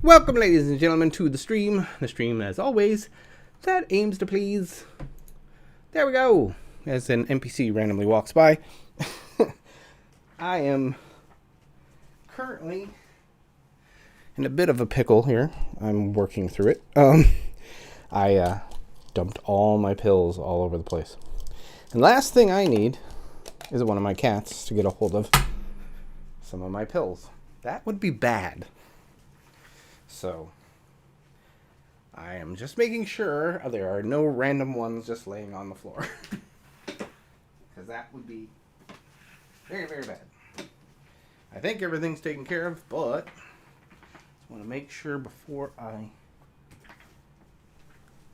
Welcome, ladies and gentlemen, to the stream. The stream, as always, that aims to please. There we go. As an NPC randomly walks by. I am currently in a bit of a pickle here. I'm working through it. I dumped all my pills all over the place. And last thing I need is one of my cats to get a hold of some of my pills. That would be bad. So, I am just making sure there are no random ones just laying on the floor. Because that would be very, very bad. I think everything's taken care of, but I want to make sure before I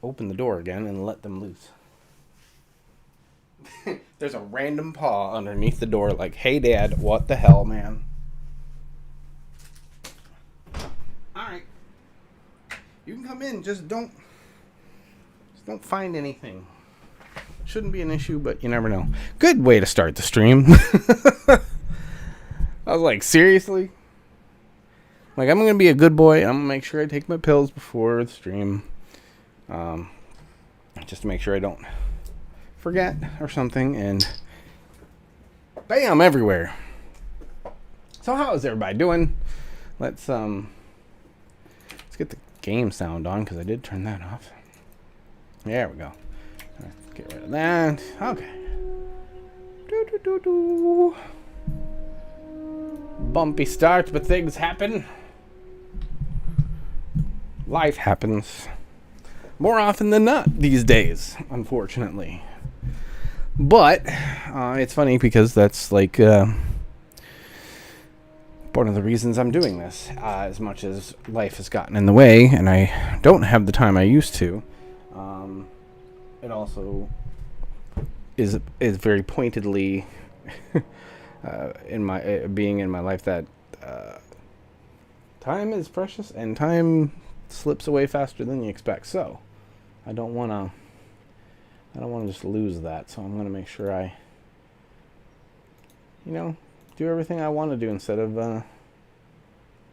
open the door again and let them loose. There's a random paw underneath the door like, hey, Dad, what the hell, man? Alright. You can come in, just don't find anything. Shouldn't be an issue, but you never know. Good way to start the stream. I was like, seriously? Like, I'm going to be a good boy. I'm going to make sure I take my pills before the stream. Just to make sure I don't forget or something. And bam, everywhere. So how is everybody doing? Let's get the game sound on, because I did turn that off. There we go. Let's get rid of that. Okay. Bumpy start, but things happen. Life happens more often than not these days, unfortunately. But it's funny because that's like one of the reasons I'm doing this. As much as life has gotten in the way and I don't have the time I used to, it also is very pointedly in my being in my life that time is precious and time slips away faster than you expect. So I don't want to just lose that. So I'm going to make sure I do everything I want to do instead of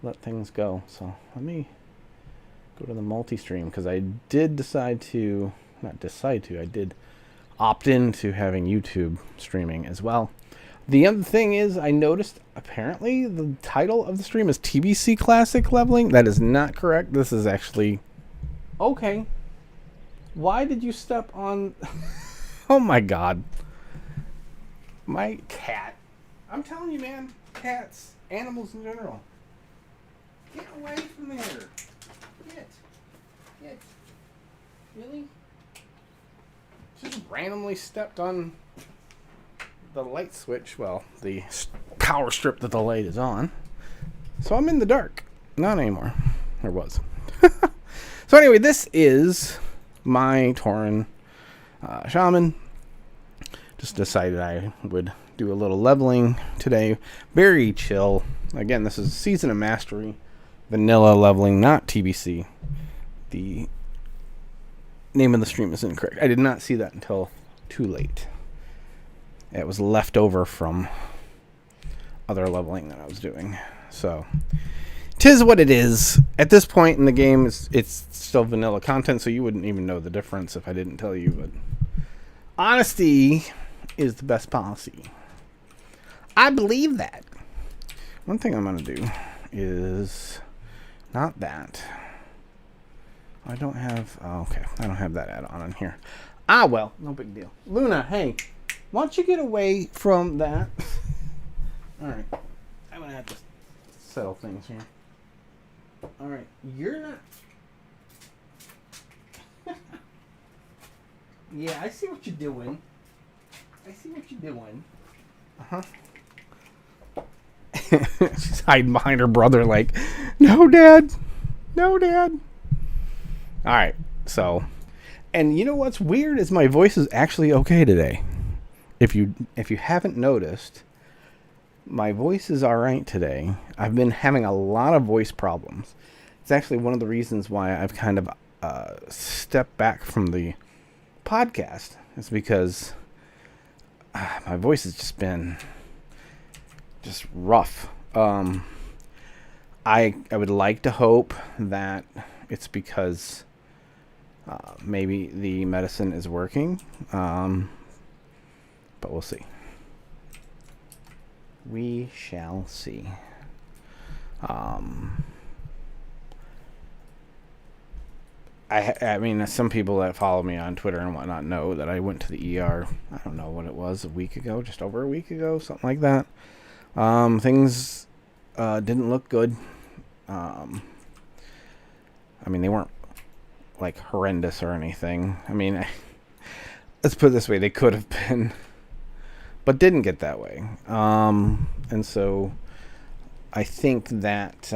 let things go. So let me go to the multi-stream, because I did I did opt into having YouTube streaming as well. The other thing is, I noticed apparently the title of the stream is TBC Classic Leveling. That is not correct. This is actually... Okay. Why did you step on... Oh my god. My cat. I'm telling you, man. Cats. Animals in general. Get away from there. Get. Really? Just randomly stepped on the light switch. Well, the power strip that the light is on. So I'm in the dark. Not anymore. Or was. So anyway, this is my Tauren Shaman. Just decided I would do a little leveling today. Very chill. Again, this is Season of Mastery. Vanilla leveling, not TBC. The name of the stream is incorrect. I did not see that until too late. It was left over from other leveling that I was doing. So, 'tis what it is. At this point in the game, it's still vanilla content, so you wouldn't even know the difference if I didn't tell you. But honesty is the best policy. I believe that. One thing I'm going to do is not that. I don't have... Oh, okay. I don't have that add-on in here. Ah, well. No big deal. Luna, hey. Why don't you get away from that? Alright. I'm going to have to settle things here. Alright. You're not... Yeah, I see what you're doing. Uh-huh. She's hiding behind her brother like, no, Dad. Alright, so, and you know what's weird is my voice is actually okay today. If you haven't noticed, my voice is alright today. I've been having a lot of voice problems. It's actually one of the reasons why I've kind of stepped back from the podcast. It's because my voice has just been rough. I would like to hope that it's because maybe the medicine is working, but we'll see. We shall see. I mean, some people that follow me on Twitter and whatnot know that I went to the ER. I don't know what it was, a week ago, just over a week ago, something like that. Things didn't look good. I mean, they weren't like horrendous or anything. I mean, let's put it this way: they could have been, but didn't get that way. And so I think that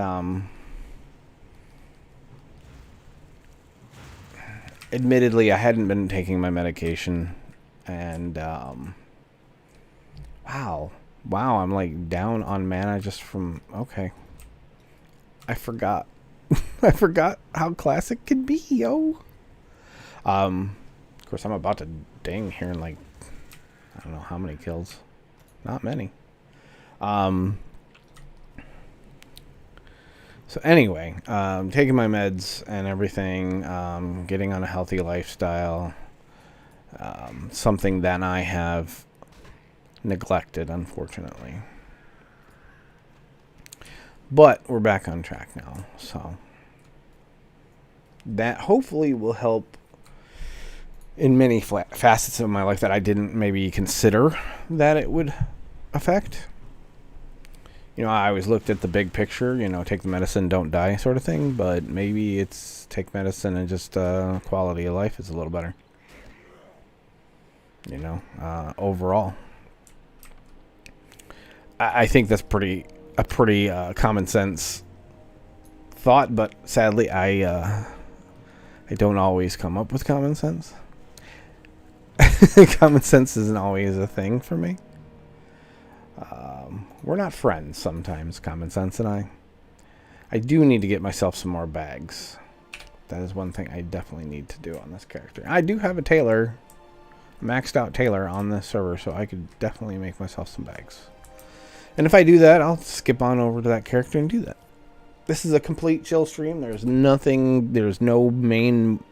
admittedly, I hadn't been taking my medication, and wow, I'm like down on mana just from I forgot. I forgot how classic can be, yo. Of course, I'm about to ding here in like I don't know how many kills. Not many. So anyway, taking my meds and everything, getting on a healthy lifestyle, something that I have neglected, unfortunately. But we're back on track now, so that hopefully will help in many facets of my life that I didn't maybe consider that it would affect. You know, I always looked at the big picture, you know, take the medicine, don't die sort of thing, but maybe it's take medicine and just quality of life is a little better. You know, overall. I think that's a pretty common sense thought, but sadly I don't always come up with common sense. Common sense isn't always a thing for me. We're not friends sometimes, Common Sense and I. I do need to get myself some more bags. That is one thing I definitely need to do on this character. I do have a tailor, maxed out tailor on this server, so I could definitely make myself some bags. And if I do that, I'll skip on over to that character and do that. This is a complete chill stream. There's no main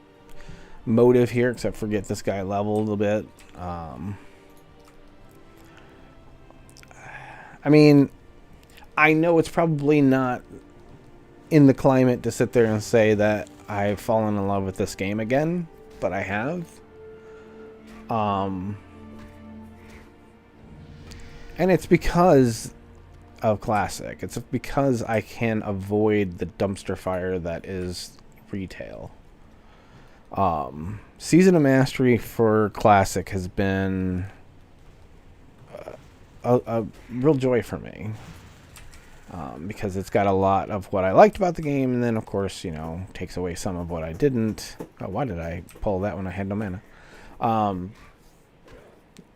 motive here except for get this guy leveled a bit. I mean, I know it's probably not in the climate to sit there and say that I've fallen in love with this game again, but I have. And it's because of Classic. It's because I can avoid the dumpster fire that is retail. Season of Mastery for Classic has been a real joy for me, because it's got a lot of what I liked about the game, and then of course, you know, takes away some of what I didn't. Oh, why did I pull that when I had no mana?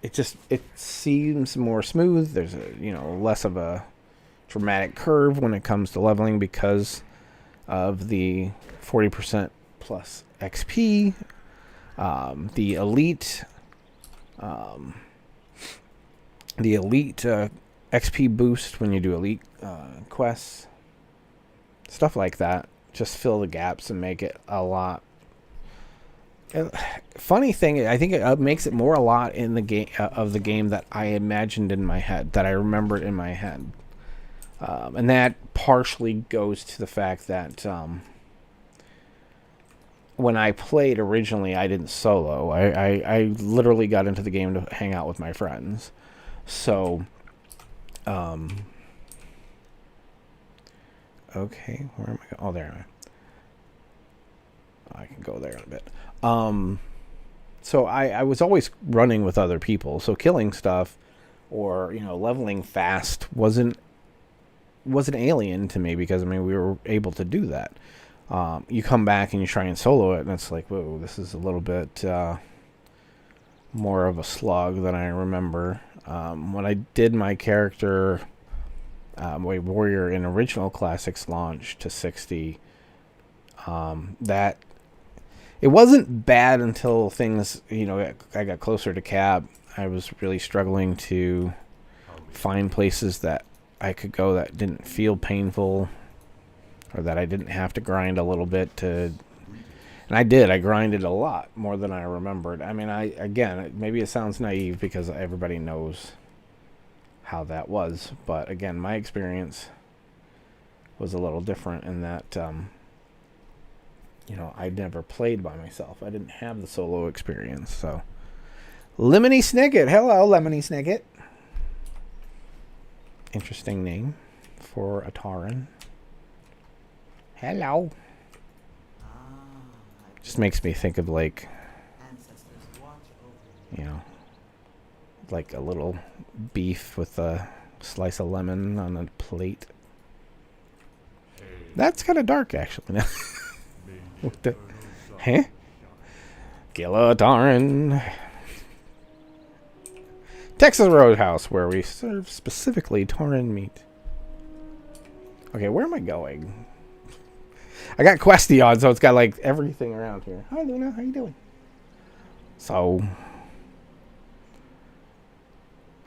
It seems more smooth. There's less of a dramatic curve when it comes to leveling because of the 40% plus XP, the elite XP boost when you do elite quests, stuff like that. Just fill the gaps and make it a lot. Funny thing, I think it makes it more a lot in the game of the game that I imagined in my head, that I remembered in my head, and that partially goes to the fact that when I played originally, I didn't solo. I literally got into the game to hang out with my friends. So, okay, where am I going? Oh, there. I can go there in a bit. So I was always running with other people. So killing stuff or, leveling fast wasn't alien to me because, we were able to do that. You come back and you try and solo it, and it's like, whoa, this is a little bit more of a slog than I remember. When I did my character, my warrior in original Classics launch to 60, that it wasn't bad until things, I got closer to cap. I was really struggling to find places that I could go that didn't feel painful. or that I didn't have to grind a little bit to. And I did. I grinded a lot more than I remembered. I mean, maybe it sounds naive because everybody knows how that was, but again, my experience was a little different in that, I never played by myself. I didn't have the solo experience, so. Lemony Snicket. Hello, Lemony Snicket. Interesting name for a Tauren. Hello. Just makes me think of like, like a little beef with a slice of lemon on a plate. That's kind of dark, actually. What the? Huh? Gilatarin. Texas Roadhouse, where we serve specifically Tauren meat. Okay, where am I going? I got Questy on, so it's got like everything around here. Hi, Luna. How you doing? So,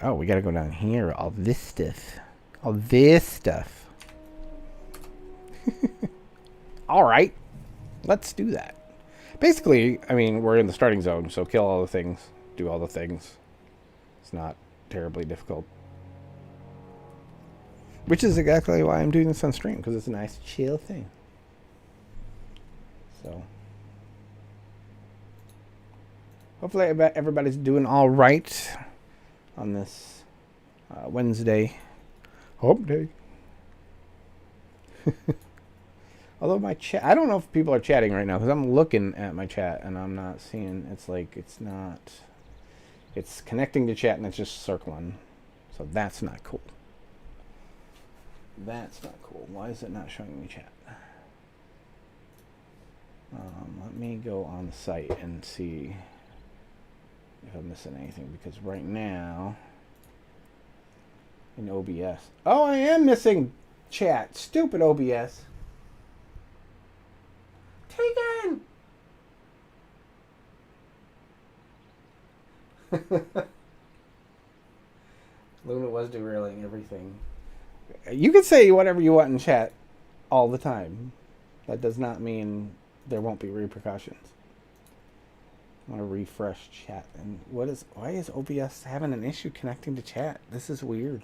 we gotta go down here. All this stuff. All this stuff. All right, let's do that. Basically, I mean, we're in the starting zone, so kill all the things, do all the things. It's not terribly difficult. Which is exactly why I'm doing this on stream, because it's a nice, chill thing. So, hopefully everybody's doing all right on this Wednesday. Hump day. Although my chat, I don't know if people are chatting right now, because I'm looking at my chat and I'm not seeing, it's like, it's not, it's connecting to chat and it's just circling. So that's not cool. That's not cool. Why is it not showing me chat? Let me go on the site and see if I'm missing anything, because right now in OBS. Oh, I am missing chat. Stupid OBS. Taken. Luna was derailing everything. You can say whatever you want in chat all the time. That does not mean there won't be repercussions. I want to refresh chat. And why is OBS having an issue connecting to chat? This is weird.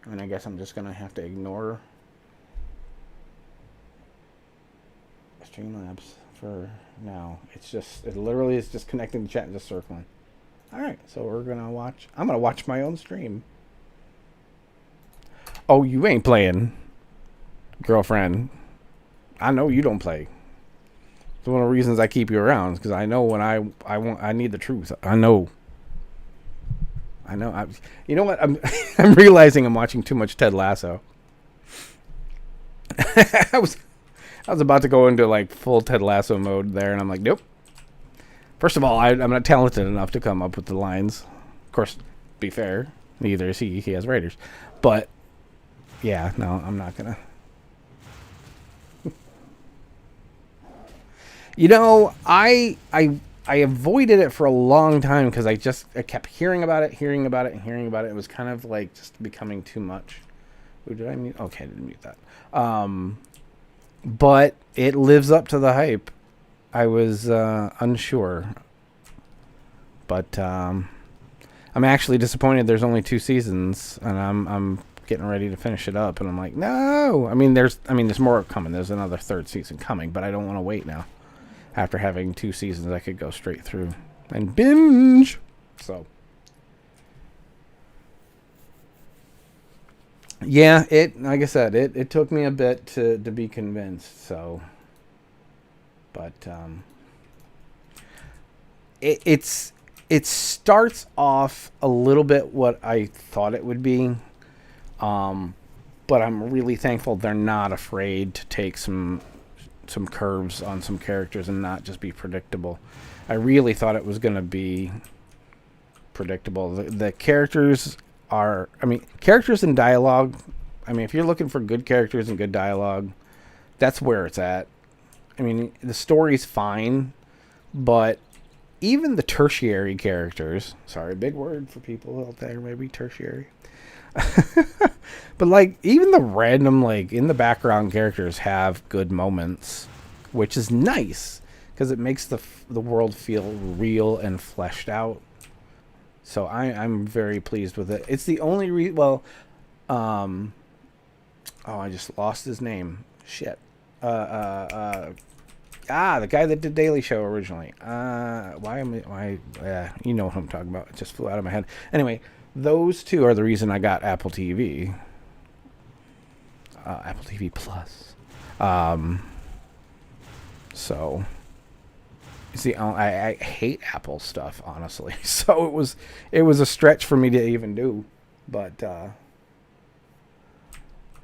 And I guess I'm just going to have to ignore Streamlabs for now. It literally is just connecting to chat and just circling. Alright, so I'm going to watch my own stream. Oh, you ain't playing, girlfriend. I know you don't play. It's one of the reasons I keep you around, because I know when I need the truth. I know. You know what? I'm realizing I'm watching too much Ted Lasso. I was about to go into like full Ted Lasso mode there, and I'm like, nope. First of all, I'm not talented enough to come up with the lines. Of course, be fair, neither is he. He has writers. But yeah, no, I'm not gonna. I avoided it for a long time because I kept hearing about it. It was kind of like just becoming too much. Ooh, did I mute? Okay, I didn't mute that. But it lives up to the hype. I was unsure. But I'm actually disappointed there's only 2 seasons, and I'm getting ready to finish it up, and I'm like, no. I mean, there's more coming. There's another 3rd season coming, but I don't want to wait now. After having 2 seasons, I could go straight through and binge. So, yeah, like I said, it took me a bit to be convinced. So, but it starts off a little bit what I thought it would be. But I'm really thankful they're not afraid to take some curves on some characters and not just be predictable. I really thought it was going to be predictable. The characters are, characters and dialogue. If you're looking for good characters and good dialogue, that's where it's at. The story's fine, but even the tertiary characters, sorry, big word for people out there, maybe tertiary. But like even the random like in the background characters have good moments, which is nice because it makes the world feel real and fleshed out. So I'm very pleased with it. It's the only um oh, I just lost his name. Shit. The guy that did Daily Show originally. You know what I'm talking about. It just flew out of my head. Anyway, those two are the reason I got Apple TV. Apple TV Plus. So see, I hate Apple stuff, honestly. So it was a stretch for me to even do, but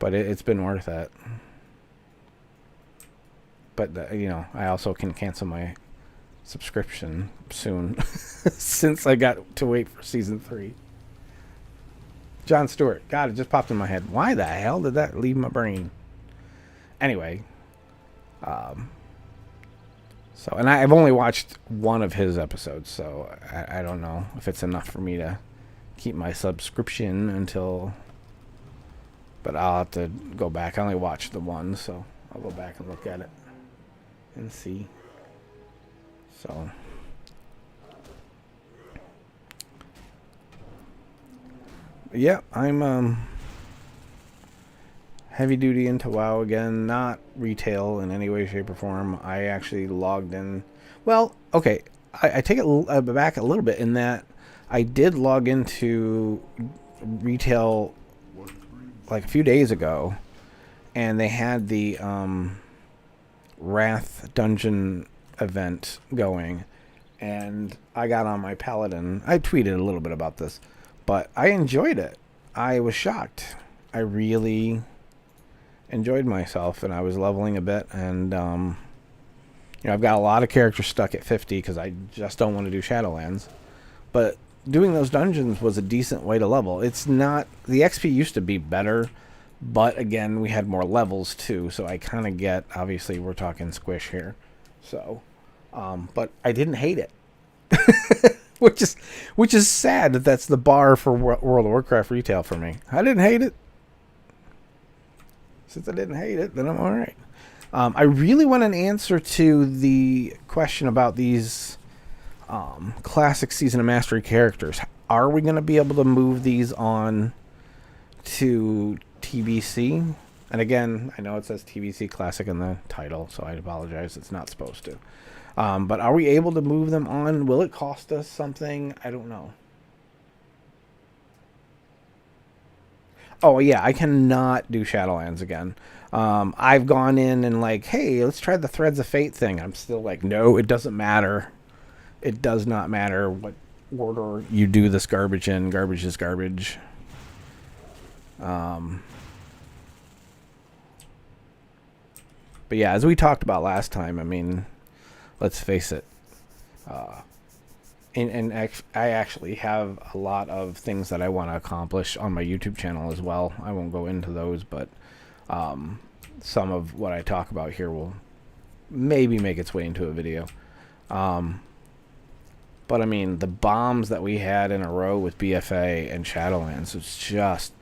it's been worth it. But I also can cancel my subscription soon, since I got to wait for season 3. Jon Stewart. God, it just popped in my head. Why the hell did that leave my brain? Anyway, so and I've only watched one of his episodes, so I don't know if it's enough for me to keep my subscription until. But I'll have to go back. I only watched the one, so I'll go back and look at it and see. So. Yeah, I'm heavy duty into WoW again, not retail in any way, shape, or form. I actually logged in. Well, okay, I take it back a little bit in that I did log into retail like a few days ago, and they had the Wrath Dungeon event going, and I got on my Paladin. I tweeted a little bit about this, but I enjoyed it. I was shocked. I really enjoyed myself, and I was leveling a bit, and I've got a lot of characters stuck at 50 because I just don't want to do Shadowlands, but doing those dungeons was a decent way to level. It's not, the XP used to be better, but again, we had more levels too, so I kind of get, obviously we're talking squish here, so but I didn't hate it. which is sad that that's the bar for World of Warcraft retail for me. I didn't hate it. Since I didn't hate it, then I'm all right. I really want an answer to the question about these classic Season of Mastery characters. Are we going to be able to move these on to TBC? And again, I know it says TBC Classic in the title, so I apologize. It's not supposed to. But are we able to move them on? Will it cost us something? I don't know. Oh, yeah, I cannot do Shadowlands again. I've gone in and like, hey, let's try the Threads of Fate thing. I'm still like, no, it doesn't matter. It does not matter what order you do this garbage in. Garbage is garbage. But yeah, as we talked about last time, I mean, let's face it. I actually have a lot of things that I want to accomplish on my YouTube channel as well. I won't go into those, but some of what I talk about here will maybe make its way into a video. But I mean, the bombs that we had in a row with BFA and Shadowlands was just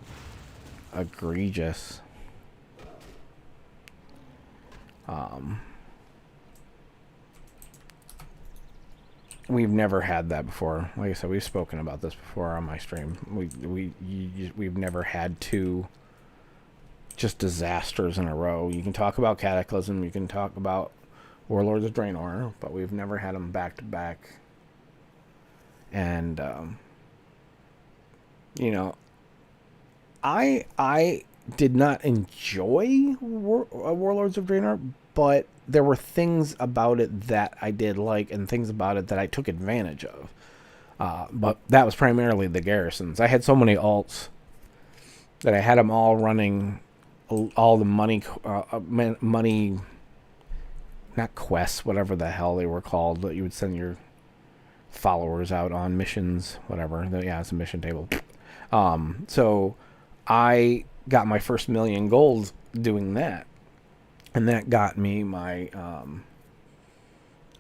egregious. We've never had that before. Like I said, we've spoken about this before on my stream. We've never had two just disasters in a row. You can talk about Cataclysm, you can talk about Warlords of Draenor, but we've never had them back to back. And I did not enjoy Warlords of Draenor, but there were things about it that I did like and things about it that I took advantage of. But that was primarily the garrisons. I had so many alts that I had them all running all the money, not quests, whatever the hell they were called, that you would send your followers out on missions, whatever. Yeah, it's a mission table. So I got my first 1,000,000 gold doing that. And that got me my,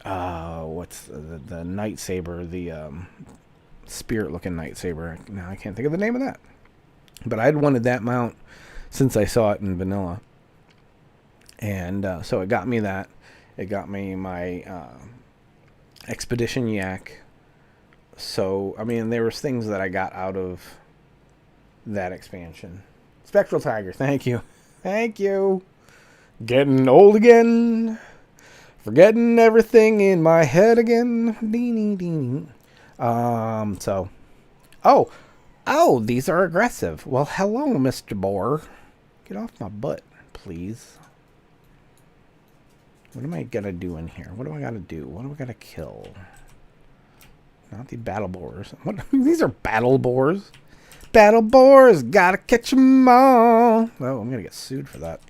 what's the lightsaber, the spirit-looking lightsaber. Now I can't think of the name of that. But I'd wanted that mount since I saw it in vanilla. And so it got me that. It got me my Expedition Yak. So, I mean, there was things that I got out of that expansion. Spectral Tiger, thank you. Thank you. Getting old again. Forgetting everything in my head again. So. Oh, these are aggressive. Well, hello, Mr. Boar. Get off my butt, please. What am I gonna do in here? What do I gotta do? What do I gotta kill? Not the battle boars. What? These are battle boars. Battle boars, gotta catch 'em all. Oh, I'm gonna get sued for that.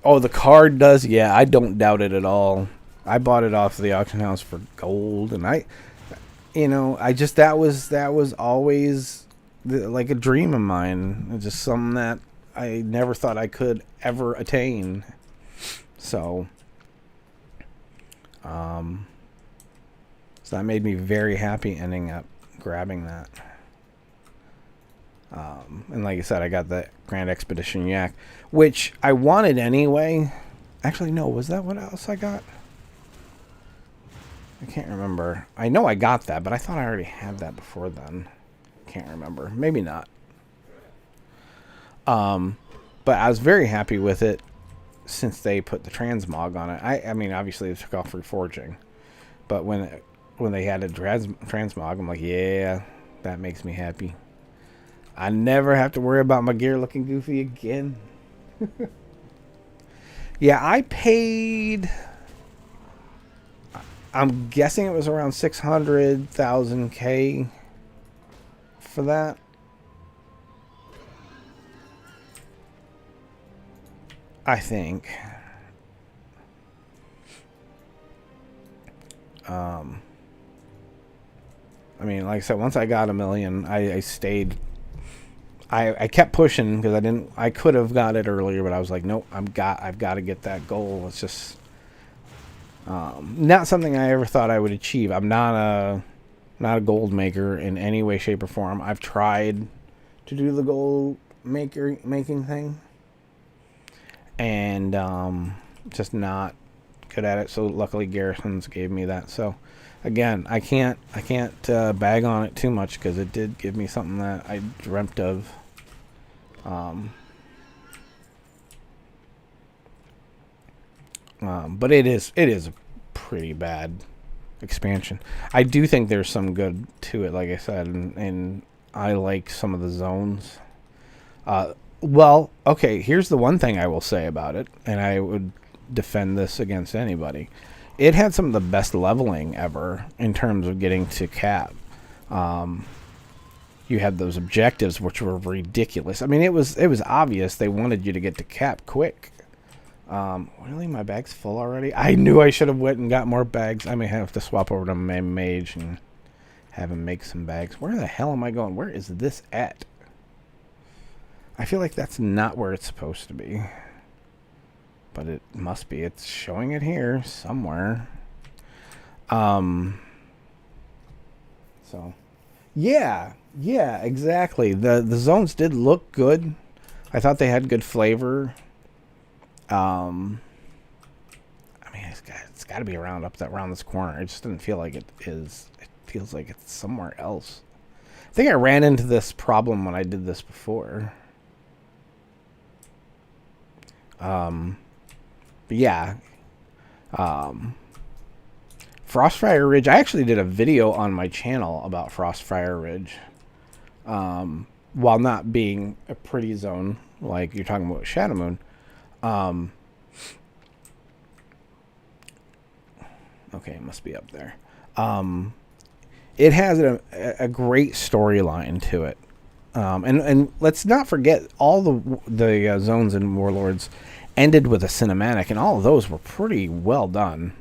Oh, the card does? Yeah, I don't doubt it at all. I bought it off the auction house for gold, and I just that was always like a dream of mine. It's just something that I never thought I could ever attain. So, so that made me very happy ending up grabbing that. And like I said, I got the Grand Expedition Yak, which I wanted anyway. Actually, no, was that what else I got? I can't remember. I know I got that, but I thought I already had that before then. Can't remember. Maybe not. But I was very happy with it since they put the transmog on it. I mean, obviously they took off reforging, but when they had a transmog, I'm like, yeah, that makes me happy. I never have to worry about my gear looking goofy again. Yeah, I paid. I'm guessing it was around 600,000 K for that. I think. I mean, like I said, once I got $1 million, I stayed. I kept pushing because I could have got it earlier, but I was like, nope, I've got to get that goal. It's just not something I ever thought I would achieve. I'm not a gold maker in any way, shape, or form. I've tried to do the gold making thing, and just not good at it. So luckily Garrison's gave me that. So again, I can't bag on it too much because it did give me something that I dreamt of. But it is a pretty bad expansion. I do think there's some good to it, like I said, and I like some of the zones. Well, okay, here's the one thing I will say about it, and I would defend this against anybody. It had some of the best leveling ever in terms of getting to cap. You had those objectives which were ridiculous. I mean, it was obvious they wanted you to get to cap quick. Really, my bag's full already? I knew I should have went and got more bags. I may have to swap over to my mage and have him make some bags. Where the hell am I going? Where is this at? I feel like that's not where it's supposed to be. But it must be. It's showing it here somewhere. So yeah, exactly. The zones did look good. I thought they had good flavor. I mean, it's got to be around this corner. It just didn't feel like it is. It feels like it's somewhere else. I think I ran into this problem when I did this before. But yeah. Frostfire Ridge. I actually did a video on my channel about Frostfire Ridge. While not being a pretty zone like you're talking about Shadow Moon. Okay, it must be up there. It has a great storyline to it. And let's not forget all the zones in Warlords ended with a cinematic, and all of those were pretty well done.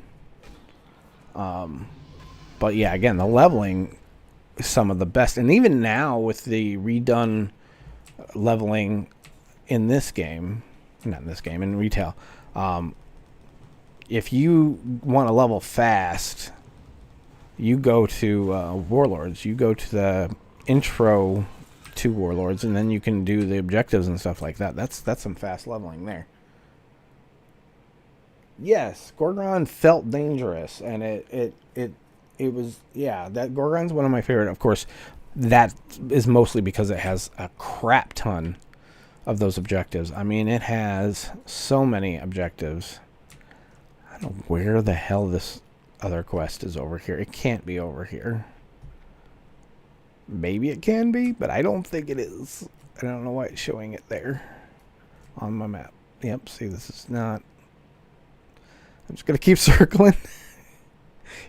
But yeah, again, the leveling is some of the best, and even now with the redone leveling in this game, not in this game, in retail, if you want to level fast, you go to Warlords. You go to the intro to Warlords, and then you can do the objectives and stuff like that. That's some fast leveling there. Yes, Gorgon felt dangerous, and it was, yeah. That Gorgon's one of my favorite. Of course, that is mostly because it has a crap ton of those objectives. I mean, it has so many objectives. I don't know where the hell this other quest is over here. It can't be over here. Maybe it can be, but I don't think it is. I don't know why it's showing it there on my map. Yep, see, this is not... I'm just going to keep circling.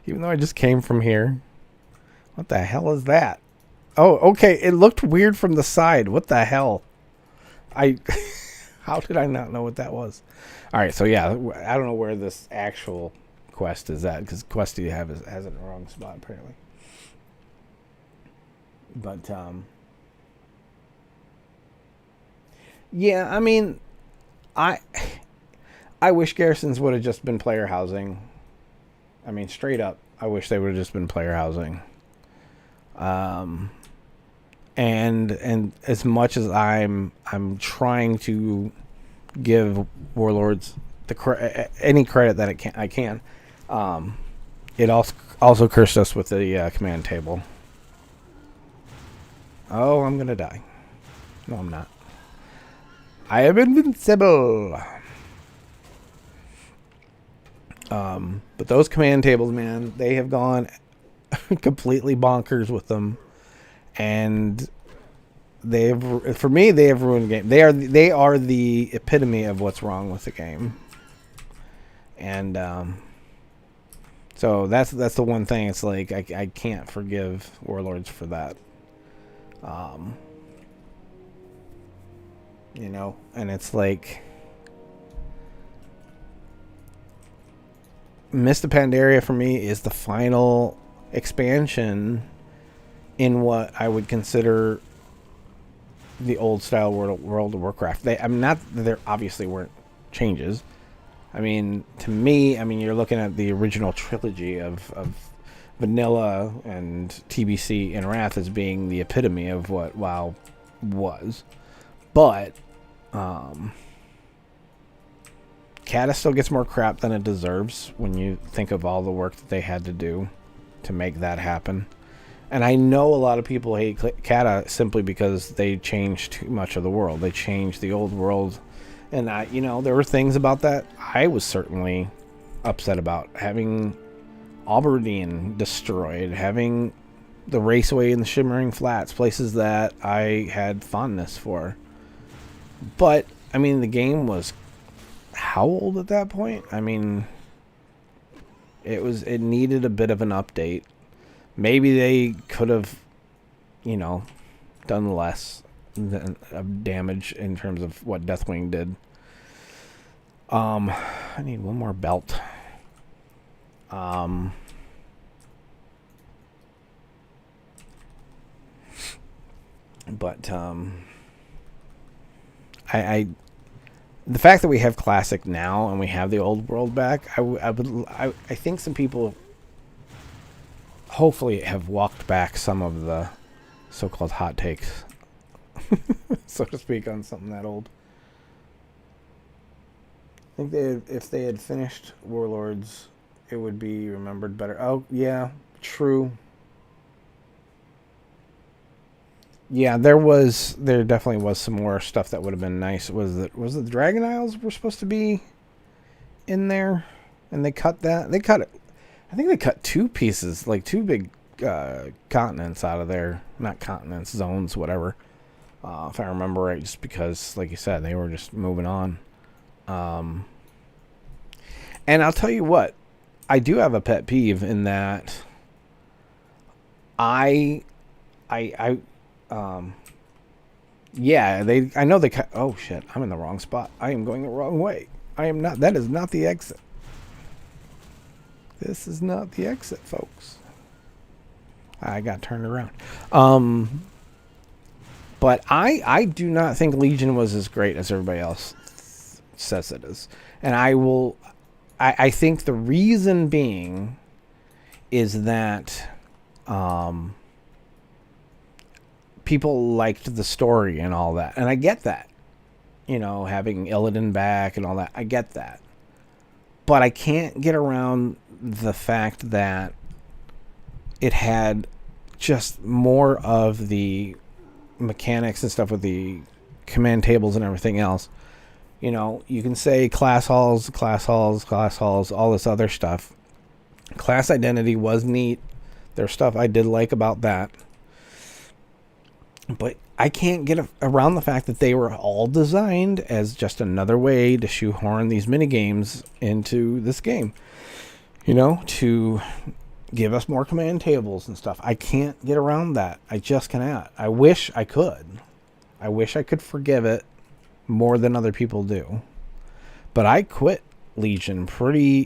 Even though I just came from here. What the hell is that? Oh, okay, it looked weird from the side. What the hell? How did I not know what that was? Alright, so yeah, I don't know where this actual quest is at, because Questy has it in the wrong spot, apparently. But, yeah, I mean, I wish garrisons would have just been player housing. I mean, straight up, I wish they would have just been player housing. And as much as I'm trying to give Warlords any credit that I can, it also cursed us with the command table. Oh, I'm gonna die. No, I'm not. I am invincible. But those command tables, man, they have gone completely bonkers with them, and for me, they have ruined the game. They are the epitome of what's wrong with the game, and so that's the one thing. It's like I can't forgive Warlords for that. You know, and it's like Mist of Pandaria for me is the final expansion in what I would consider the old style World of Warcraft. There obviously weren't changes. I mean, to me, you're looking at the original trilogy of Vanilla and TBC and Wrath as being the epitome of what WoW was. But Cata still gets more crap than it deserves when you think of all the work that they had to do to make that happen. And I know a lot of people hate Cata simply because they changed too much of the world. They changed the old world. And there were things about that I was certainly upset about. Having Aberdeen destroyed, having the Raceway and the Shimmering Flats, places that I had fondness for. But, the game was how old at that point? It needed a bit of an update. Maybe they could have, done less of damage in terms of what Deathwing did. I need one more belt. But the fact that we have Classic now and we have the old world back, I think some people hopefully have walked back some of the so-called hot takes, so to speak, on something that old. I think if they had finished Warlords, it would be remembered better. Oh, yeah, true. Yeah, there definitely was some more stuff that would have been nice. Was it the Dragon Isles were supposed to be in there, and they cut that? They cut it. I think they cut two pieces, like two big continents out of there. Not continents, zones, whatever. If I remember right, just because, like you said, they were just moving on. And I'll tell you what, I do have a pet peeve in that I know they cut. Oh shit, I'm in the wrong spot. I am going the wrong way. I am not. That is not the exit. This is not the exit, folks. I got turned around. But I do not think Legion was as great as everybody else says it is. And I think the reason being is that people liked the story and all that. And I get that. You know, having Illidan back and all that. I get that. But I can't get around the fact that it had just more of the mechanics and stuff with the command tables and everything else. You know, you can say class halls, all this other stuff. Class identity was neat. There's stuff I did like about that. But I can't get around the fact that they were all designed as just another way to shoehorn these minigames into this game. You know, to give us more command tables and stuff. I can't get around that. I just cannot. I wish I could. I wish I could forgive it more than other people do. But I quit Legion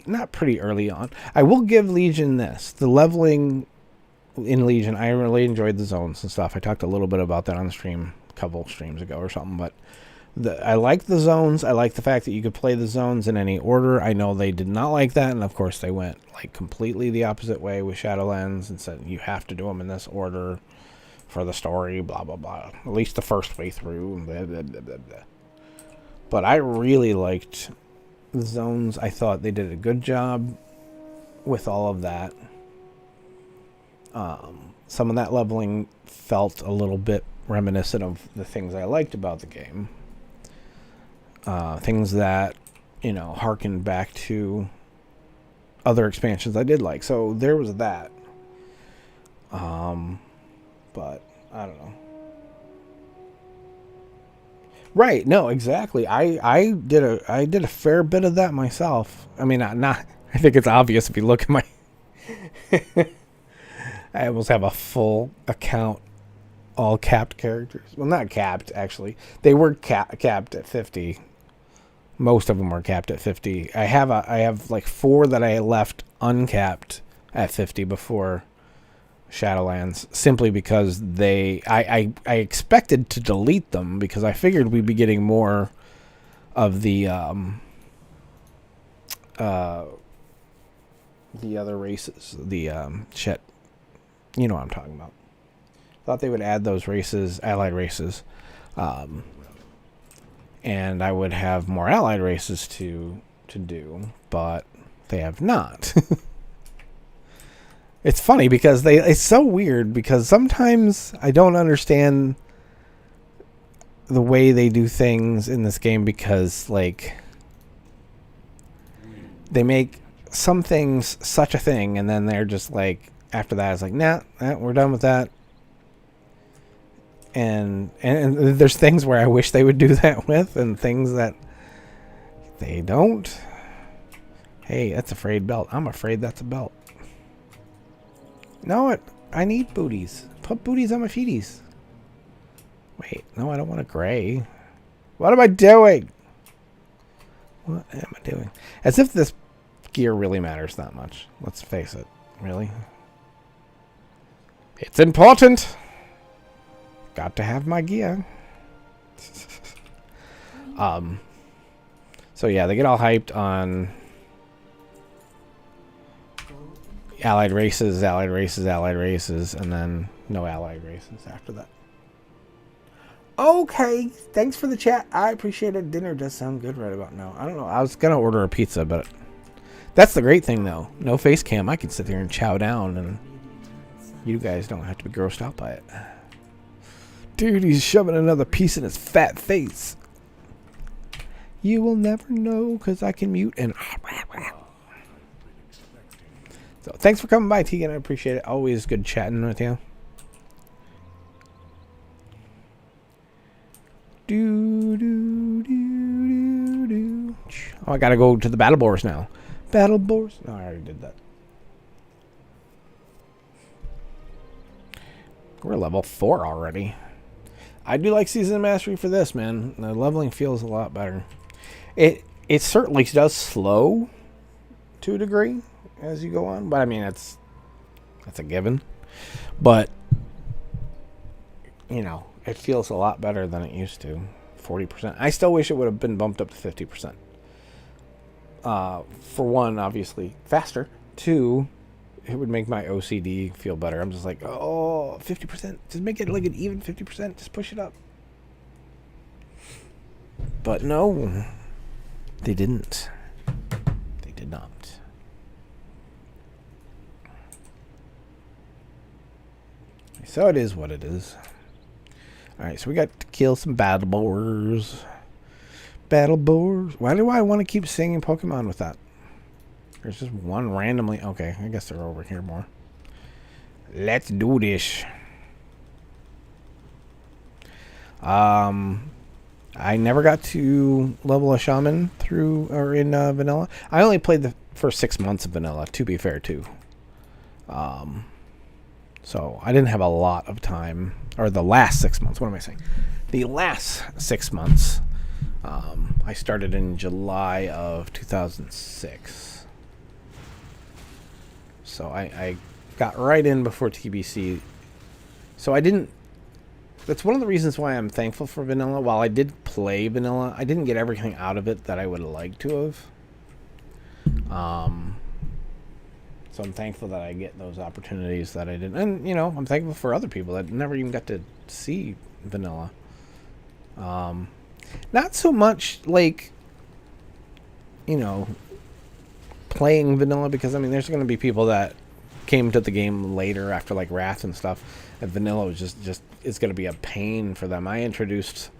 not pretty early on. I will give Legion this. The leveling in Legion, I really enjoyed the zones and stuff. I talked a little bit about that on the stream a couple streams ago or something, but I like the zones. I like the fact that you could play the zones in any order. I know they did not like that, and of course they went like completely the opposite way with Shadowlands and said you have to do them in this order for the story, blah blah blah. At least the first way through. Blah, blah, blah, blah, blah. But I really liked the zones. I thought they did a good job with all of that. Some of that leveling felt a little bit reminiscent of the things I liked about the game. Things that, you know, harkened back to other expansions I did like. So there was that. But I don't know. Right? No, exactly. I did a fair bit of that myself. I mean, not. I think it's obvious if you look at my. I almost have a full account, all capped characters. Well, not capped actually. They were capped at 50. Most of them are capped at 50. I have like 4 that I left uncapped at 50 before Shadowlands, simply because I expected to delete them because I figured we'd be getting more of the other races, shit. You know what I'm talking about. Thought they would add those races, allied races, and I would have more allied races to do, but they have not. It's funny because it's so weird because sometimes I don't understand the way they do things in this game because, like, they make some things such a thing and then they're just like, after that it's like, nah, we're done with that. And there's things where I wish they would do that with and things that they don't. Hey, that's a frayed belt. I'm afraid that's a belt. No, I need booties. Put booties on my feeties. Wait, no, I don't want a gray. What am I doing? What am I doing? As if this gear really matters that much. Let's face it. Really? It's important. Got to have my gear. So yeah, they get all hyped on allied races, and then no allied races after that. Okay, thanks for the chat. I appreciate it. Dinner does sound good right about now. I don't know. I was going to order a pizza, but that's the great thing, though. No face cam. I can sit here and chow down, and you guys don't have to be grossed out by it. Dude, he's shoving another piece in his fat face. You will never know, because I can mute and... So, thanks for coming by, Tegan. I appreciate it. Always good chatting with you. Oh, I gotta go to the battle boars now. Battle boars? No, I already did that. We're level 4 already. I do like Season Mastery for this, man. The leveling feels a lot better. It certainly does slow to a degree as you go on, but I mean that's a given. But you know, it feels a lot better than it used to. 40%. I still wish it would have been bumped up to 50%. For one, obviously faster. 2, it would make my OCD feel better. I'm just like, oh, 50%. Just make it like an even 50%. Just push it up. But no, they didn't. They did not. So it is what it is. Alright, so we got to kill some battle boars. Battle boars. Why do I want to keep singing Pokemon with that? There's just one randomly. Okay, I guess they're over here more. Let's do this. I never got to level a Shaman through or in vanilla. I only played the first 6 months of vanilla, to be fair too. So I didn't have a lot of time, or the last 6 months. What am I saying? The last 6 months. I started in July of 2006. So I got right in before TBC. So I didn't. That's one of the reasons why I'm thankful for vanilla. While I did play vanilla, I didn't get everything out of it that I would have liked to have. So I'm thankful that I get those opportunities that I didn't. And, you know, I'm thankful for other people that never even got to see vanilla. Not so much like, you know, playing vanilla, because, I mean, there's going to be people that came to the game later after, like, Wrath and stuff, and vanilla was just it's going to be a pain for them. I introduced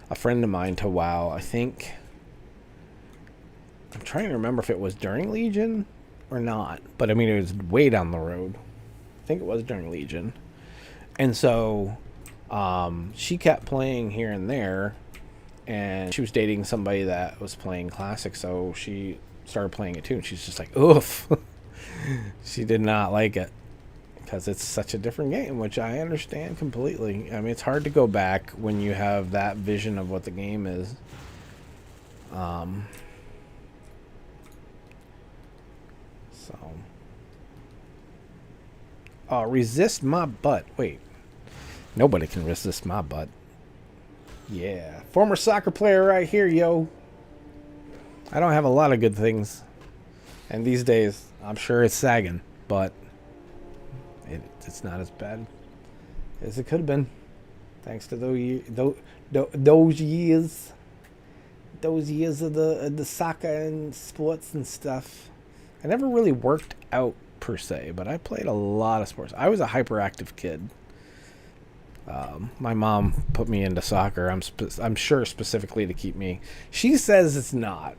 a friend of mine to WoW, I think. I'm trying to remember if it was during Legion or not, but I mean, it was way down the road. I think it was during Legion. And so she kept playing here and there, and she was dating somebody that was playing Classic, so she started playing it too, and she's just like, oof. She did not like it because it's such a different game, which I understand completely. I mean, it's hard to go back when you have that vision of what the game is. Resist my butt. Wait. Nobody can resist my butt. Yeah. Former soccer player right here, yo. I don't have a lot of good things. And these days, I'm sure it's sagging, but it's not as bad as it could have been. Thanks to those years of the soccer and sports and stuff. I never really worked out per se, but I played a lot of sports. I was a hyperactive kid. My mom put me into soccer. I'm sure specifically to keep me. She says it's not.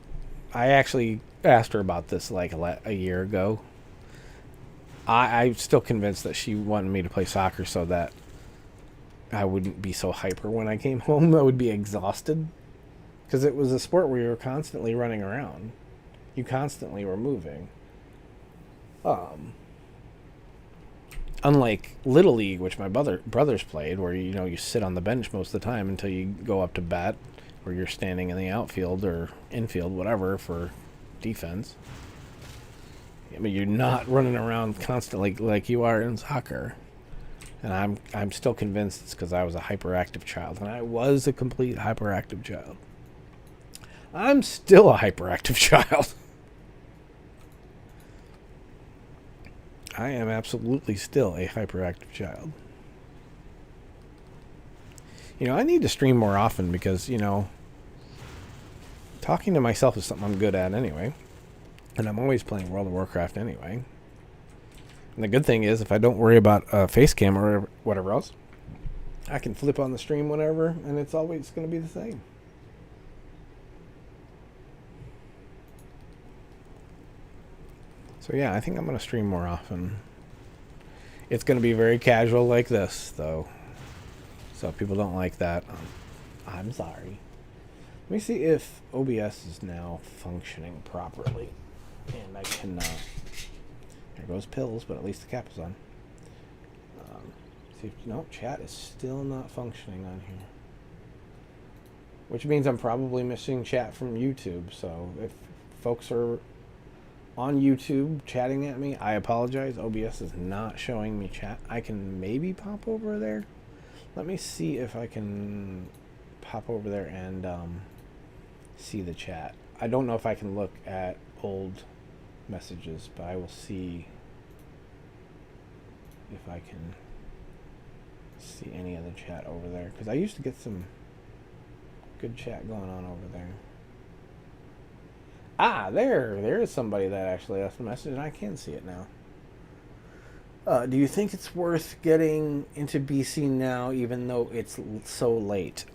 I actually asked her about this like a year ago. I'm still convinced that she wanted me to play soccer so that I wouldn't be so hyper when I came home. I would be exhausted, because it was a sport where you were constantly running around. You constantly were moving. Unlike Little League, which my brothers played, where you sit on the bench most of the time until you go up to bat, or you're standing in the outfield or infield, whatever, for defense. I mean, you're not running around constantly like you are in soccer. And I'm still convinced it's because I was a hyperactive child, and I was a complete hyperactive child. I'm still a hyperactive child. I am absolutely still a hyperactive child. I need to stream more often because, talking to myself is something I'm good at anyway. And I'm always playing World of Warcraft anyway. And the good thing is, if I don't worry about face cam or whatever else, I can flip on the stream whenever, and it's always going to be the same. So yeah, I think I'm going to stream more often. It's going to be very casual like this, though. So if people don't like that, I'm sorry. Let me see if OBS is now functioning properly. And I can, there goes pills, but at least the cap is on. See if, no, chat is still not functioning on here. Which means I'm probably missing chat from YouTube. So if folks are on YouTube chatting at me, I apologize. OBS is not showing me chat. I can maybe pop over there. Let me see if I can pop over there and see the chat. I don't know if I can look at old messages, but I will see if I can see any of the chat over there, because I used to get some good chat going on over there. Ah, there is somebody that actually left a message, and I can see it now. Do you think it's worth getting into BC now, even though it's so late?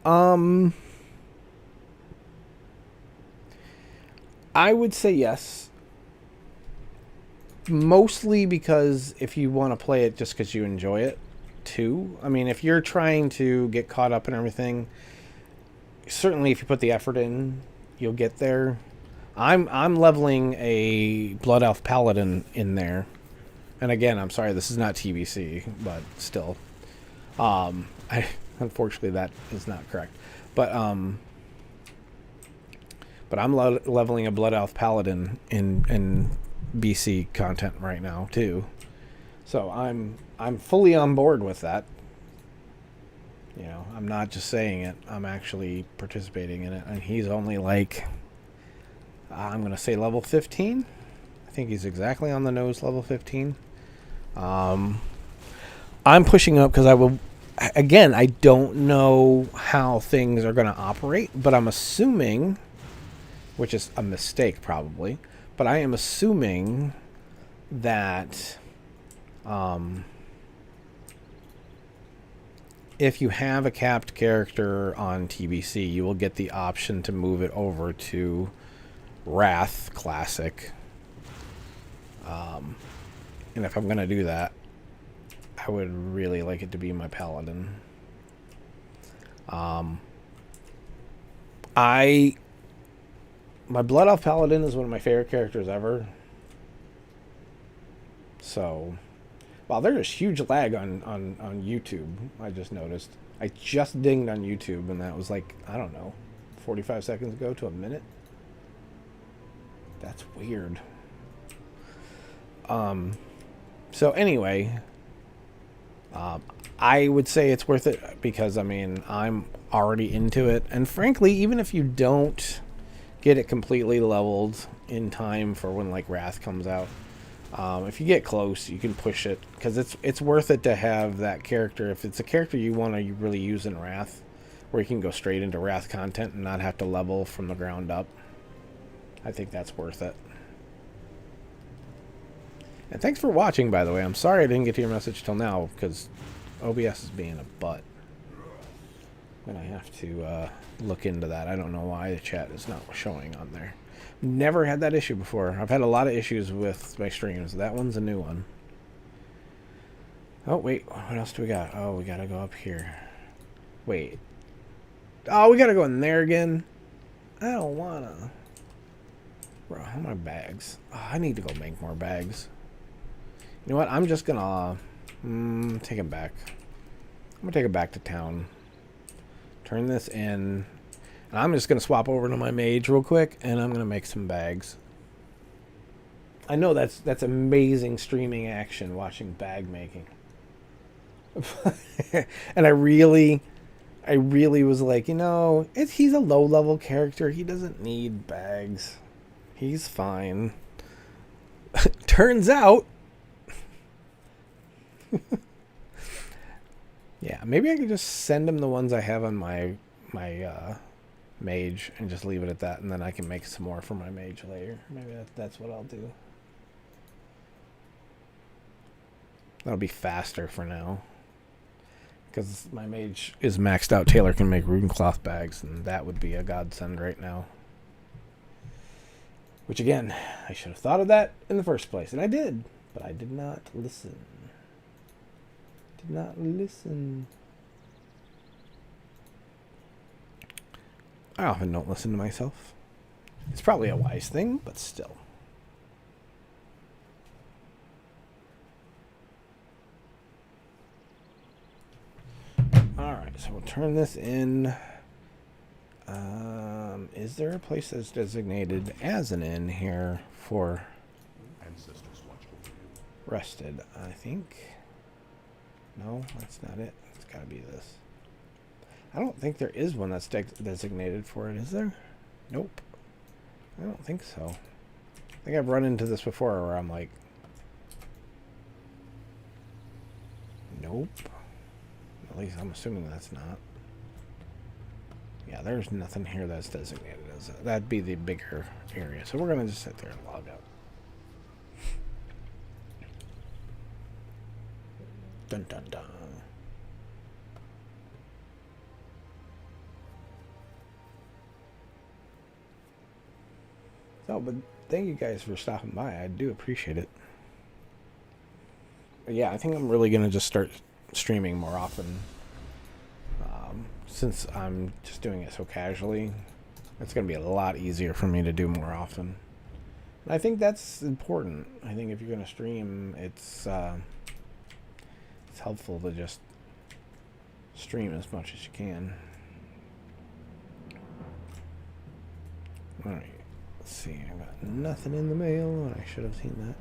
I would say yes. Mostly because if you want to play it just because you enjoy it, too. I mean, if you're trying to get caught up in everything, certainly if you put the effort in, you'll get there. I'm leveling a Blood Elf Paladin in there. And again, I'm sorry, this is not TBC, but still. Unfortunately, that is not correct. But I'm leveling a Blood Elf Paladin in BC content right now too. So I'm fully on board with that. You know, I'm not just saying it. I'm actually participating in it. And he's only like, I'm going to say level 15. I think he's exactly on the nose, level 15. I'm pushing up because I will. Again, I don't know how things are going to operate, but I'm assuming, which is a mistake probably, but I am assuming that if you have a capped character on TBC, you will get the option to move it over to Wrath Classic. And if I'm going to do that, I would really like it to be my Paladin. My Blood Elf Paladin is one of my favorite characters ever. So, wow, there's huge lag on YouTube, I just noticed. I just dinged on YouTube, and that was like, I don't know, 45 seconds ago to a minute. That's weird. So anyway, I would say it's worth it because, I mean, I'm already into it. And frankly, even if you don't get it completely leveled in time for when, like, Wrath comes out, if you get close, you can push it because it's worth it to have that character. If it's a character you want to really use in Wrath, where you can go straight into Wrath content and not have to level from the ground up, I think that's worth it. And thanks for watching, by the way. I'm sorry I didn't get to your message till now, because OBS is being a butt. And I have to look into that. I don't know why the chat is not showing on there. Never had that issue before. I've had a lot of issues with my streams. That one's a new one. Oh, wait. What else do we got? Oh, we gotta go up here. Wait. Oh, we gotta go in there again? I don't wanna. Bro, how are my bags? Oh, I need to go make more bags. You know what? I'm just gonna take it back. I'm gonna take it back to town. Turn this in. And I'm just gonna swap over to my mage real quick, and I'm gonna make some bags. I know that's amazing streaming action, watching bag making. And I really was like, you know, he's a low level character. He doesn't need bags. He's fine. Turns out. Yeah, maybe I could just send him the ones I have on my mage and just leave it at that, and then I can make some more for my mage later. Maybe that's what I'll do. That'll be faster for now. Because my mage is maxed out. Taylor can make rune cloth bags, and that would be a godsend right now. Which, again, I should have thought of that in the first place. And I did. But I did not listen. Did not listen. I often don't listen to myself. It's probably a wise thing, but still. Alright, so we'll turn this in. Is there a place that's designated as an inn here for rested? I think. No, that's not it. It's got to be this. I don't think there is one that's designated for it, is there? Nope. I don't think so. I think I've run into this before where I'm like, Nope. At least I'm assuming that's not. Yeah, there's nothing here that's designated as that. That'd be the bigger area. So we're going to just sit there and log out. Dun dun dun. So, but thank you guys for stopping by. I do appreciate it. But yeah, I think I'm really going to just start streaming more often. Since I'm just doing it so casually, it's going to be a lot easier for me to do more often. And I think that's important. I think if you're going to stream, it's helpful to just stream as much as you can. Alright, let's see. I got nothing in the mail, and I should have seen that.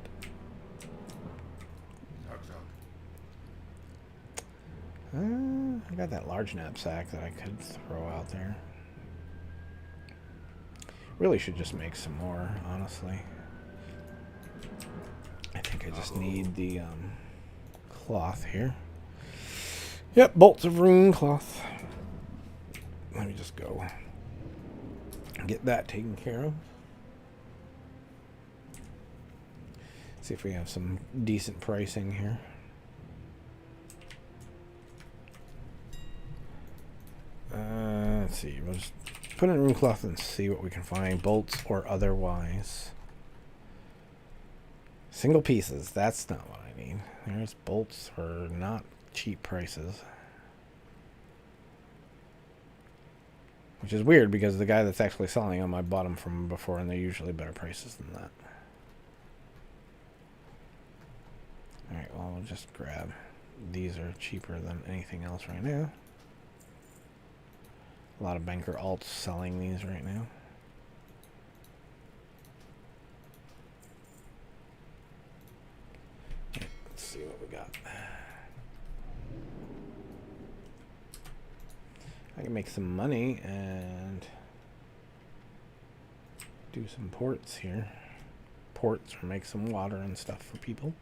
I got that large knapsack that I could throw out there. Really should just make some more, honestly. I think I just need the cloth here. Yep, bolts of rune cloth. Let me just go get that taken care of. See if we have some decent pricing here. Let's see. We'll just put in rune cloth and see what we can find. Bolts or otherwise. Single pieces. That's not what I need. There's bolts for not cheap prices. Which is weird because the guy that's actually selling them, I bought them from before, and they're usually better prices than that. Alright, well, we'll just grab. These are cheaper than anything else right now. A lot of banker alts selling these right now. Let's see what we got. I can make some money and do some ports here. Ports or make some water and stuff for people.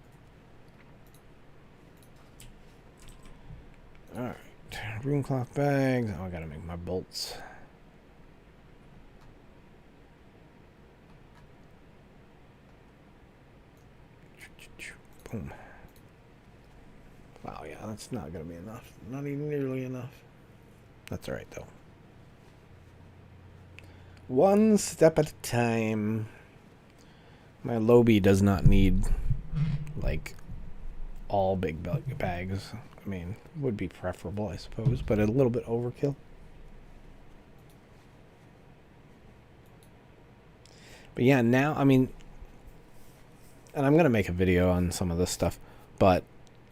Alright. Rune cloth bags. Oh, I gotta make my bolts. Boom. Wow, yeah, that's not gonna be enough. Not even nearly enough. That's alright, though. One step at a time. My Lobby does not need, like, all big bags. I mean, would be preferable, I suppose, but a little bit overkill. But yeah, now, I mean, and I'm going to make a video on some of this stuff, but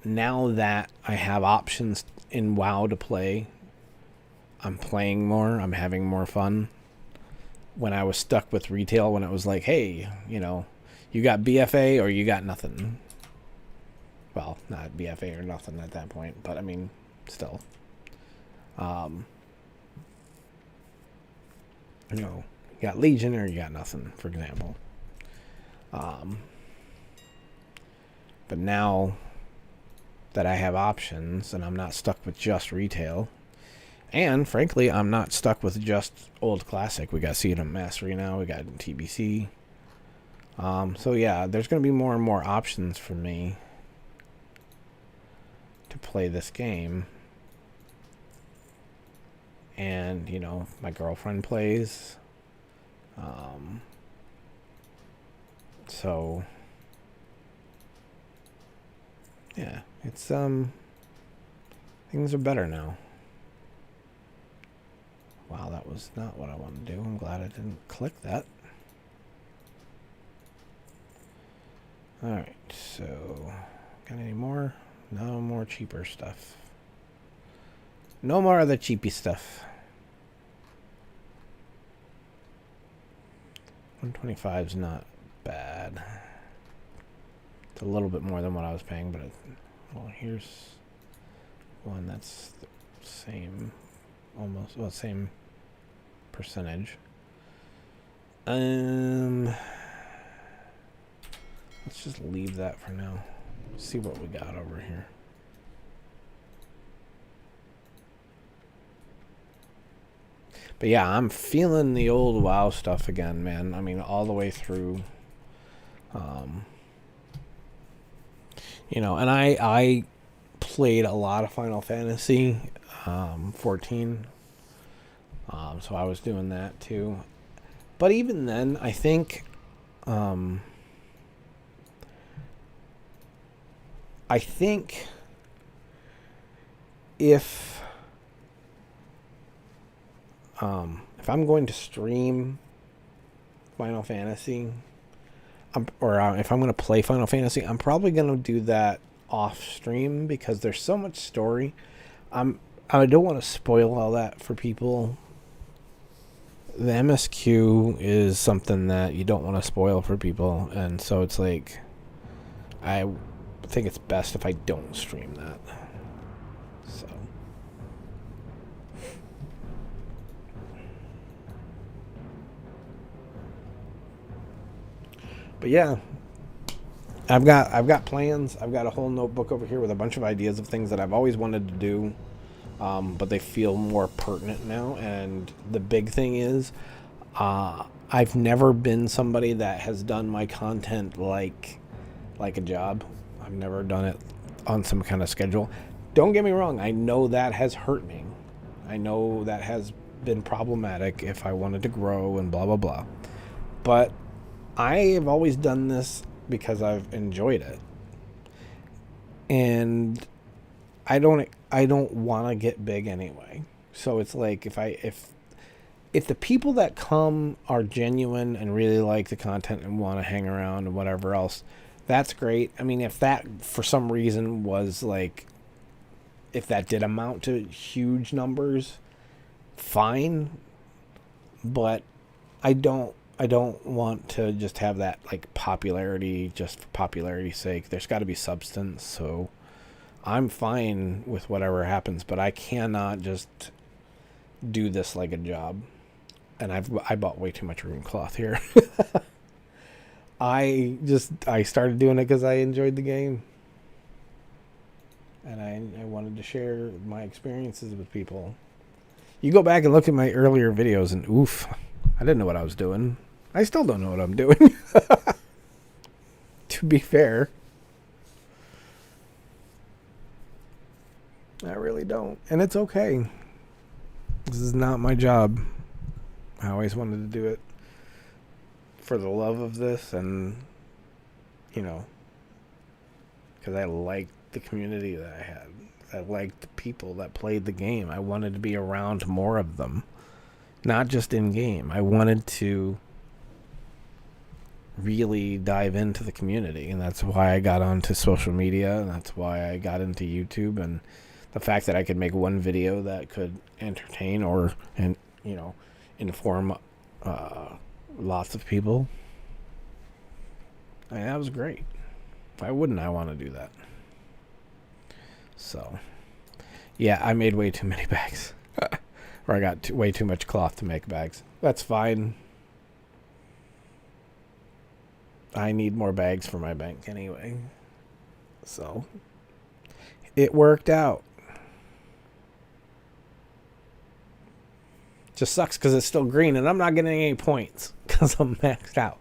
now that I have options in WoW to play, I'm playing more, I'm having more fun. When I was stuck with retail, when it was like, hey, you know, you got BFA or you got nothing. Well, not BFA or nothing at that point, but I mean, still. You know, you got Legion or you got nothing, for example. But now that I have options and I'm not stuck with just retail, and frankly, I'm not stuck with just old classic. We got Seed of Mastery now, we got TBC. So yeah, there's going to be more and more options for me to play this game. And, you know, my girlfriend plays. So yeah, it's things are better now. Wow, that was not what I wanted to do. I'm glad I didn't click that. Alright, so got any more? No more cheaper stuff. No more of the cheapy stuff. 125 is not bad. It's a little bit more than what I was paying, but well, here's one that's the same, almost, well, same percentage. Let's just leave that for now. See what we got over here. But yeah, I'm feeling the old WoW stuff again, man. I mean, all the way through. And I played a lot of Final Fantasy 14. So I was doing that too. But even then, I think I think if I'm going to stream Final Fantasy, if I'm going to play Final Fantasy, I'm probably going to do that off stream because there's so much story. I don't want to spoil all that for people. The MSQ is something that you don't want to spoil for people, and so it's like I think it's best if I don't stream that. So, but yeah, I've got plans. I've got a whole notebook over here with a bunch of ideas of things that I've always wanted to do, but they feel more pertinent now. And the big thing is, I've never been somebody that has done my content like a job. I've never done it on some kind of schedule. Don't get me wrong. I know that has hurt me. I know that has been problematic if I wanted to grow and blah, blah, blah. But I have always done this because I've enjoyed it. And I don't want to get big anyway. So it's like if the people that come are genuine and really like the content and want to hang around and whatever else, that's great. I mean, if that for some reason was like, if that did amount to huge numbers, fine. But I don't want to just have that like popularity just for popularity's sake. There's got to be substance. So I'm fine with whatever happens, but I cannot just do this like a job. And I bought way too much room cloth here. I started doing it because I enjoyed the game, and I wanted to share my experiences with people. You go back and look at my earlier videos, and oof, I didn't know what I was doing. I still don't know what I'm doing. To be fair, I really don't, and it's okay. This is not my job. I always wanted to do it for the love of this, and because I liked the community that I had. I liked the people that played the game. I wanted to be around more of them, not just in game. I wanted to really dive into the community, and that's why I got onto social media, and that's why I got into YouTube, and the fact that I could make one video that could entertain or inform lots of people. I mean, that was great. Why wouldn't I want to do that? So, yeah, I made way too many bags. Or I got way too much cloth to make bags. That's fine. I need more bags for my bank anyway. So, it worked out. Just sucks because it's still green and I'm not getting any points because I'm maxed out.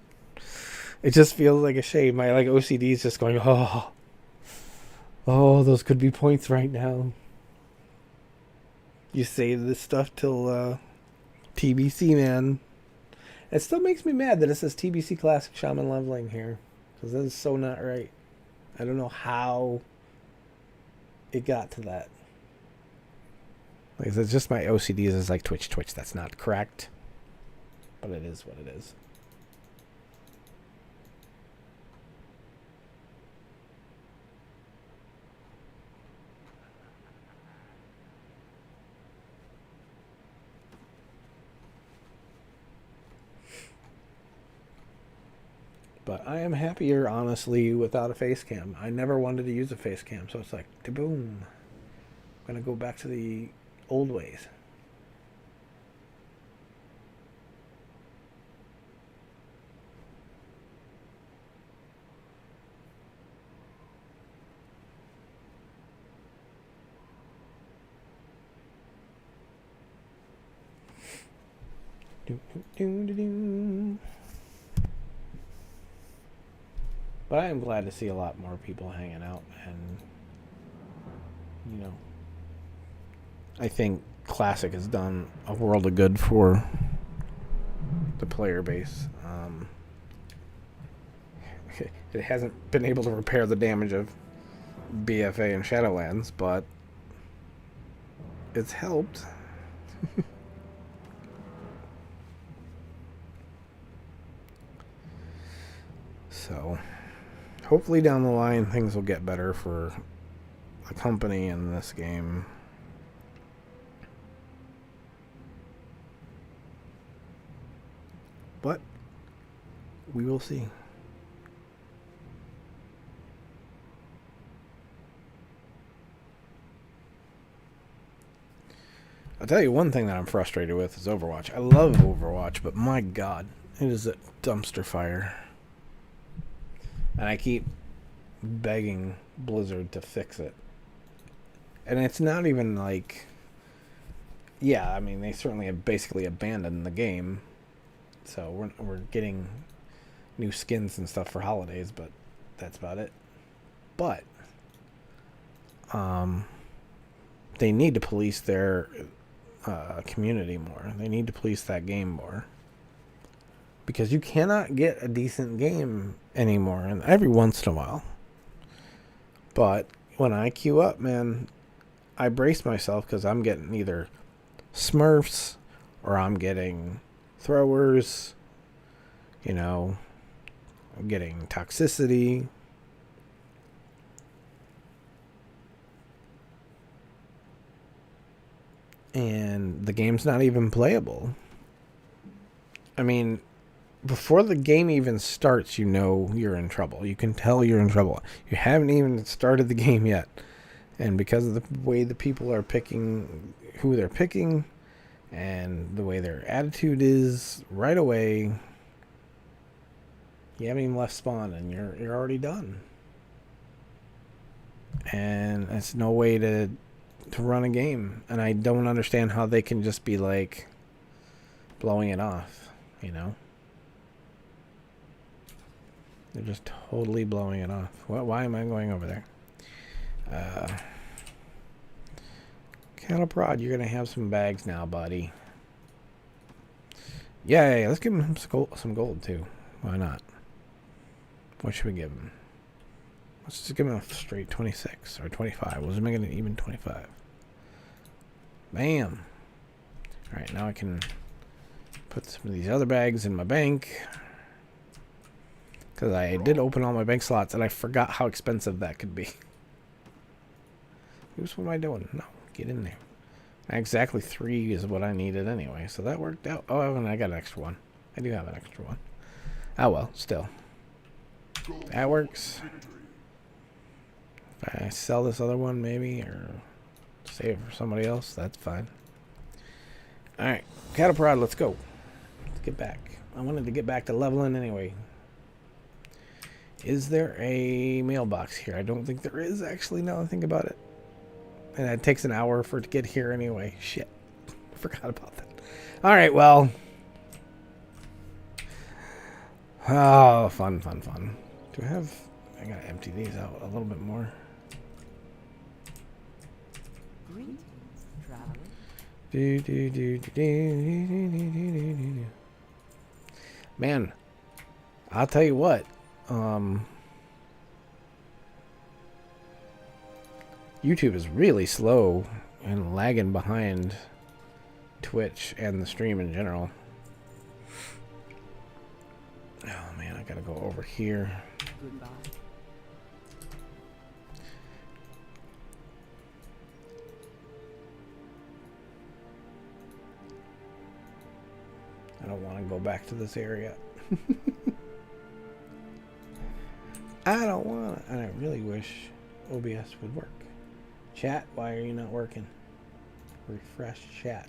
It just feels like a shame. My OCD is just going, oh, those could be points right now. You save this stuff till TBC, man. It still makes me mad that it says TBC Classic Shaman leveling here, because that is so not right. I don't know how it got to that. It's just my OCD is like Twitch. That's not correct, but it is what it is. But I am happier, honestly, without a face cam. I never wanted to use a face cam, so it's like, boom. I'm going to go back to the old ways. Do, do, do, do. But I am glad to see a lot more people hanging out, and you know, I think Classic has done a world of good for the player base. It hasn't been able to repair the damage of BFA and Shadowlands, but it's helped. So, hopefully down the line things will get better for the company in this game. But we will see. I'll tell you one thing that I'm frustrated with is Overwatch. I love Overwatch, but my God, it is a dumpster fire. And I keep begging Blizzard to fix it. And it's not even like... Yeah, I mean, they certainly have basically abandoned the game. So we're getting new skins and stuff for holidays, but that's about it. But they need to police their community more. They need to police that game more. Because you cannot get a decent game anymore, and every once in a while. But when I queue up, man, I brace myself because I'm getting either Smurfs or I'm getting throwers. You know, I'm getting toxicity. And the game's not even playable. I mean, before the game even starts, you know you're in trouble. You can tell you're in trouble. You haven't even started the game yet. And because of the way the people are picking who they're picking and the way their attitude is, right away, you haven't even left spawn and you're already done. And it's no way to run a game. And I don't understand how they can just be like blowing it off, you know? They're just totally blowing it off. Why am I going over there? Cattle Prod, you're going to have some bags now, buddy. Yeah, let's give him some gold, too. Why not? What should we give him? Let's just give him a straight 26 or 25. We'll just make it an even 25. Bam. Alright, now I can put some of these other bags in my bank. Because I did open all my bank slots and I forgot how expensive that could be. What am I doing? No, get in there. Exactly 3 is what I needed anyway, so that worked out. Oh, and I got an extra one. I do have an extra one. Oh well, still. That works. If I sell this other one maybe, or save it for somebody else, that's fine. Alright, Cattle Prod, let's go. Let's get back. I wanted to get back to leveling anyway. Is there a mailbox here? I don't think there is, actually, now I think about it. And it takes an hour for it to get here anyway. Shit. I forgot about that. Alright, well. Oh, fun. Do I have... I gotta empty these out a little bit more. Man, I'll tell you what. YouTube is really slow and lagging behind Twitch and the stream in general. Oh man, I gotta go over here. Goodbye. I don't want to go back to this area. I don't want to. And I really wish OBS would work. Chat, why are you not working? Refresh chat.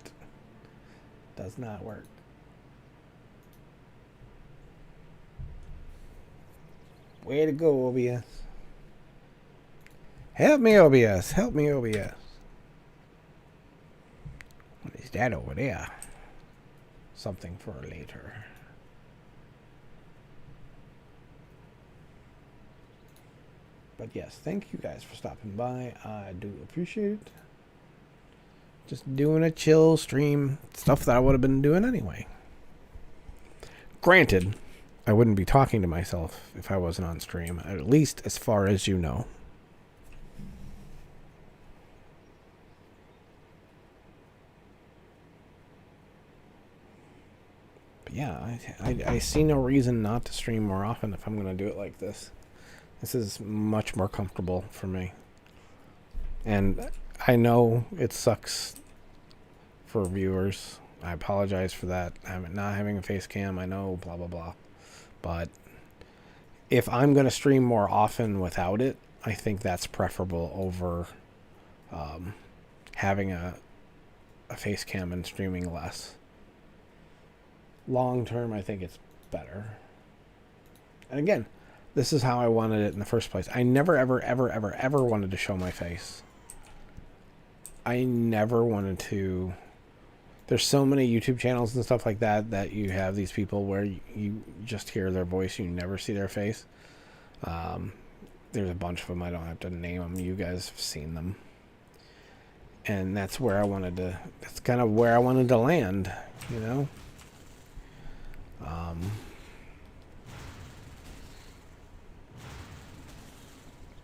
Does not work. Way to go, OBS. Help me, OBS. Help me, OBS. What is that over there? something for later. But yes, thank you guys for stopping by. I do appreciate it. Just doing a chill stream. Stuff that I would have been doing anyway. Granted, I wouldn't be talking to myself if I wasn't on stream. At least as far as you know. But yeah, I see no reason not to stream more often if I'm going to do it like this. This is much more comfortable for me. And I know it sucks for viewers. I apologize for that. Not having a face cam, I know, blah, blah, blah. But if I'm going to stream more often without it, I think that's preferable over having a face cam and streaming less. Long term, I think it's better. And again, this is how I wanted it in the first place. I never, ever, ever, ever, ever wanted to show my face. I never wanted to. There's so many YouTube channels and stuff like that that you have these people where you just hear their voice, you never see their face. There's a bunch of them. I don't have to name them. You guys have seen them. And that's where I wanted to. That's kind of where I wanted to land, you know.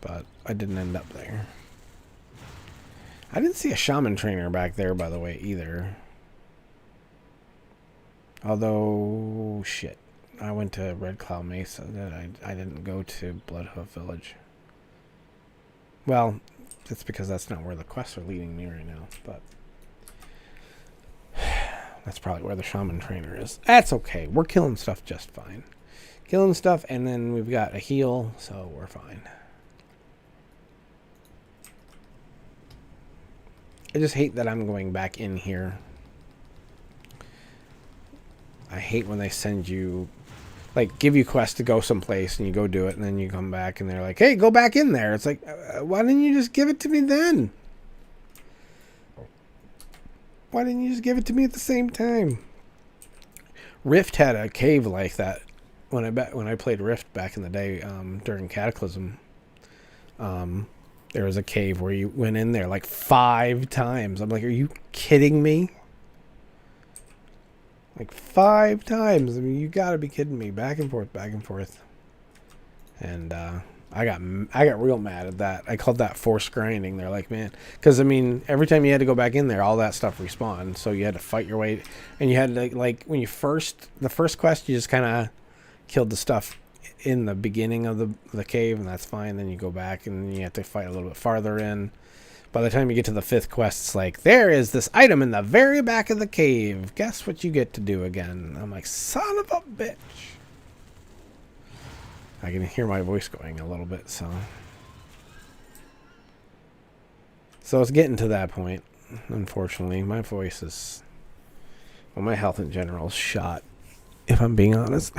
But I didn't end up there. I didn't see a shaman trainer back there, by the way, either. Although, shit. I went to Red Cloud Mesa. I didn't go to Bloodhoof Village. Well, it's because that's not where the quests are leading me right now. But that's probably where the shaman trainer is. That's okay. We're killing stuff just fine. Killing stuff, and then we've got a heal, so we're fine. I just hate that I'm going back in here. I hate when they send you, like, give you quests to go someplace and you go do it and then you come back and they're like, hey, go back in there. It's like, why didn't you just give it to me then? Why didn't you just give it to me at the same time? Rift had a cave like that when I played Rift back in the day during Cataclysm. There was a cave where you went in there like 5 times. I'm like, are you kidding me? Like 5 times. I mean, you gotta be kidding me. Back and forth, back and forth. And I got real mad at that. I called that forced grinding. They're like, man, because I mean, every time you had to go back in there, all that stuff respawned. So you had to fight your way, and you had to like when the first quest, you just kind of killed the stuff in the beginning of the cave, and that's fine. Then you go back and then you have to fight a little bit farther in. By the time you get to the 5th quest, it's like, there is this item in the very back of the cave. Guess what you get to do again? I'm like, son of a bitch. I can hear my voice going a little bit, so it's getting to that point. Unfortunately, my voice is, well, my health in general is shot, if I'm being honest.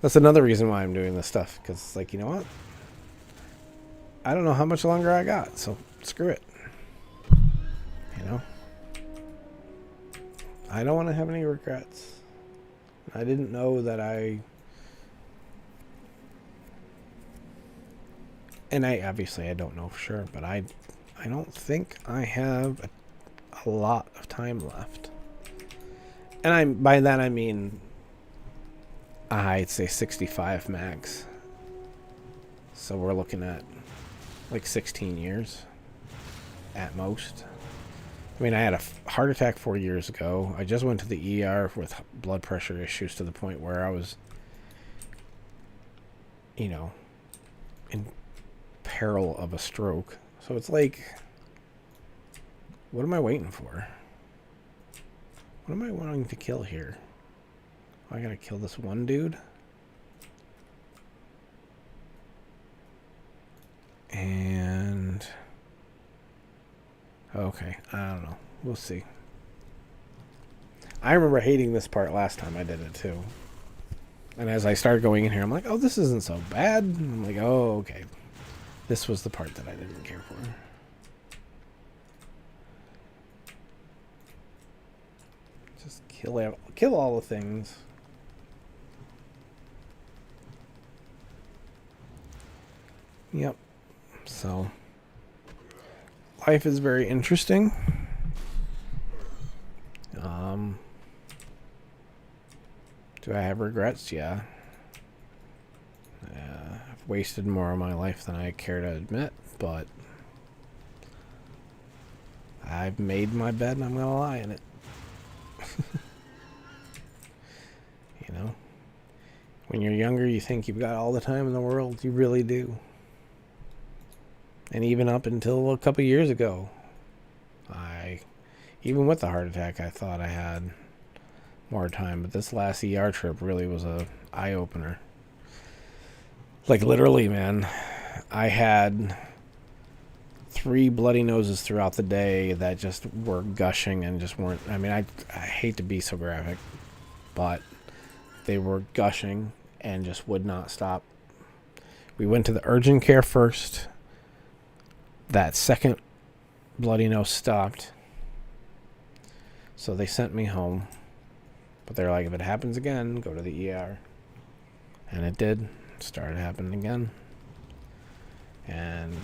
That's another reason why I'm doing this stuff, because it's like, you know what? I don't know how much longer I got, so screw it. You know? I don't want to have any regrets. I didn't know that and I obviously don't know for sure, but I don't think I have a lot of time left. And by that I mean I'd say 65 max. So we're looking at like 16 years at most. I mean, I had a heart attack 4 years ago. I just went to the ER with blood pressure issues to the point where I was, you know, in peril of a stroke. So it's like, what am I waiting for? What am I wanting to kill here? I gotta kill this one dude? And okay, I don't know. We'll see. I remember hating this part last time I did it too. And as I started going in here, I'm like, oh, this isn't so bad. I'm like, oh, okay. This was the part that I didn't care for. Just kill all the things. Yep. So, life is very interesting. Do I have regrets? Yeah. I've wasted more of my life than I care to admit, but I've made my bed and I'm gonna lie in it. You know? When you're younger, you think you've got all the time in the world. You really do. And even up until a couple years ago, even with the heart attack, I thought I had more time. But this last ER trip really was a eye-opener. Like, literally, man, I had 3 bloody noses throughout the day that just were gushing and just weren't... I mean, I hate to be so graphic, but they were gushing and just would not stop. We went to the urgent care first. That second bloody nose stopped. So they sent me home. But they're like, if it happens again, go to the ER. And it did. It started happening again. And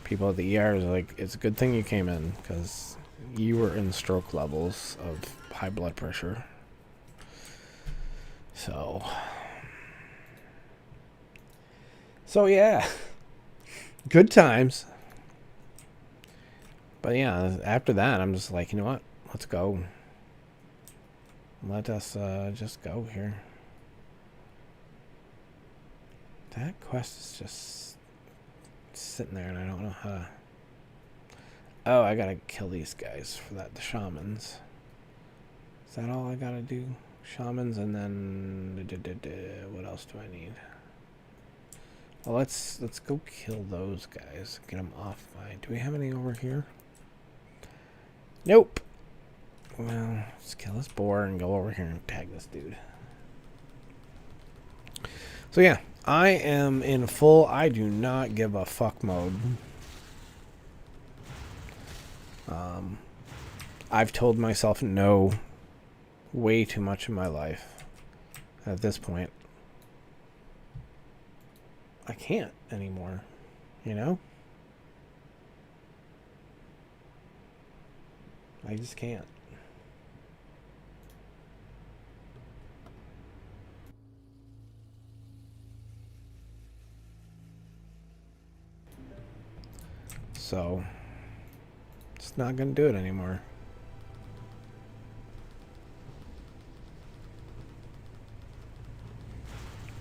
people at the ER was like, it's a good thing you came in, because you were in stroke levels of high blood pressure. So yeah. Good times. But yeah, after that, I'm just like, you know what? Let's go. Let us just go here. That quest is just sitting there, and I don't know how to... Oh, I gotta kill these guys for that. The shamans. Is that all I gotta do? Shamans, and then... What else do I need? Well, let's go kill those guys. Get them off my... Do we have any over here? Nope. Well, let's kill this boar and go over here and tag this dude. So yeah, I am in full I do not give a fuck mode. I've told myself no way too much in my life. At this point, I can't anymore, you know? I just can't. So, it's not gonna do it anymore.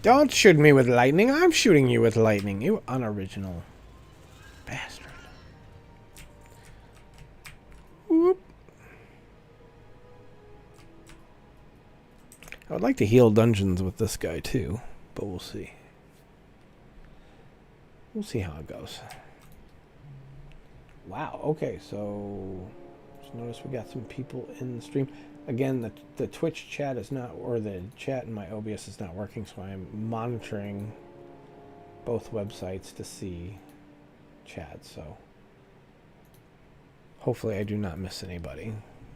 Don't shoot me with lightning. I'm shooting you with lightning. You unoriginal bastard. Whoop. I would like to heal dungeons with this guy too, but we'll see. We'll see how it goes. Wow, okay, so just notice we got some people in the stream. Again, the Twitch chat is not, or the chat in my OBS is not working, so I'm monitoring both websites to see chat, so hopefully I do not miss anybody,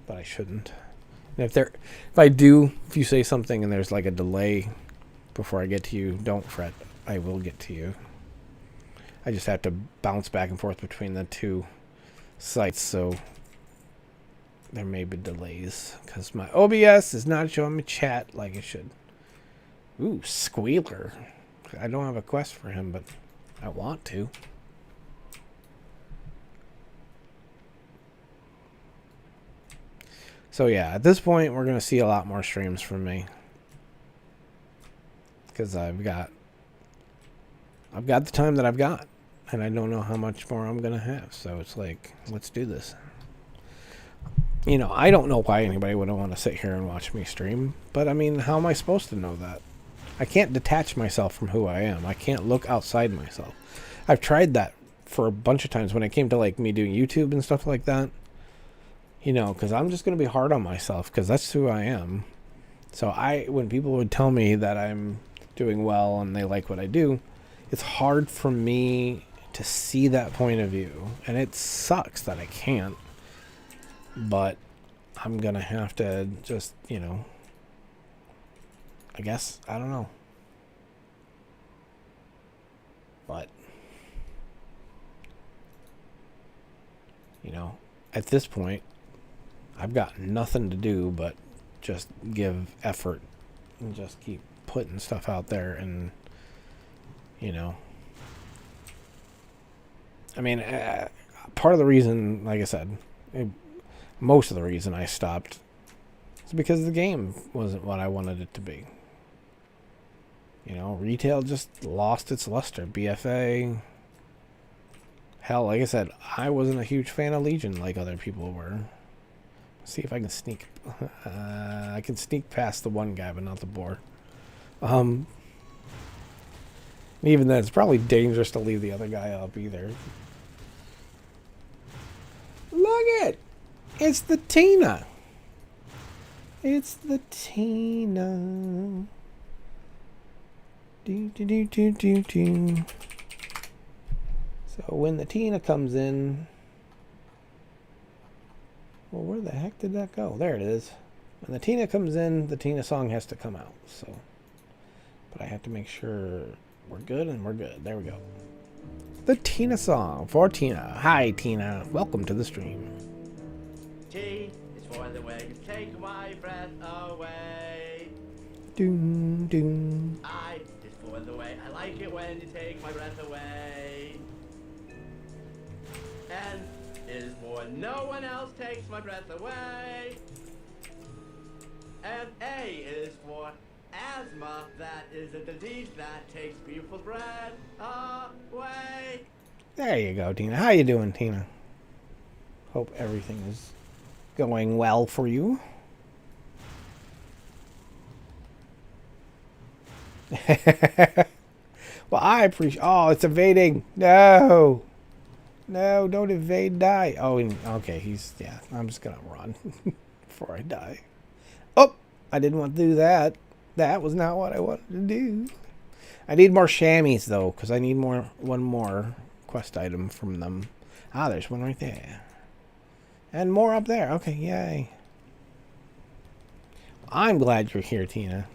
but I shouldn't. And if you say something and there's like a delay before I get to you, don't fret, I will get to you. I just have to bounce back and forth between the two sites, so there may be delays because my OBS is not showing me chat like it should. Ooh, Squealer. I don't have a quest for him, but I want to. So yeah, at this point, we're going to see a lot more streams from me. Because I've got the time that I've got. And I don't know how much more I'm going to have. So it's like, let's do this. You know, I don't know why anybody would want to sit here and watch me stream. But I mean, how am I supposed to know that? I can't detach myself from who I am. I can't look outside myself. I've tried that for a bunch of times when it came to like me doing YouTube and stuff like that. You know, because I'm just going to be hard on myself because that's who I am. So when people would tell me that I'm doing well and they like what I do, it's hard for me to see that point of view. And it sucks that I can't. But I'm gonna have to just, I guess, I don't know. But, at this point, I've got nothing to do but just give effort and just keep putting stuff out there. And, I mean, part of the reason, like I said, most of the reason I stopped is because the game wasn't what I wanted it to be. Retail just lost its luster. BFA. Hell, like I said, I wasn't a huge fan of Legion like other people were. Let's see if I can sneak. I can sneak past the one guy, but not the boar. Even then, it's probably dangerous to leave the other guy up either. Look it! It's the Tina! It's the Tina. Do, do, do, do, do, do. So when the Tina comes in... Well, where the heck did that go? There it is. When the Tina comes in, the Tina song has to come out. So, but I have to make sure we're good and we're good. There we go. The Tina song for Tina. Hi, Tina. Welcome to the stream. T is for the way you take my breath away. Doom, doom. I is for the way I like it when you take my breath away. N is for no one else takes my breath away. And A is for asthma, that is a disease that takes beautiful breath away. There you go, Tina. How you doing, Tina? Hope everything is going well for you. Well, I appreciate... Oh, it's evading. No. No, don't evade, die. Oh, okay, yeah, I'm just gonna run before I die. Oh, I didn't want to do that. That was not what I wanted to do. I need more chamois, though, because I need one more quest item from them. Ah, there's one right there. And more up there. Okay, yay. I'm glad you're here, Tina.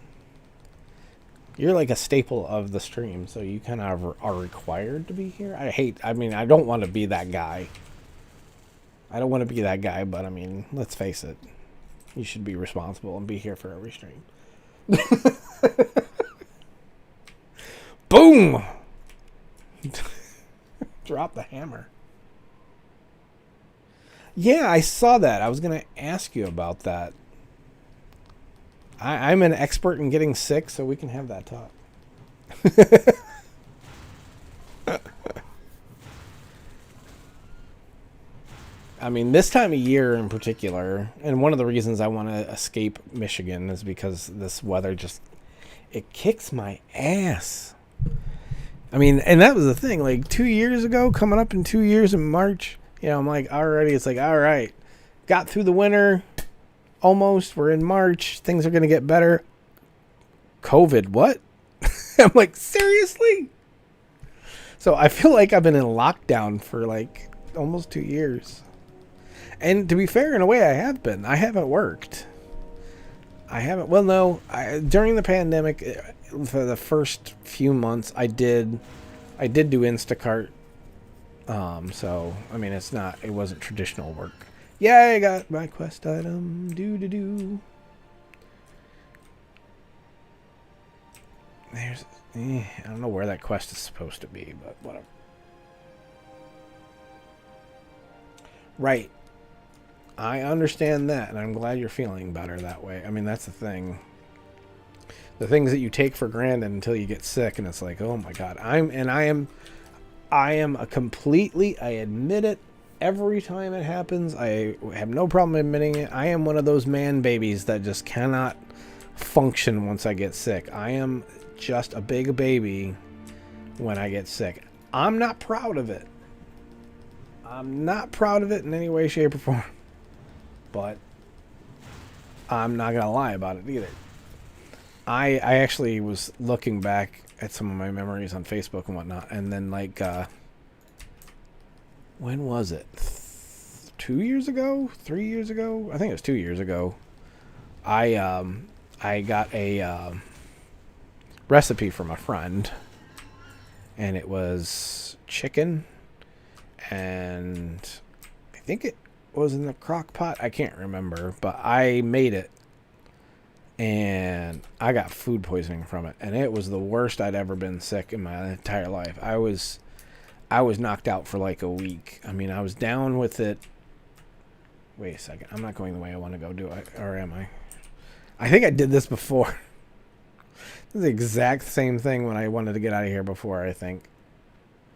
You're like a staple of the stream, so you kind of are required to be here. I don't want to be that guy. I don't want to be that guy, but I mean, let's face it. You should be responsible and be here for every stream. Boom! Drop the hammer. Yeah, I saw that. I was going to ask you about that. I'm an expert in getting sick, so we can have that talk. I mean, this time of year in particular, and one of the reasons I want to escape Michigan is because this weather it kicks my ass. I mean, and that was the thing, like 2 years ago, coming up in 2 years in March, I'm like, already, it's like, all right, got through the winter. Almost. We're in March. Things are going to get better. COVID, what? I'm like, seriously? So I feel like I've been in lockdown for like almost 2 years. And to be fair, in a way, I have been. I haven't worked. Well, no. During the pandemic, for the first few months, I did do Instacart. So, I mean, it wasn't traditional work. Yeah, I got my quest item. Do. I don't know where that quest is supposed to be, but whatever. Right. I understand that, and I'm glad you're feeling better that way. I mean, that's the thing. The things that you take for granted until you get sick, and it's like, oh my God. I am I admit it. Every time it happens, I have no problem admitting it. I am one of those man babies that just cannot function once I get sick. I am just a big baby when I get sick. I'm not proud of it. I'm not proud of it in any way, shape, or form. But I'm not going to lie about it either. I actually was looking back at some of my memories on Facebook and whatnot, and then like... when was it? 2 years ago, 3 years ago. I think it was 2 years ago. I got a recipe from a friend, and it was chicken, and I think it was in the crock pot. I can't remember, but I made it, and I got food poisoning from it, and it was the worst I'd ever been sick in my entire life. I was knocked out for like a week. I mean, I was down with it. Wait a second. I'm not going the way I want to go, do I? Or am I? I think I did this before. This is the exact same thing when I wanted to get out of here before, I think.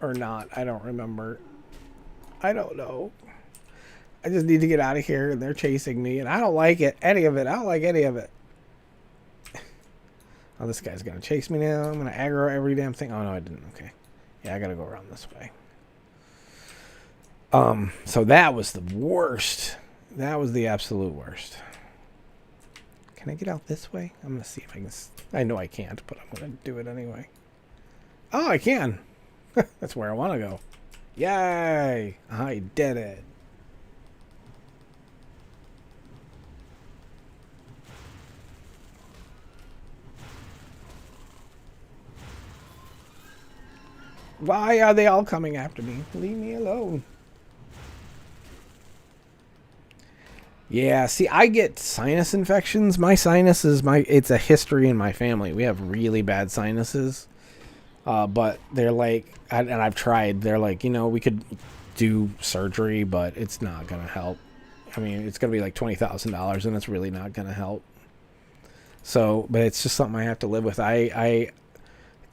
Or not. I don't remember. I don't know. I just need to get out of here, and they're chasing me, and I don't like it. Any of it. I don't like any of it. Oh, this guy's going to chase me now. I'm going to aggro every damn thing. Oh, no, I didn't. Okay. Yeah, I got to go around this way. So that was the worst. That was the absolute worst. Can I get out this way? I'm going to see if I can. I know I can't, but I'm going to do it anyway. Oh, I can. That's where I want to go. Yay! I did it. Why are they all coming after me? Leave me alone. Yeah, see, I get sinus infections. My sinuses, it's a history in my family. We have really bad sinuses. But they're like, and I've tried, they're like, we could do surgery, but it's not going to help. I mean, it's going to be like $20,000, and it's really not going to help. So, but it's just something I have to live with. I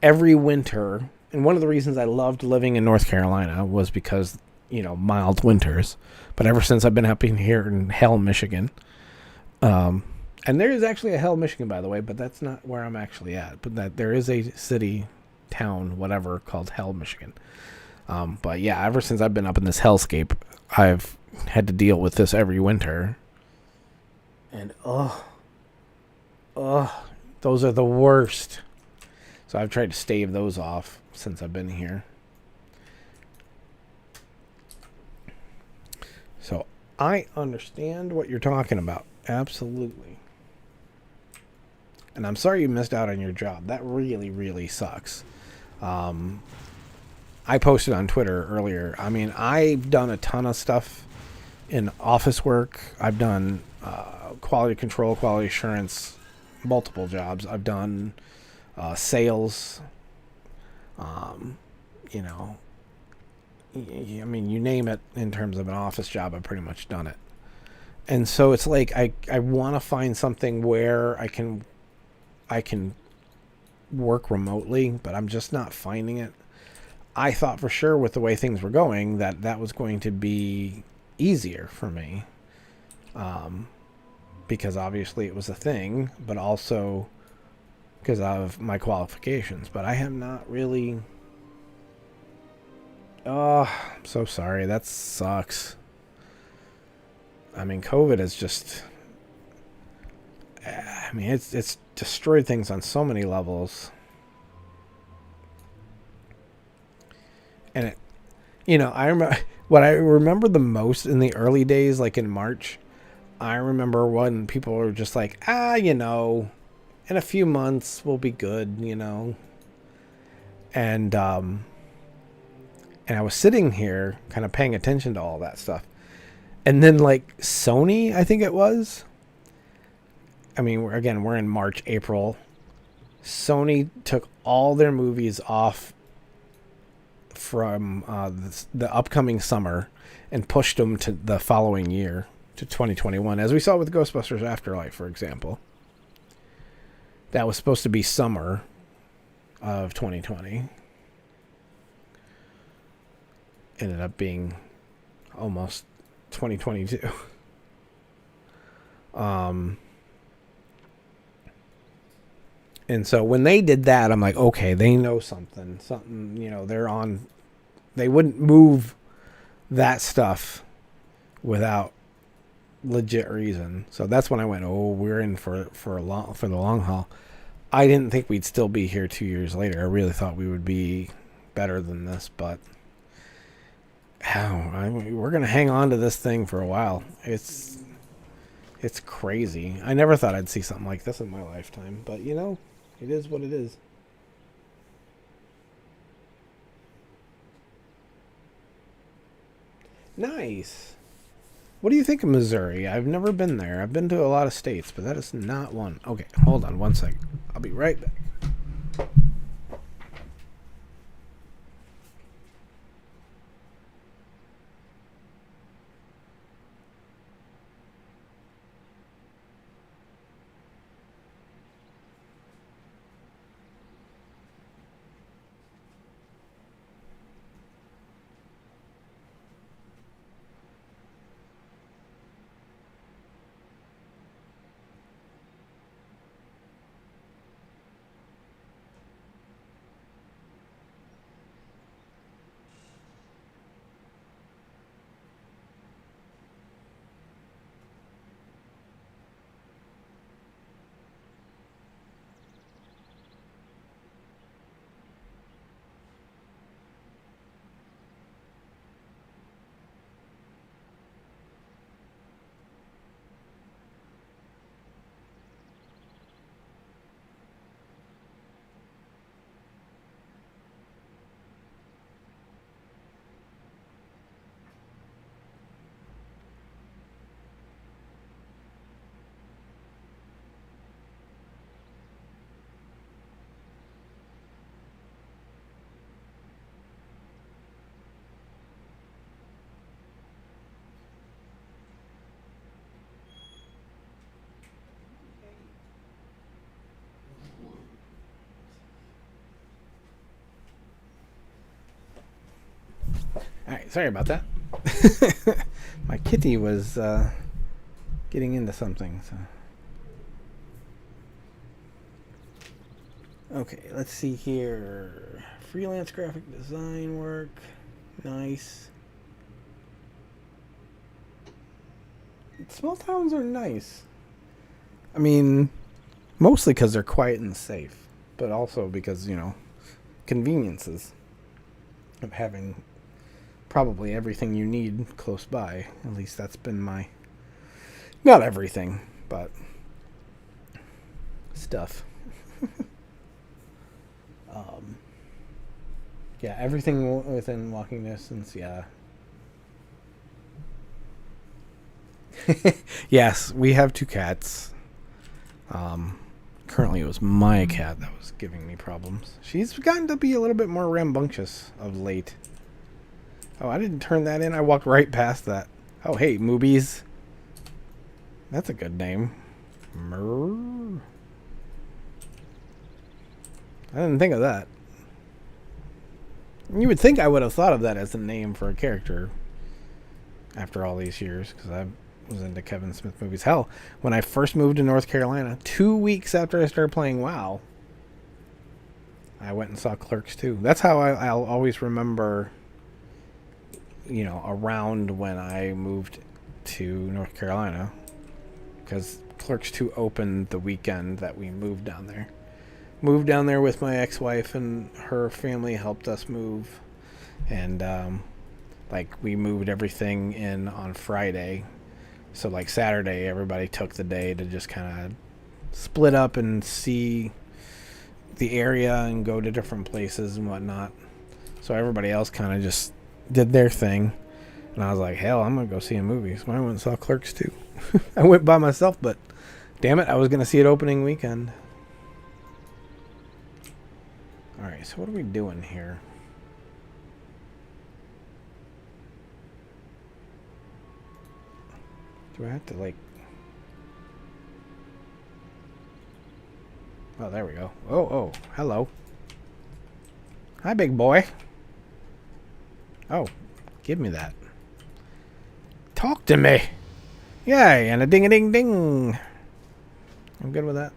every winter, and one of the reasons I loved living in North Carolina was because, mild winters. But ever since I've been up in here in Hell, Michigan, and there is actually a Hell, Michigan, by the way, but that's not where I'm actually at. But that there is a city, town, whatever, called Hell, Michigan. But yeah, ever since I've been up in this hellscape, I've had to deal with this every winter. And those are the worst. So I've tried to stave those off since I've been here. So I understand what you're talking about. Absolutely. And I'm sorry you missed out on your job. That really, really sucks. I posted on Twitter earlier. I mean, I've done a ton of stuff in office work. I've done quality control, quality assurance, multiple jobs. I've done sales. I mean, you name it in terms of an office job, I've pretty much done it. And so it's like I want to find something where I can work remotely, but I'm just not finding it. I thought for sure with the way things were going that was going to be easier for me, because obviously it was a thing, but also because of my qualifications. But I have not really. Oh, I'm so sorry. That sucks. I mean, COVID is just. I mean, it's destroyed things on so many levels. And I remember what I remember the most in the early days, like in March. I remember when people were just like, in a few months we'll be good, And I was sitting here kind of paying attention to all that stuff. And then like Sony, I think it was. I mean, we're in March, April. Sony took all their movies off from the upcoming summer and pushed them to the following year, to 2021, as we saw with Ghostbusters Afterlife, for example. That was supposed to be summer of 2020. Ended up being almost 2022. And so when they did that, I'm like, okay, they know something, they're on. They wouldn't move that stuff without legit reason. So that's when I went, we're in for the long haul. I didn't think we'd still be here 2 years later. I really thought we would be better than this, but We're gonna hang on to this thing for a while. It's crazy. I never thought I'd see something like this in my lifetime, but you know, it is what it is. Nice. What do you think of Missouri? I've never been there. I've been to a lot of states, but that is not one. Okay, hold on one sec. I'll be right back. All right, sorry about that. My kitty was getting into something. So. Okay, let's see here. Freelance graphic design work. Nice. Small towns are nice. I mean, mostly because they're quiet and safe, but also because, you know, conveniences of having probably everything you need close by. At least that's been my... Not everything, but stuff. Yeah, everything within walking distance, yeah. Yes, we have 2 cats. Currently it was my cat that was giving me problems. She's gotten to be a little bit more rambunctious of late. Oh, I didn't turn that in. I walked right past that. Oh, hey, Moobies. That's a good name. Murr. I didn't think of that. You would think I would have thought of that as a name for a character after all these years, because I was into Kevin Smith movies. Hell, when I first moved to North Carolina, 2 weeks after I started playing WoW, I went and saw Clerks 2. That's how I'll always remember, you know, around when I moved to North Carolina, because Clerks 2 opened the weekend that we moved down there. Moved down there with my ex-wife, and her family helped us move. And, like, we moved everything in on Friday. So, like, Saturday, everybody took the day to just kind of split up and see the area and go to different places and whatnot. So everybody else kind of just did their thing. And I was like, hell, I'm going to go see a movie. So I went and saw Clerks 2. I went by myself, but damn it, I was going to see it opening weekend. Alright, so what are we doing here? Do I have to, like... Oh, there we go. Oh, hello. Hi, big boy. Oh, give me that. Talk to me. Yay, and a ding-a-ding-ding. I'm good with that.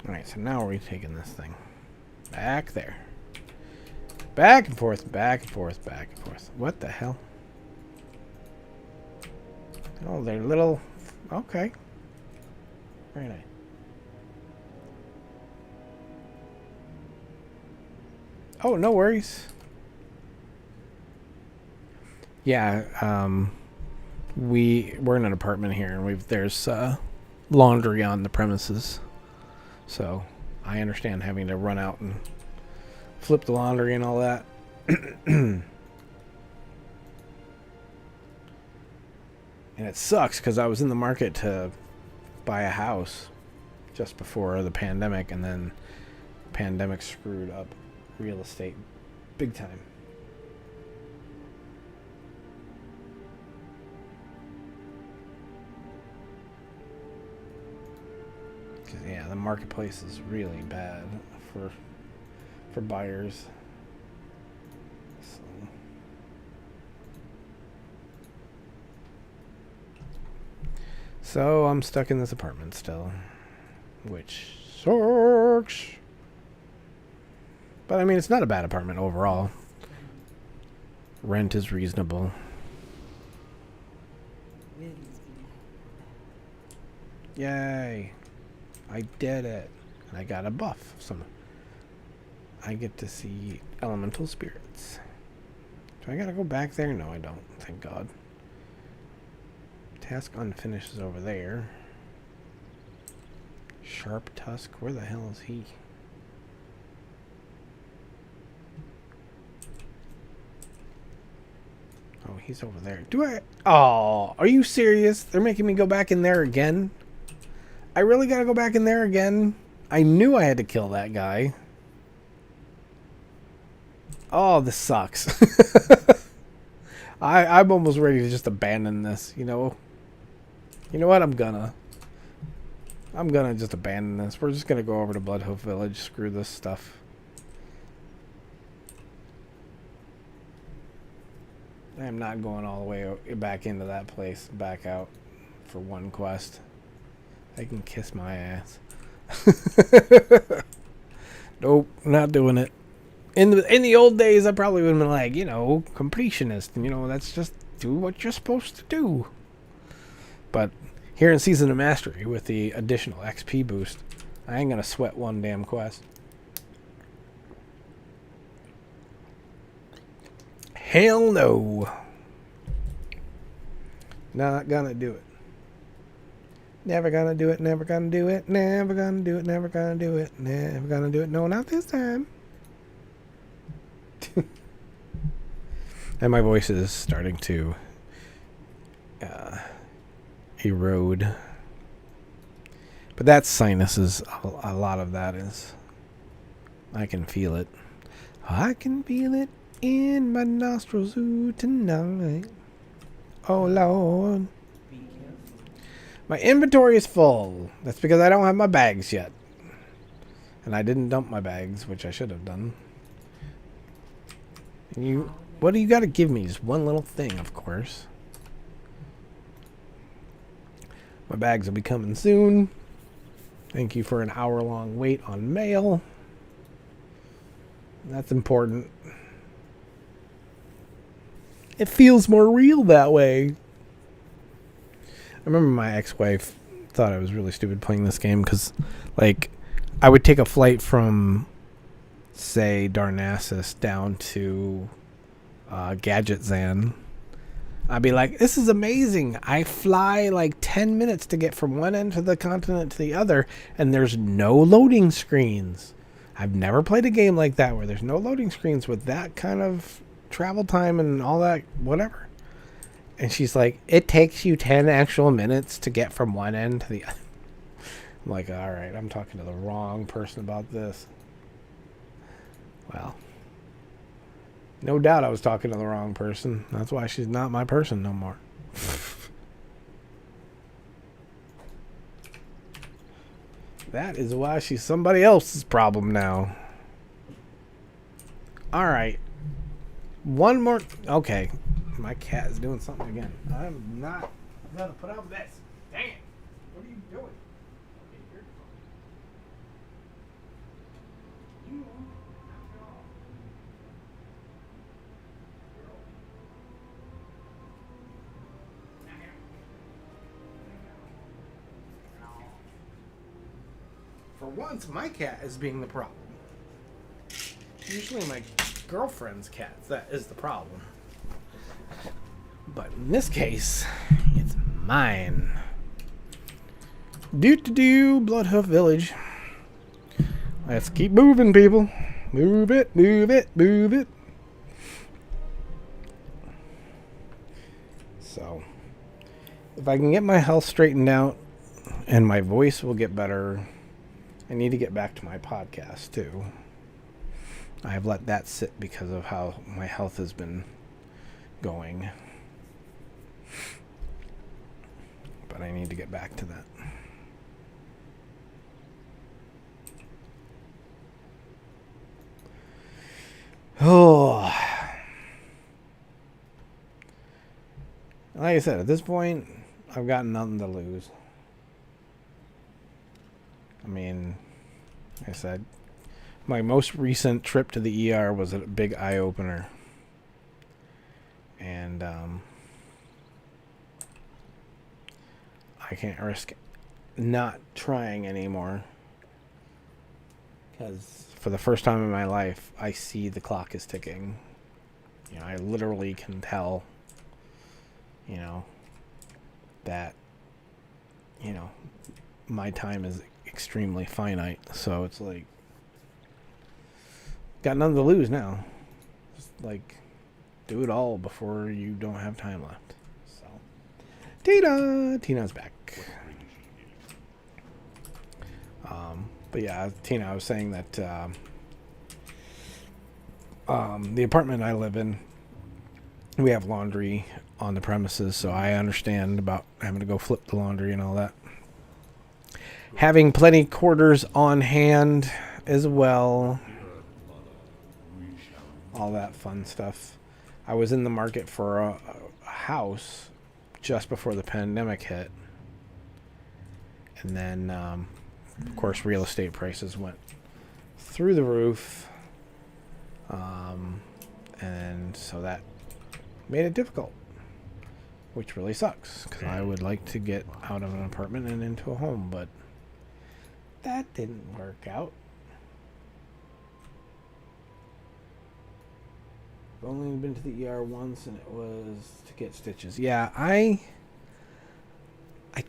Alright, so now we're taking this thing back there. Back and forth, back and forth, back and forth. What the hell? Oh, they're little... Okay. Very nice. Oh, no worries. Yeah, we're in an apartment here, and there's laundry on the premises, so I understand having to run out and flip the laundry and all that. And it sucks because I was in the market to buy a house just before the pandemic, and then pandemic screwed up real estate big time. Yeah, the marketplace is really bad for buyers. So I'm stuck in this apartment still, which sucks. But I mean, it's not a bad apartment overall. Rent is reasonable. Yay! I did it. And I got a buff. I get to see elemental spirits. Do I gotta go back there? No, I don't. Thank God. Task unfinished is over there. Sharp Tusk. Where the hell is he? Oh, he's over there. Oh, are you serious? They're making me go back in there again? I really gotta go back in there again? I knew I had to kill that guy. Oh, this sucks. I'm almost ready to just abandon this, you know? You know what? I'm gonna just abandon this. We're just gonna go over to Bloodhoof Village. Screw this stuff. I am not going all the way back into that place, back out for one quest. I can kiss my ass. Nope, not doing it. In the old days, I probably would have been like, completionist, and that's just do what you're supposed to do. But here in Season of Mastery, with the additional XP boost, I ain't gonna sweat one damn quest. Hell no. Not gonna do it. Never gonna do it, never gonna do it, never gonna do it, never gonna do it, never gonna do it. No, not this time. And my voice is starting to erode. But that's sinuses. A lot of that is. I can feel it. I can feel it in my nostrils tonight. Oh, Lord. My inventory is full. That's because I don't have my bags yet. And I didn't dump my bags, which I should have done. And what do you got to give me? Just one little thing, of course. My bags will be coming soon. Thank you for an hour-long wait on mail. That's important. It feels more real that way. I remember my ex-wife thought I was really stupid playing this game because, I would take a flight from, say, Darnassus down to Gadget Zan. I'd be like, this is amazing. I fly 10 minutes to get from one end of the continent to the other, and there's no loading screens. I've never played a game like that where there's no loading screens with that kind of travel time and all that, whatever. And she's like, it takes you 10 actual minutes to get from one end to the other. I'm like, all right, I'm talking to the wrong person about this. Well, no doubt I was talking to the wrong person. That's why she's not my person no more. That is why she's somebody else's problem now. All right. One more. Okay. My cat is doing something again. I'm not going to put up with this. Dang it. What are you doing? Okay, here. You. For once, my cat is being the problem. Usually my girlfriend's cat that is the problem. But in this case, it's mine. Do Bloodhoof Village. Let's keep moving, people. Move it, move it, move it. So, if I can get my health straightened out and my voice will get better, I need to get back to my podcast too. I've let that sit because of how my health has been going. But I need to get back to that. Oh. Like I said, at this point, I've got nothing to lose. I mean, like I said, my most recent trip to the ER was a big eye-opener. And I can't risk not trying anymore. Because for the first time in my life, I see the clock is ticking. You know, I literally can tell, you know, that, you know, my time is extremely finite. So it's like, got nothing to lose now. Just like, do it all before you don't have time left. So, Tina's back. But yeah, Tina, I was saying that the apartment I live in, we have laundry on the premises, so I understand about having to go flip the laundry and all that. Having plenty quarters on hand as well. All that fun stuff. I was in the market for a house just before the pandemic hit. And then, of course, real estate prices went through the roof. And so that made it difficult, which really sucks because I would like to get out of an apartment and into a home, but that didn't work out. I've only been to the ER once, and it was to get stitches. Yeah, I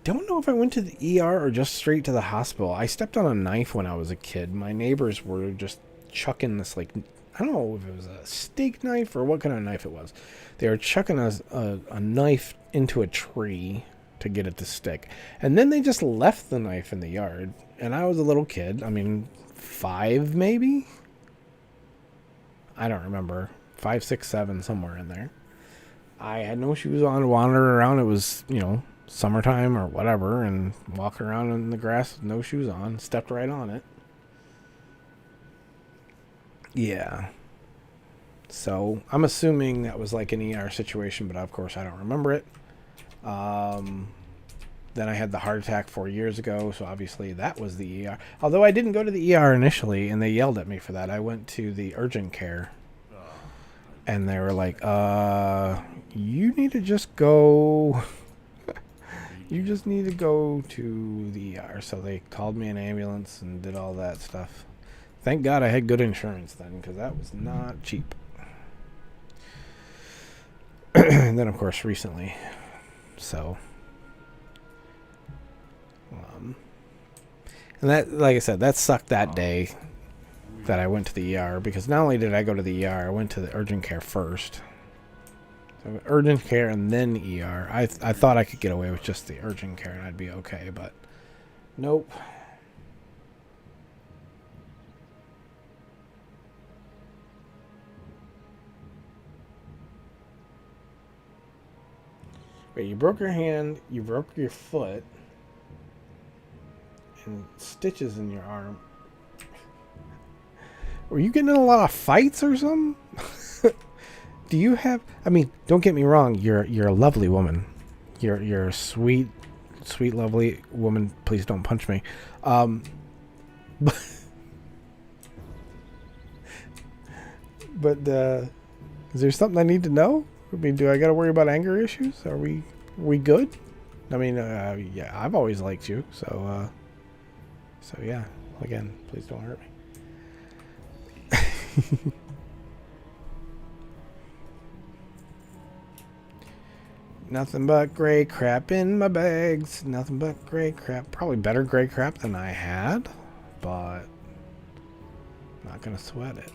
don't know if I went to the ER or just straight to the hospital. I stepped on a knife when I was a kid. My neighbors were just chucking this, like, I don't know if it was a steak knife or what kind of knife it was. They were chucking a knife into a tree to get it to stick. And then they just left the knife in the yard. And I was a little kid. I mean, 5 maybe? I don't remember. 5, 6, 7, somewhere in there. I had no shoes on, wandering around. It was, you know, summertime or whatever, and walking around in the grass with no shoes on. Stepped right on it. Yeah. So, I'm assuming that was like an ER situation, but of course I don't remember it. Then I had the heart attack 4 years ago, so obviously that was the ER. Although I didn't go to the ER initially, and they yelled at me for that. I went to the urgent care. And they were like, you need to just go... you just need to go to the ER. So they called me an ambulance and did all that stuff. Thank God I had good insurance then, because that was not cheap. And then, of course, recently. So... and that, like I said, that sucked that day that I went to the ER, because not only did I go to the ER, I went to the urgent care first. So urgent care and then ER. I thought I could get away with just the urgent care and I'd be okay, but nope. Wait, you broke your hand, you broke your foot, and stitches in your arm. Were you getting in a lot of fights or something? Do you have... I mean, don't get me wrong. You're a lovely woman. You're a sweet, lovely woman. Please don't punch me. But is there something I need to know? I mean, do I got to worry about anger issues? Are we good? I mean, yeah, I've always liked you. So yeah. Again, please don't hurt me. I Nothing but gray crap in my bags. Nothing but gray crap. Probably better gray crap than I had, but not gonna sweat it.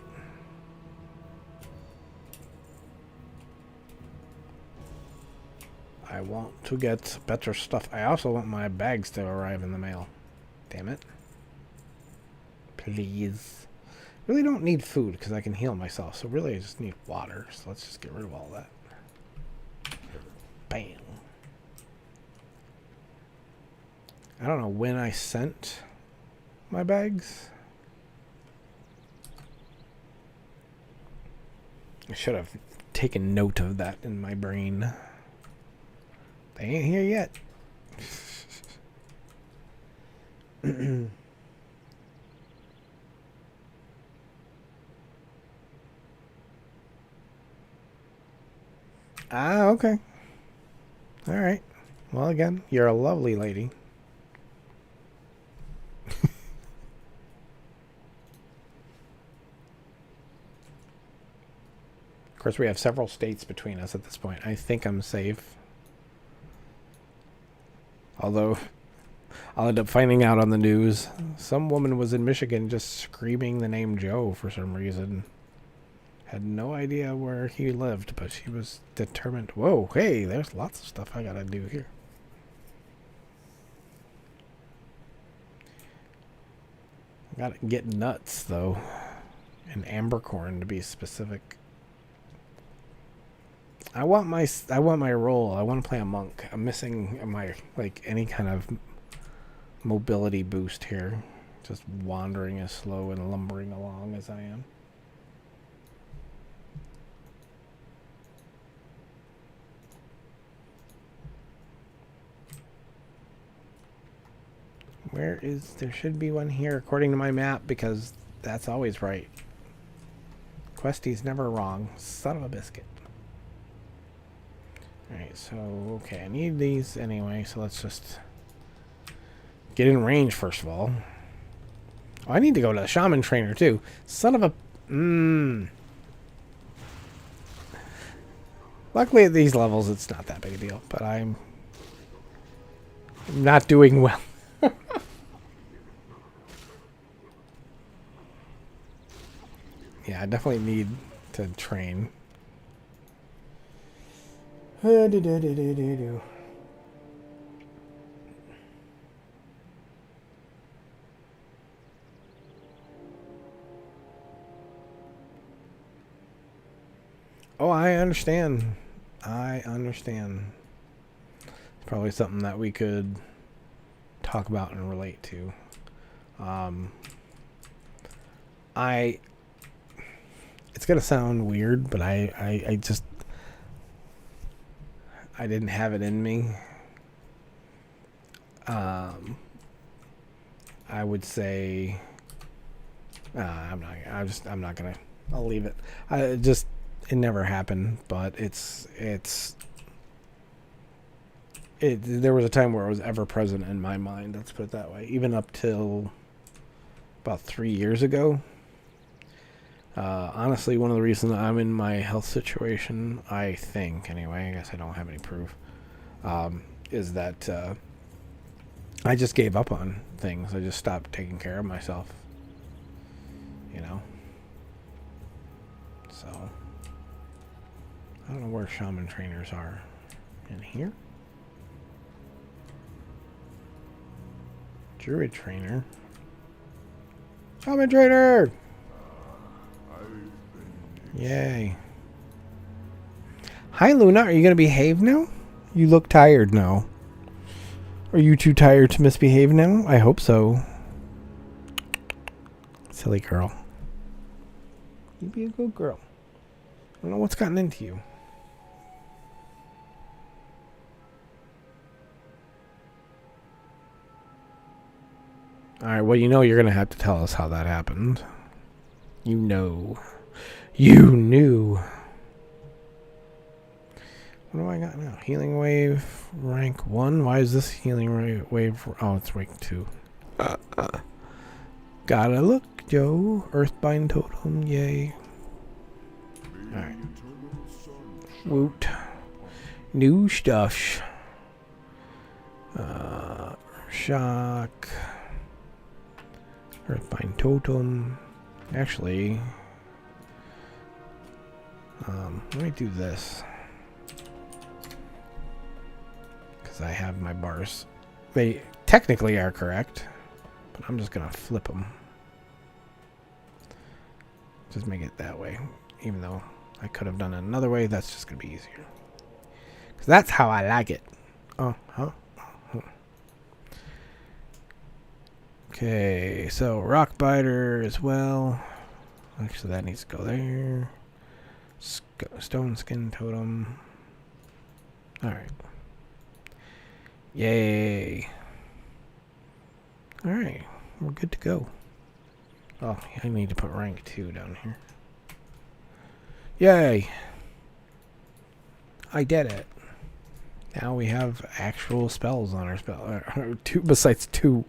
I want to get better stuff. I also want my bags to arrive in the mail. Damn it. Please. Really don't need food because I can heal myself. So really I just need water. So let's just get rid of all that. Bam. I don't know when I sent my bags. I should have taken note of that in my brain. They ain't here yet. Ah, okay. All right. Well, again, you're a lovely lady. Of course, we have several states between us at this point. I think I'm safe. Although, I'll end up finding out on the news. Some woman was in Michigan just screaming the name Joe for some reason. Had no idea where he lived, but she was determined. Whoa, hey, there's lots of stuff I gotta do here. Gotta get nuts, though. And ambercorn, to be specific. I want my role. I want to play a monk. I'm missing my, like, any kind of mobility boost here. Just wandering as slow and lumbering along as I am. Where is... There should be one here according to my map, because that's always right. Questie's never wrong. Son of a biscuit. Alright, so... Okay, I need these anyway, so let's just... get in range, first of all. Oh, I need to go to the Shaman trainer, too. Son of a... Luckily, at these levels, it's not that big a deal, but I'm not doing well. Yeah, I definitely need to train. Oh, I understand. I understand. Probably something that we could talk about and relate to. It's gonna sound weird, but I just didn't have it in me. I would say I'm not gonna. I'll leave it. It never happened, but there was a time where it was ever present in my mind. Let's put it that way. Even up till about 3 years ago. Honestly, one of the reasons I'm in my health situation, I think, anyway, I guess I don't have any proof, is that I just gave up on things. I just stopped taking care of myself. You know? So, I don't know where shaman trainers are. In here? Druid trainer. Shaman trainer! Yay. Hi, Luna. Are you going to behave now? You look tired now. Are you too tired to misbehave now? I hope so. Silly girl. You be a good girl. I don't know what's gotten into you. Alright, well, you know you're going to have to tell us how that happened. You know. You knew. What do I got now? Healing wave, rank 1. Why is this healing wave? Oh, it's rank 2. Gotta look, Joe. Earthbind totem, yay. Alright. Woot. New stuff. Shock. Earthbind Totem. Actually, let me do this. Because I have my bars. They technically are correct, but I'm just going to flip them. Just make it that way. Even though I could have done it another way, that's just going to be easier. Because that's how I like it. Okay, so Rock Biter as well. Actually, that needs to go there. Stone Skin Totem. Alright. Yay. Alright, we're good to go. Oh, I need to put rank 2 down here. Yay! I did it. Now we have actual spells on our spell. 2 besides 2.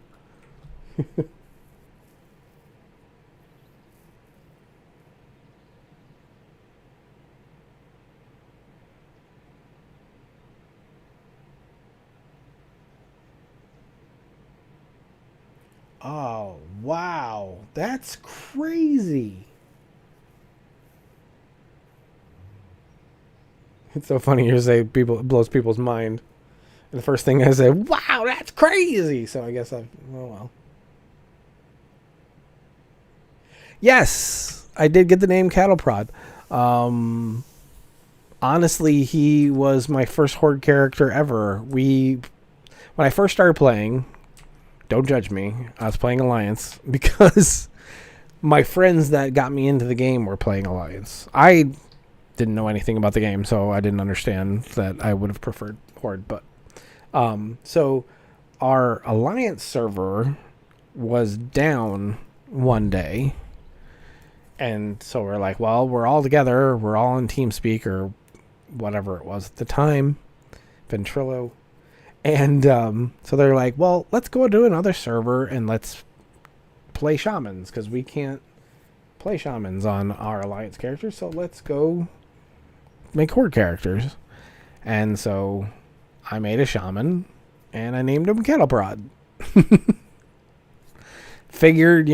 Oh, wow. That's crazy. It's so funny you say people, it blows people's mind. And the first thing I say, wow, that's crazy. So I guess oh well. Yes, I did get the name Cattle Prod. Honestly, he was my first Horde character ever. When I first started playing, don't judge me, I was playing Alliance because my friends that got me into the game were playing Alliance. I didn't know anything about the game, so I didn't understand that I would have preferred Horde. But so our Alliance server was down one day. And so we're like, well, we're all together. We're all in TeamSpeak or whatever it was at the time. Ventrilo. And so they're like, well, let's go to another server and let's play Shamans. Because we can't play Shamans on our Alliance characters. So let's go make Horde characters. And so I made a Shaman. And I named him Cattle Prod. Figured,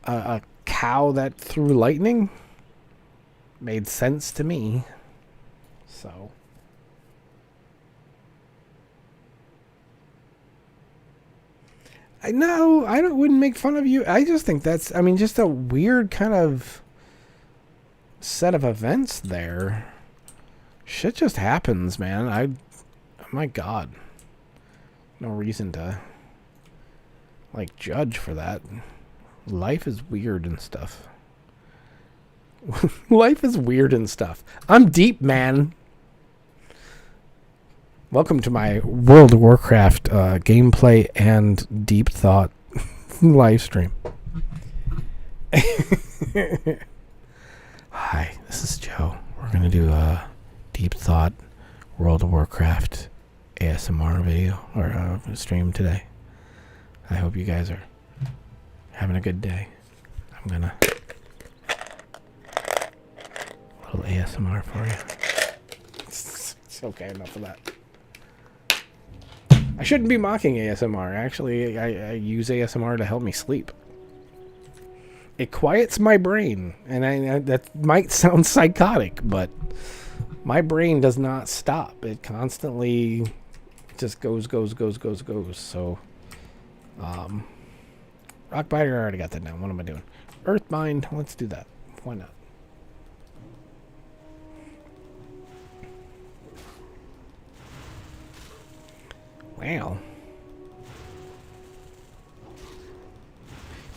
a cow that threw lightning made sense to me. So I wouldn't make fun of you. I just think that's just a weird kind of set of events there. Shit just happens, man. My God. No reason to judge for that. Life is weird and stuff. Life is weird and stuff. I'm deep, man. Welcome to my World of Warcraft gameplay and deep thought live stream. Hi, this is Joe. We're going to do a deep thought World of Warcraft ASMR video or stream today. I hope you guys are having a good day. I'm gonna a little ASMR for you. It's okay, enough of that. I shouldn't be mocking ASMR. Actually, I use ASMR to help me sleep. It quiets my brain, and that might sound psychotic, but my brain does not stop. It constantly just goes. So, Rockbiter, I already got that down. What am I doing? Earthbind, let's do that. Why not? Wow.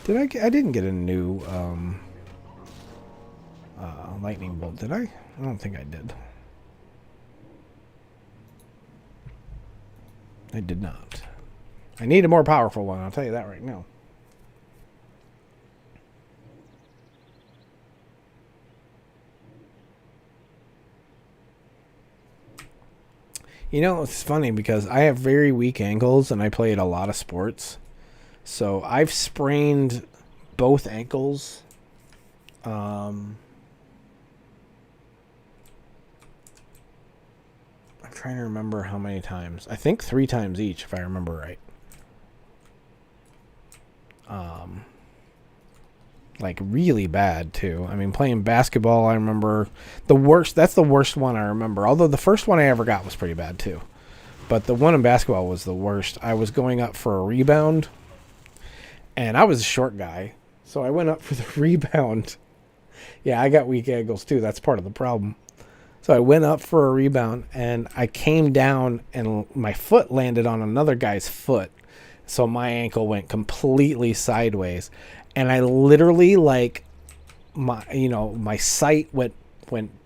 I didn't get a new lightning bolt, did I? I don't think I did. I did not. I need a more powerful one, I'll tell you that right now. It's funny because I have very weak ankles and I played a lot of sports. So I've sprained both ankles. trying to remember how many times. I think 3 times each, if I remember right. Like really bad too. I mean, playing basketball, I remember the worst. That's the worst one I remember. Although the first one I ever got was pretty bad too. But the one in basketball was the worst. I was going up for a rebound, and I was a short guy, so I went up for the rebound. Yeah, I got weak ankles too. That's part of the problem. So I went up for a rebound, and I came down, and my foot landed on another guy's foot. So my ankle went completely sideways. And I literally, like, my sight went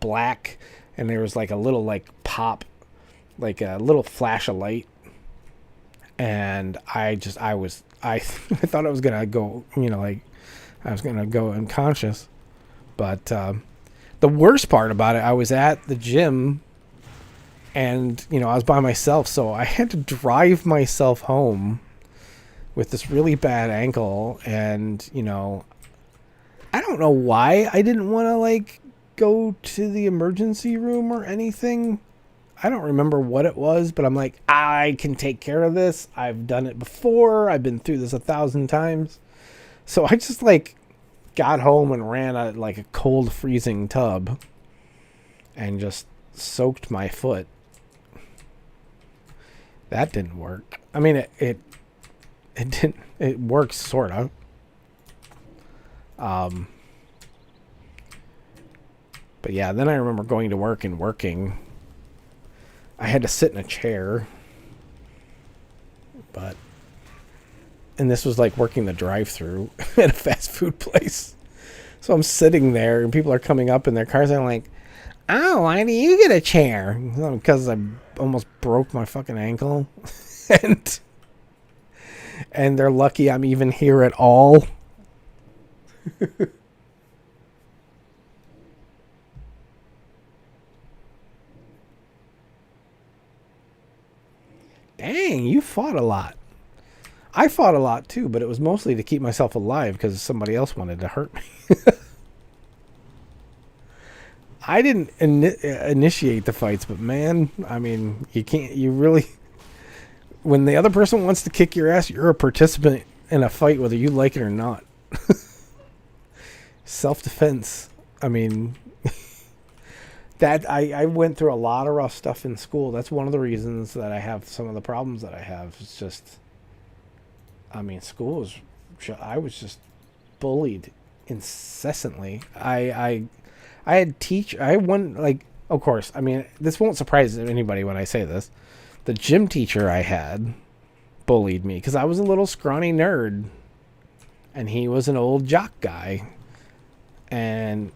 black, and there was like a little like pop, like a little flash of light, and I thought I was gonna go, like I was gonna go unconscious. But the worst part about it, I was at the gym, and I was by myself, so I had to drive myself home with this really bad ankle, and I don't know why I didn't want to like go to the emergency room or anything. I don't remember what it was, but I'm like, I can take care of this. I've done it before. I've been through this 1,000 times. So I just like got home and ran a cold freezing tub and just soaked my foot. That didn't work. I mean, it didn't. It works sort of. But yeah, then I remember going to work and working. I had to sit in a chair. And this was like working the drive-through at a fast food place. So I'm sitting there and people are coming up in their cars and I'm like, oh, why do you get a chair? Because I almost broke my fucking ankle. and they're lucky I'm even here at all. Dang, you fought a lot. I fought a lot too, but it was mostly to keep myself alive because somebody else wanted to hurt me. I didn't initiate the fights, but man, I mean, you really, when the other person wants to kick your ass, you're a participant in a fight whether you like it or not. Self-defense. I mean, that I went through a lot of rough stuff in school. That's one of the reasons that I have some of the problems that I have. It's just, I mean, I was just bullied incessantly. I won, like, of course, I mean, this won't surprise anybody when I say this. The gym teacher I had bullied me because I was a little scrawny nerd and he was an old jock guy. And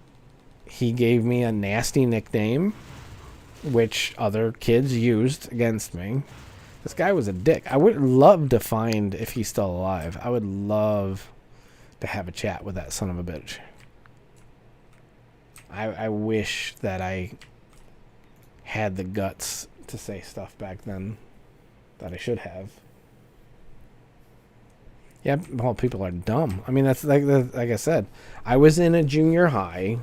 he gave me a nasty nickname, which other kids used against me. This guy was a dick. I would love to find if he's still alive. I would love to have a chat with that son of a bitch. I wish that I had the guts to say stuff back then that I should have. Yeah, well, people are dumb. I mean, that's like I said. I was in a junior high.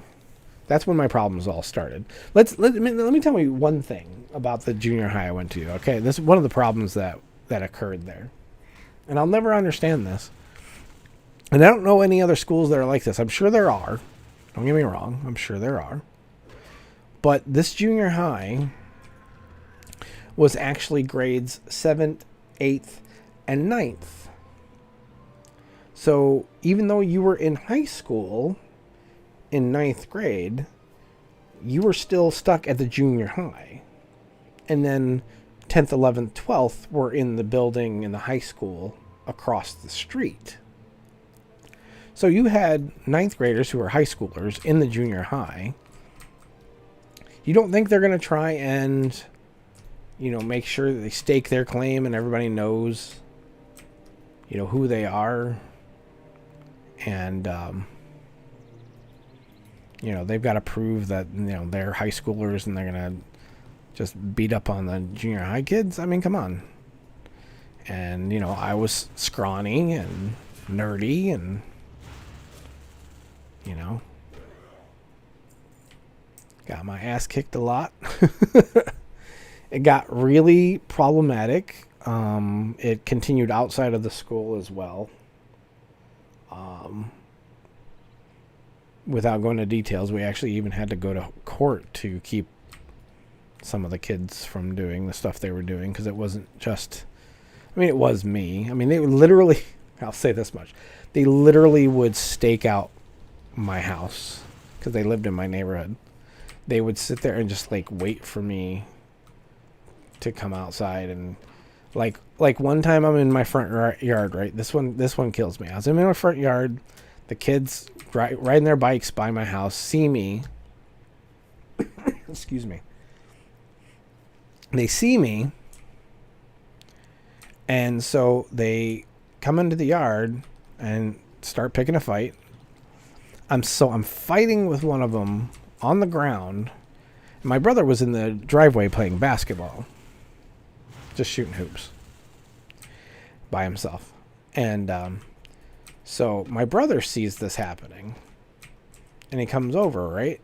That's when my problems all started. Let me tell you one thing about the junior high I went to. Okay, this is one of the problems that occurred there, and I'll never understand this. And I don't know any other schools that are like this. I'm sure there are. Don't get me wrong. I'm sure there are. But this junior high was actually grades 7th, 8th, and 9th. So even though you were in high school in 9th grade, you were still stuck at the junior high. And then 10th, 11th, 12th were in the building in the high school across the street. So you had 9th graders who were high schoolers in the junior high. You don't think they're going to try and, make sure that they stake their claim and everybody knows, who they are? And, they've got to prove that, they're high schoolers and they're going to just beat up on the junior high kids. I mean, come on. And, I was scrawny and nerdy and, got my ass kicked a lot. It got really problematic. It continued outside of the school as well. Without going into details, we actually even had to go to court to keep some of the kids from doing the stuff they were doing, because it wasn't just, I mean, it was me. I mean, they would literally, I'll say this much, they literally would stake out my house because they lived in my neighborhood. They would sit there and just like wait for me to come outside, and like one time I'm in my front yard, right? This one kills me. I was in my front yard, the kids riding their bikes by my house, see me. Excuse me. They see me, and so they come into the yard and start picking a fight. I'm fighting with one of them on the ground. My brother was in the driveway playing basketball, just shooting hoops by himself. And so my brother sees this happening, and he comes over, right?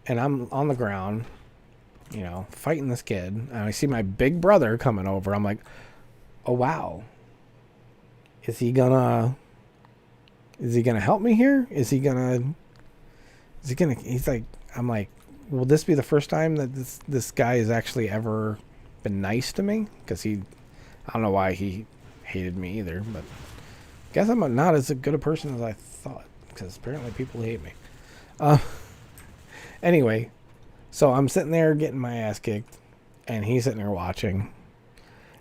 And I'm on the ground, you know, fighting this kid. And I see my big brother coming over. I'm like, oh, wow. Is he gonna help me here? He's like, I'm like, will this be the first time that this guy has actually ever been nice to me? Because I don't know why he hated me either, but I guess I'm not as good a person as I thought, because apparently people hate me. Anyway, so I'm sitting there getting my ass kicked, and he's sitting there watching.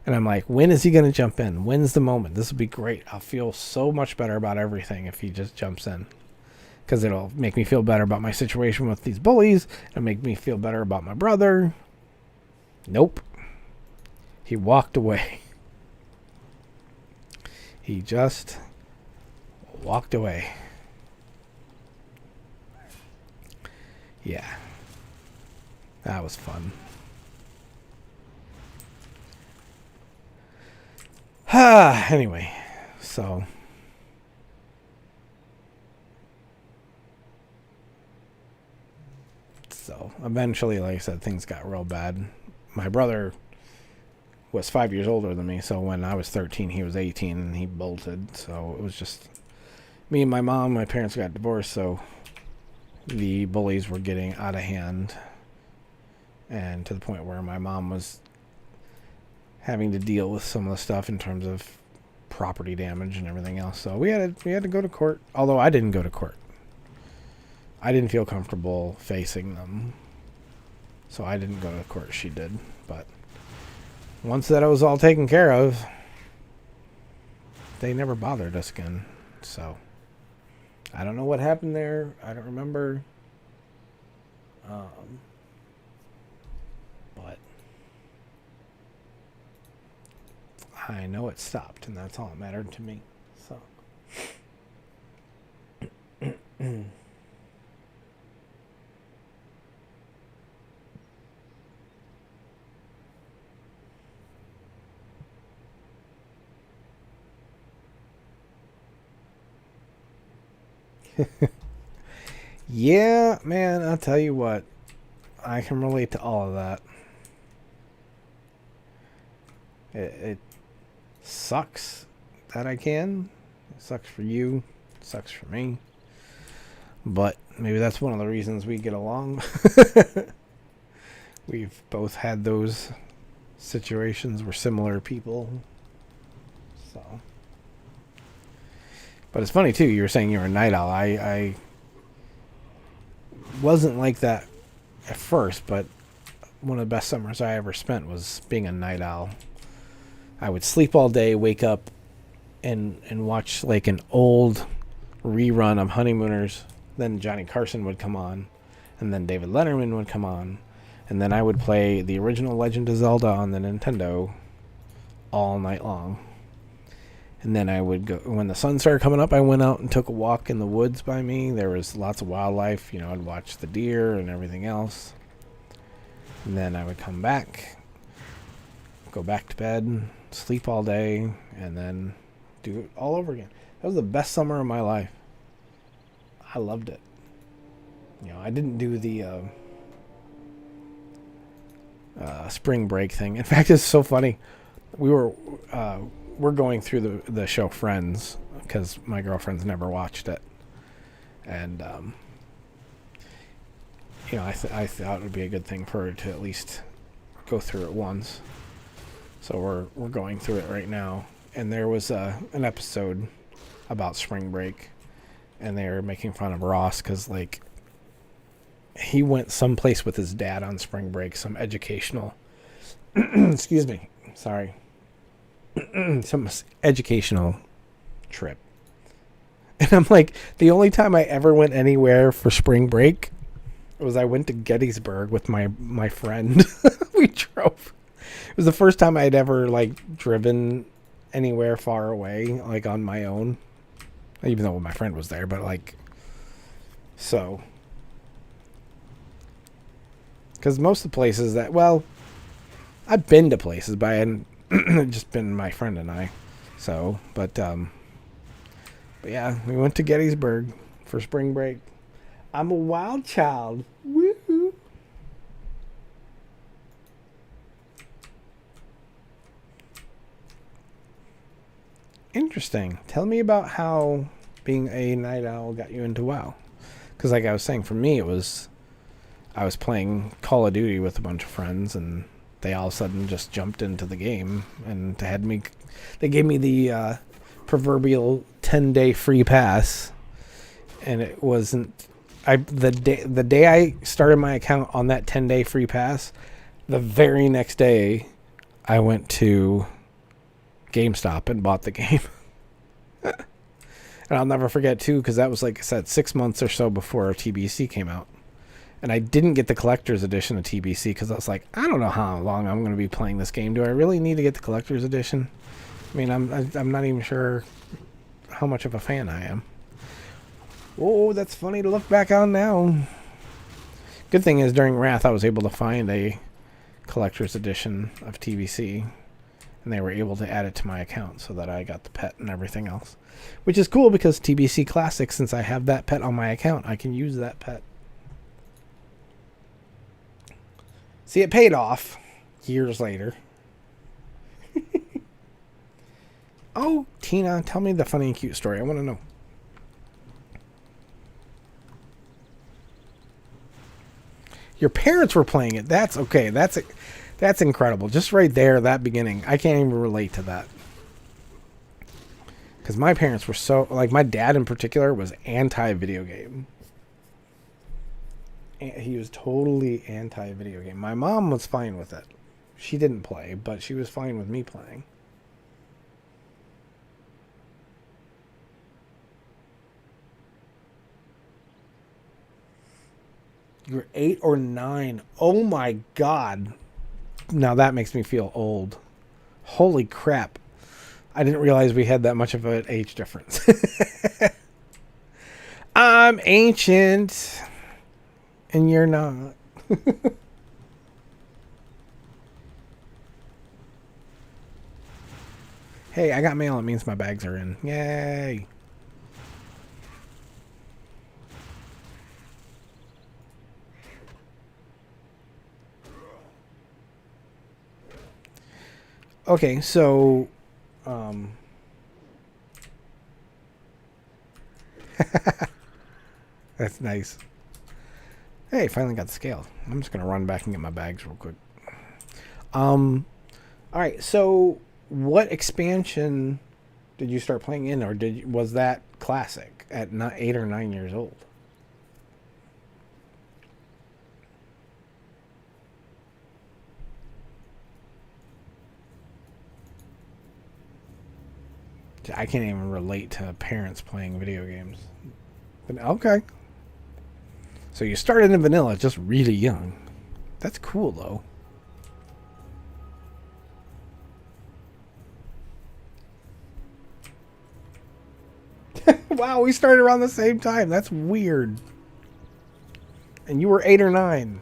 And I'm like, when is he going to jump in? When's the moment? This will be great. I'll feel so much better about everything if he just jumps in. Because it'll make me feel better about my situation with these bullies. It'll make me feel better about my brother. Nope. He walked away. He just walked away. Yeah. That was fun. Anyway, so eventually, like I said, things got real bad. My brother was 5 years older than me, so when I was 13, he was 18, and he bolted. So it was just me and my mom. My parents got divorced, so the bullies were getting out of hand, and to the point where my mom was having to deal with some of the stuff in terms of property damage and everything else. So we had to go to court. Although I didn't go to court. I didn't feel comfortable facing them, so I didn't go to court. She did. But once that was all taken care of, they never bothered us again. So I don't know what happened there. I don't remember. But I know it stopped, and that's all that mattered to me. So yeah, man, I'll tell you what. I can relate to all of that. It sucks that I can. It sucks for you. It sucks for me. But maybe that's one of the reasons we get along. We've both had those situations. We're similar people. So. But it's funny, too. You were saying you were a night owl. I wasn't like that at first, but one of the best summers I ever spent was being a night owl. I would sleep all day, wake up, and watch like an old rerun of Honeymooners. Then Johnny Carson would come on, and then David Letterman would come on, and then I would play the original Legend of Zelda on the Nintendo all night long. And then I would go, when the sun started coming up, I went out and took a walk in the woods by me. There was lots of wildlife, you know, I'd watch the deer and everything else. And then I would come back, go back to bed, sleep all day, and then do it all over again. That was the best summer of my life. I loved it. You know, I didn't do the spring break thing. In fact, it's so funny. We're going through the show Friends because my girlfriend's never watched it, and I thought it would be a good thing for her to at least go through it once. So we're going through it right now, and there was an episode about spring break, and they were making fun of Ross because like he went someplace with his dad on spring break, some educational excuse me, sorry, some educational trip. And I'm like, the only time I ever went anywhere for spring break was I went to Gettysburg with my friend. We drove. It was the first time I'd ever like driven anywhere far away, like on my own, even though my friend was there. But like, so because most of the places that, well, I've been to places, but I hadn't just been my friend and I. So, but yeah, we went to Gettysburg for spring break. I'm a wild child. Woo-hoo. Interesting. Tell me about how being a night owl got you into WoW. Because like I was saying, for me, I was playing Call of Duty with a bunch of friends, and they all of a sudden just jumped into the game, and they gave me the proverbial 10-day free pass, and it wasn't. The day I started my account on that 10-day free pass, the very next day, I went to GameStop and bought the game. And I'll never forget too, because that was, like I said, 6 months or so before TBC came out. And I didn't get the collector's edition of TBC because I was like, I don't know how long I'm going to be playing this game. Do I really need to get the collector's edition? I mean, I'm not even sure how much of a fan I am. Oh, that's funny to look back on now. Good thing is during Wrath I was able to find a collector's edition of TBC, and they were able to add it to my account so that I got the pet and everything else. Which is cool because TBC Classic, since I have that pet on my account, I can use that pet. See, it paid off years later. Oh, Tina, tell me the funny and cute story. I want to know. Your parents were playing it. That's okay. That's incredible. Just right there, that beginning. I can't even relate to that. Because my parents were so, like, my dad in particular was anti-video game. He was totally anti-video game. My mom was fine with it. She didn't play, but she was fine with me playing. You're 8 or 9. Oh my god. Now that makes me feel old. Holy crap. I didn't realize we had that much of an age difference. I'm ancient. And you're not. Hey, I got mail. It means my bags are in. Yay. Okay, so that's nice. Hey, finally got the scale. I'm just gonna run back and get my bags real quick. All right. So, what expansion did you start playing in, or was that classic at 8 or 9 years old? I can't even relate to parents playing video games. But okay. So you started in vanilla just really young. That's cool, though. Wow, we started around the same time. That's weird. And you were 8 or 9.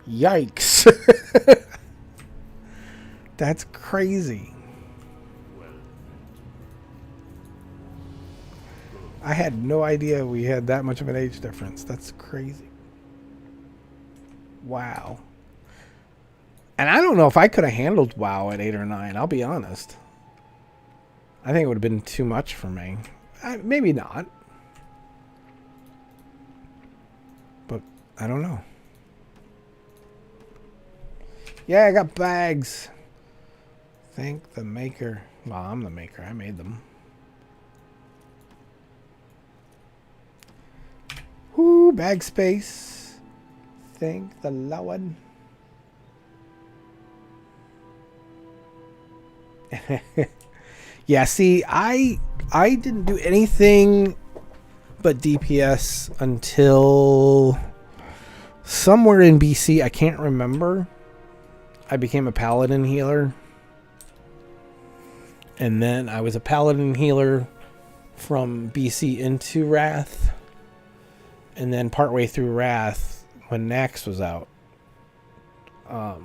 Yikes. That's crazy. I had no idea we had that much of an age difference. That's crazy. Wow. And I don't know if I could have handled WoW at 8 or 9. I'll be honest. I think it would have been too much for me. Maybe not. But I don't know. Yeah, I got bags. Thank the maker. Well, I'm the maker. I made them. Whoo, bag space. Thank the Lord. Yeah, see, I didn't do anything but DPS until somewhere in BC. I can't remember. I became a paladin healer. And then I was a paladin healer from BC into Wrath. And then partway through Wrath, when Nax was out, I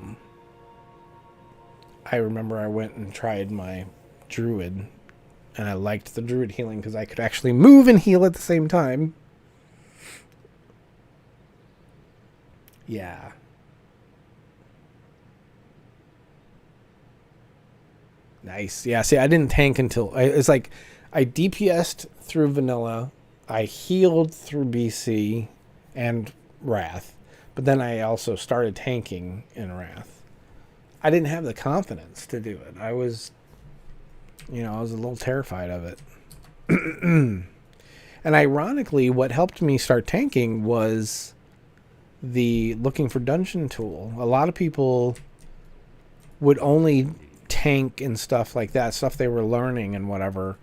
remember I went and tried my druid. And I liked the druid healing because I could actually move and heal at the same time. Yeah. Nice. Yeah, see, I didn't tank until... It's like I DPS'd through vanilla. I healed through BC and Wrath. But then I also started tanking in Wrath. I didn't have the confidence to do it. I was... I was a little terrified of it. And ironically, what helped me start tanking was the looking for dungeon tool. A lot of people would only tank and stuff like that, stuff they were learning and whatever,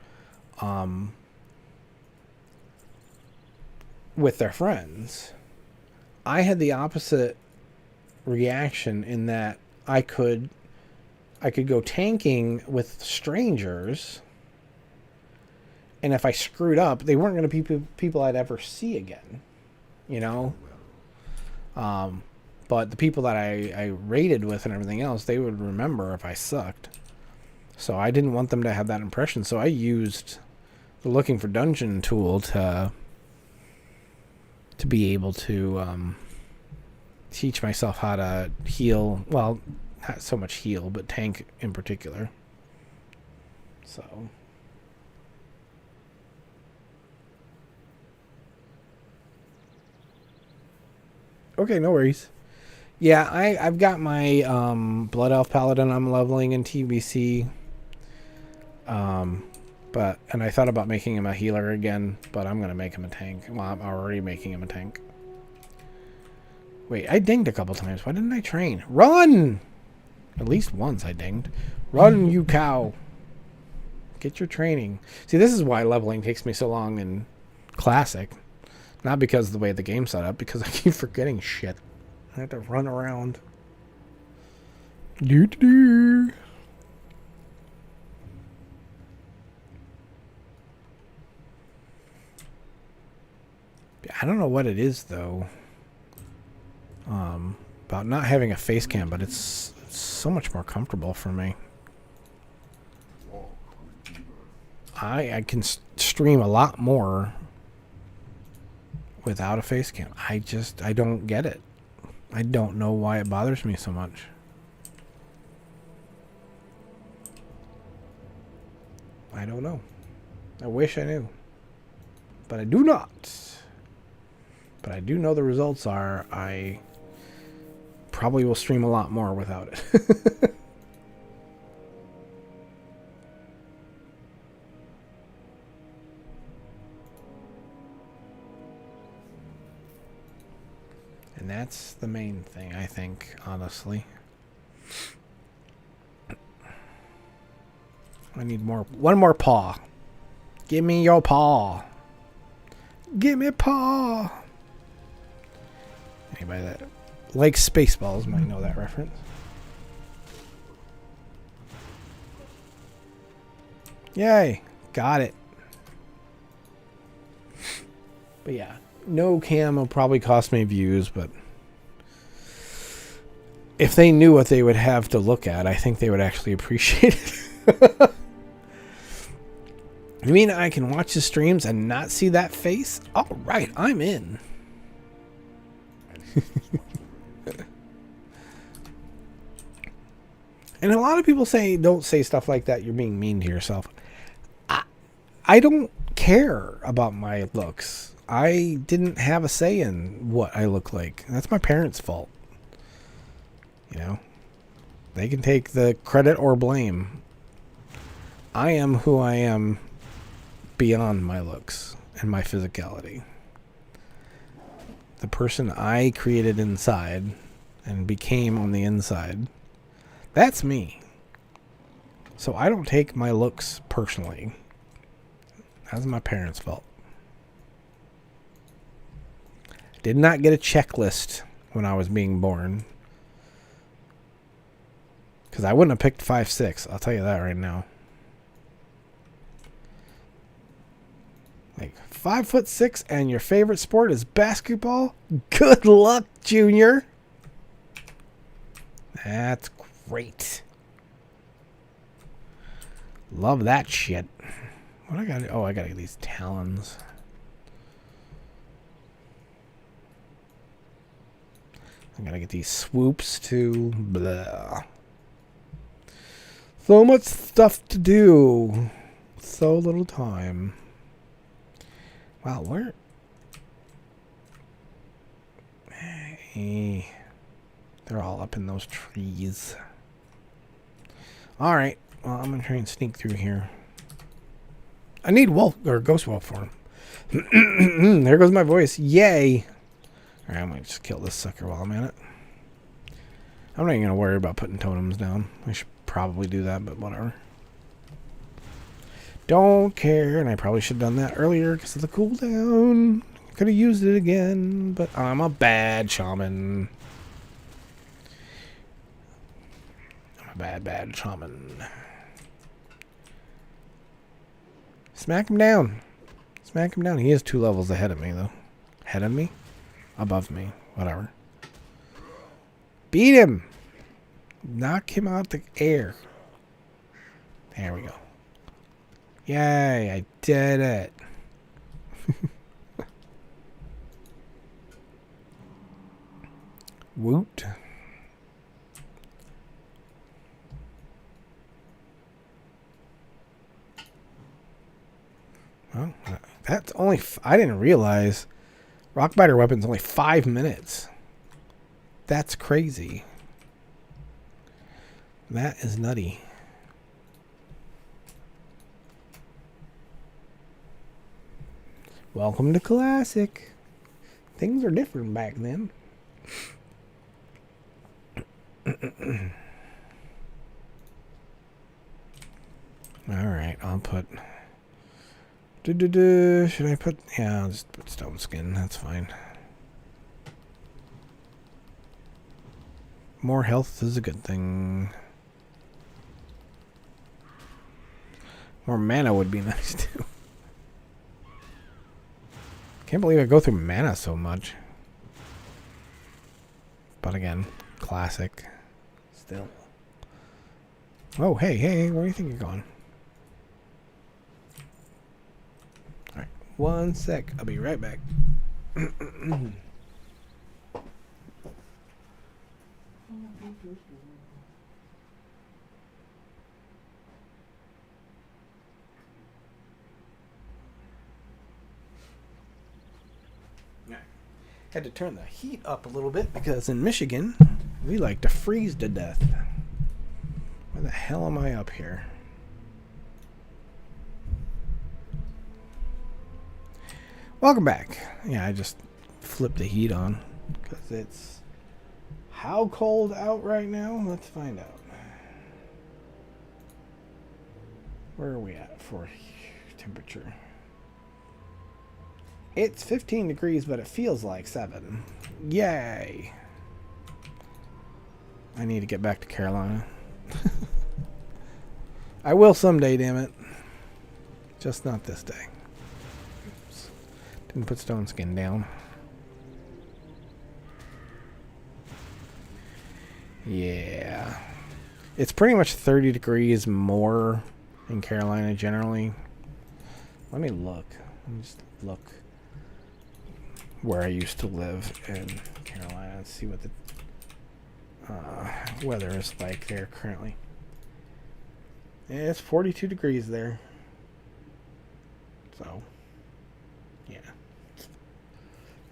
with their friends. I had the opposite reaction in that I could go tanking with strangers, and if I screwed up, they weren't going to be people I'd ever see again, but the people that I raided with and everything else, they would remember if I sucked. So I didn't want them to have that impression. So I used the looking for dungeon tool to be able to teach myself how to heal. Well, not so much heal, but tank in particular. So. Okay, no worries. Yeah, I've got my Blood Elf Paladin I'm leveling in TBC. And I thought about making him a healer again, but I'm going to make him a tank. Well, I'm already making him a tank. Wait, I dinged a couple times. Why didn't I train? Run! At least once I dinged. Run, you cow. Get your training. See, this is why leveling takes me so long in Classic. Not because of the way the game's set up, because I keep forgetting shit. I have to run around. Doo-doo-doo. I don't know what it is, though, about not having a face cam, but it's so much more comfortable for me. I can stream a lot more without a face cam. I don't get it. I don't know why it bothers me so much. I don't know. I wish I knew. But I do not. But I do know the results are I probably will stream a lot more without it. And that's the main thing, I think, honestly. I need one more paw. Give me your paw. Give me paw. Anybody that likes Spaceballs might know that reference. Yay. Got it. But yeah. No cam will probably cost me views, but if they knew what they would have to look at, I think they would actually appreciate it. You mean I can watch the streams and not see that face? All right, I'm in. And a lot of people say, don't say stuff like that. You're being mean to yourself. I don't care about my looks. I didn't have a say in what I look like. That's my parents' fault. You know? They can take the credit or blame. I am who I am beyond my looks and my physicality. The person I created inside and became on the inside, that's me. So I don't take my looks personally. That's my parents' fault. Did not get a checklist when I was being born. Because I wouldn't have picked 5'6". I'll tell you that right now. Like 5'6" and your favorite sport is basketball? Good luck, Junior. That's great. Love that shit. What I got? Oh, I gotta get these talons. I gotta get these swoops too. Blah. So much stuff to do. So little time. Wow, where? Hey, they're all up in those trees. Alright, well, I'm gonna try and sneak through here. I need wolf or ghost wolf form. There goes my voice. Yay! Alright, I'm gonna just kill this sucker while I'm at it. I'm not even gonna worry about putting totems down. I should probably do that, but whatever. Don't care, and I probably should have done that earlier because of the cooldown. Could have used it again, but I'm a bad shaman. I'm a bad shaman. Smack him down. Smack him down. He is 2 levels ahead of me, though. Ahead of me? Above me. Whatever. Beat him! Knock him out the air. There we go. Yay, I did it. Woot. Well, that's only... I didn't realize Rockbiter weapon's only 5 minutes. That's crazy. That is nutty. Welcome to Classic. Things are different back then. Alright, I'll put... Should I put... Yeah, I'll just put stone skin. That's fine. More health is a good thing. More mana would be nice too. Can't believe I go through mana so much. But again, classic. Still. Oh, hey, where do you think you're going? Alright, 1 sec. I'll be right back. Had to turn the heat up a little bit because in Michigan we like to freeze to death. Why the hell am I up here? Welcome back. Yeah, I just flipped the heat on because it's how cold out right now? Let's find out. Where are we at for temperature? It's 15 degrees, but it feels like 7. Yay! I need to get back to Carolina. I will someday, damn it. Just not this day. Oops. Didn't put stone skin down. Yeah. It's pretty much 30 degrees more in Carolina generally. Let me look. Let me just look where I used to live in Carolina and see what the weather is like there currently. It's 42 degrees there. So, yeah.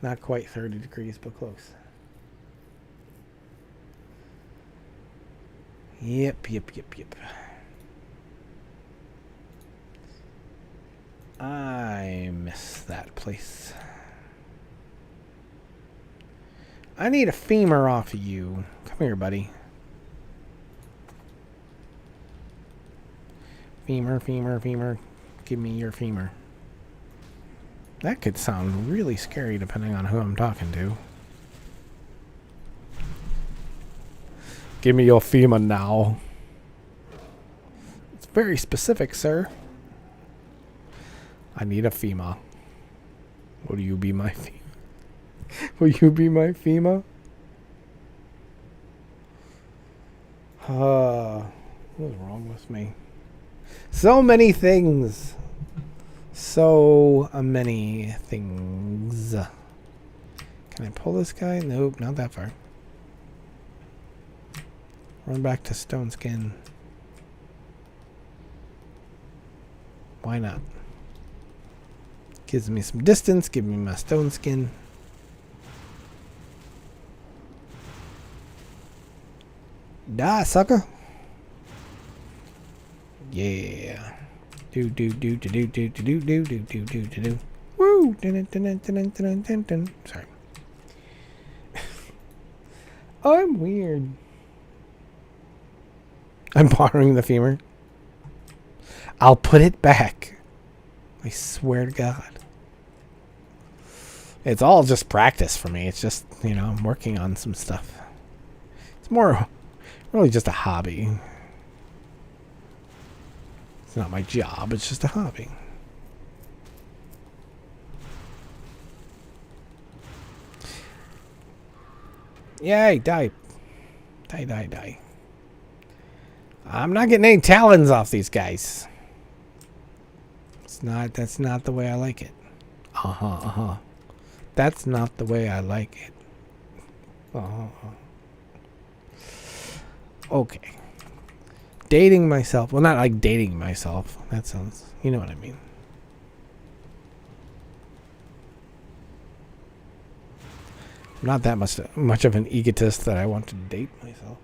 Not quite 30 degrees, but close. Yep. I miss that place. I need a femur off of you. Come here, buddy. Femur. Give me your femur. That could sound really scary depending on who I'm talking to. Give me your femur now. It's very specific, sir. I need a femur. Will you be my femur? Will you be my femur? What's wrong with me? So many things. So many things. Can I pull this guy? Nope, not that far. Run back to Stone Skin. Why not? Gives me some distance. Give me my Stone Skin. Die, sucker. Yeah. Do. Woo. Sorry. I'm weird. I'm borrowing the femur. I'll put it back. I swear to God. It's all just practice for me. It's just, I'm working on some stuff. It's more really just a hobby. It's not my job. It's just a hobby. Yay, die. Die. I'm not getting any talons off these guys. That's not the way I like it. That's not the way I like it. Okay. Dating myself. Well, not like dating myself. That sounds, you know what I mean. I'm not that much of an egotist that I want to date myself.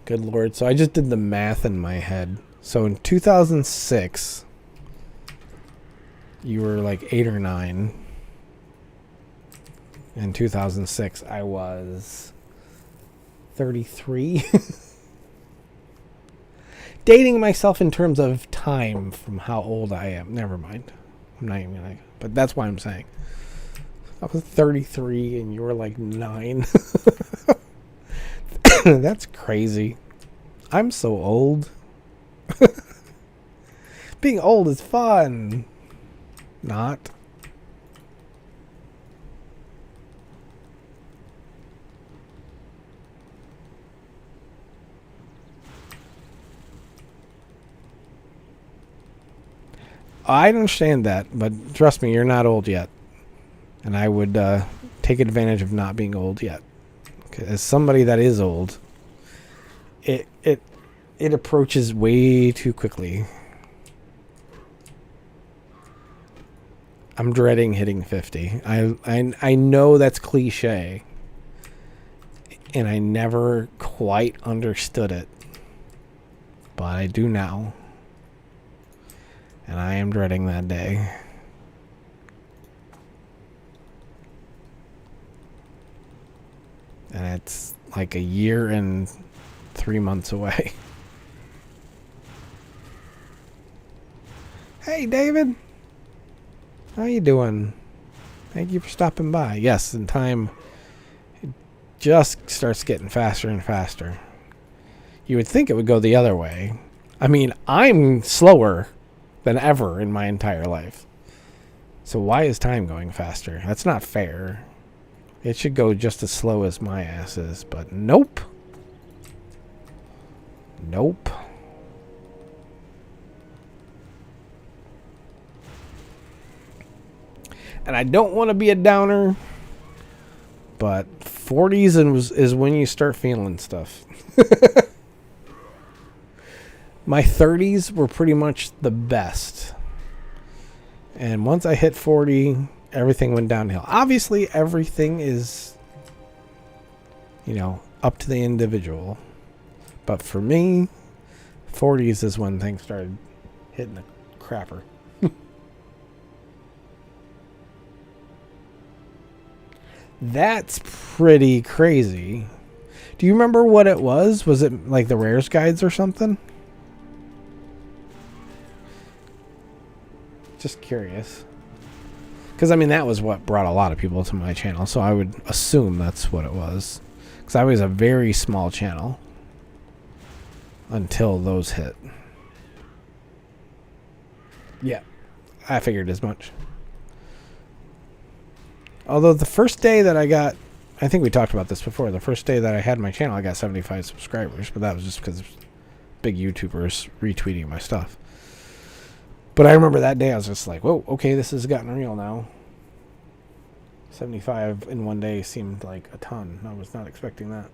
Good Lord. So I just did the math in my head. So in 2006, you were like 8 or 9. In 2006, I was 33. Dating myself in terms of time from how old I am. Never mind. I'm not even gonna. But that's why I'm saying. I was 33 and you were like 9. That's crazy. I'm so old. Being old is fun. Not. I understand that, but trust me, you're not old yet. And I would take advantage of not being old yet. As somebody that is old, it approaches way too quickly. I'm dreading hitting 50. I know that's cliche, and I never quite understood it, but I do now, and I am dreading that day. And it's like a year and 3 months away. Hey, David. How you doing? Thank you for stopping by. Yes, in time, it just starts getting faster and faster. You would think it would go the other way. I mean, I'm slower than ever in my entire life. So why is time going faster? That's not fair. It should go just as slow as my ass is, but nope. Nope. And I don't want to be a downer, but 40s is when you start feeling stuff. My 30s were pretty much the best. And once I hit 40, everything went downhill. Obviously, everything is, up to the individual. But for me, 40s is when things started hitting the crapper. That's pretty crazy. Do you remember what it was? Was it like the Rares Guides or something? Just curious. Because, that was what brought a lot of people to my channel. So I would assume that's what it was. Because I was a very small channel. Until those hit. Yeah. I figured as much. Although the first day that I got... I think we talked about this before. The first day that I had my channel, I got 75 subscribers. But that was just because big YouTubers retweeting my stuff. But I remember that day I was just like, whoa, okay, this has gotten real now. 75 in one day seemed like a ton. I was not expecting that.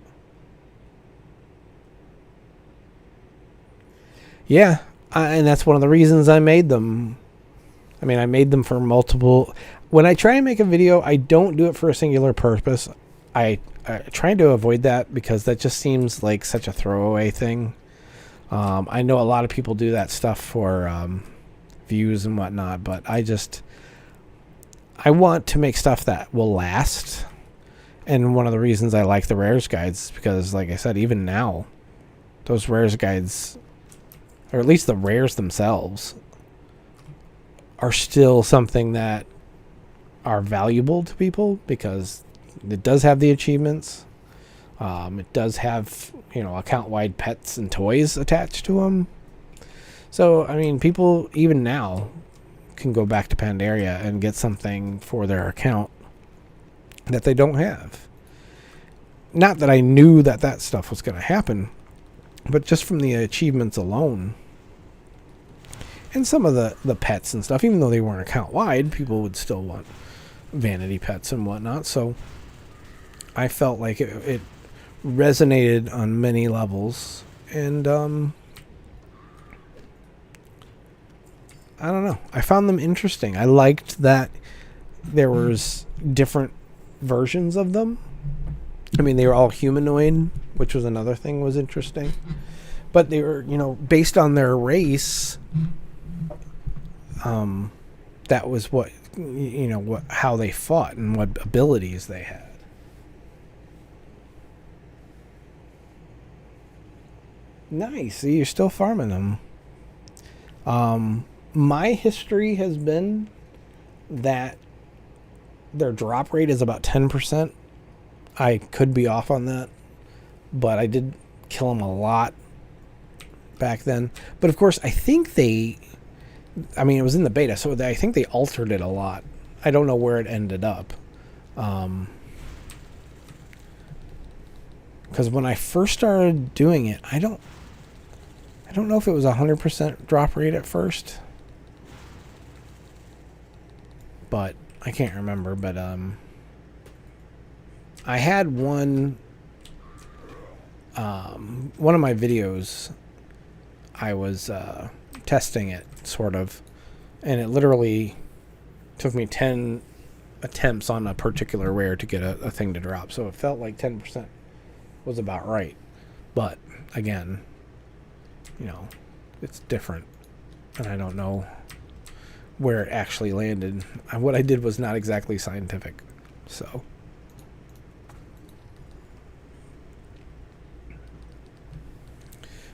Yeah, and that's one of the reasons I made them. I made them for multiple... When I try and make a video, I don't do it for a singular purpose. I try to avoid that because that just seems like such a throwaway thing. I know a lot of people do that stuff for... views and whatnot, but I want to make stuff that will last. And one of the reasons I like the Rares Guides is because, like I said, even now, those Rares Guides, or at least the rares themselves, are still something that are valuable to people because it does have the achievements. It does have, account-wide pets and toys attached to them. So, people even now can go back to Pandaria and get something for their account that they don't have. Not that I knew that stuff was going to happen, but just from the achievements alone. And some of the pets and stuff, even though they weren't account-wide, people would still want vanity pets and whatnot. So, I felt like it resonated on many levels. And, I don't know. I found them interesting. I liked that there was different versions of them. They were all humanoid, which was another thing was interesting. But they were, based on their race. That was what, how they fought and what abilities they had. Nice. So you're still farming them. My history has been that their drop rate is about 10%. I could be off on that, but I did kill them a lot back then. But of course, I think it was in the beta, so I think they altered it a lot. I don't know where it ended up. Because when I first started doing it, I don't know if it was 100% drop rate at first. But I can't remember. But I had one of my videos. I was testing it, sort of, and it literally took me 10 attempts on a particular rare to get a thing to drop. So it felt like 10% was about right. But again, it's different, and I don't know where it actually landed. What I did was not exactly scientific. So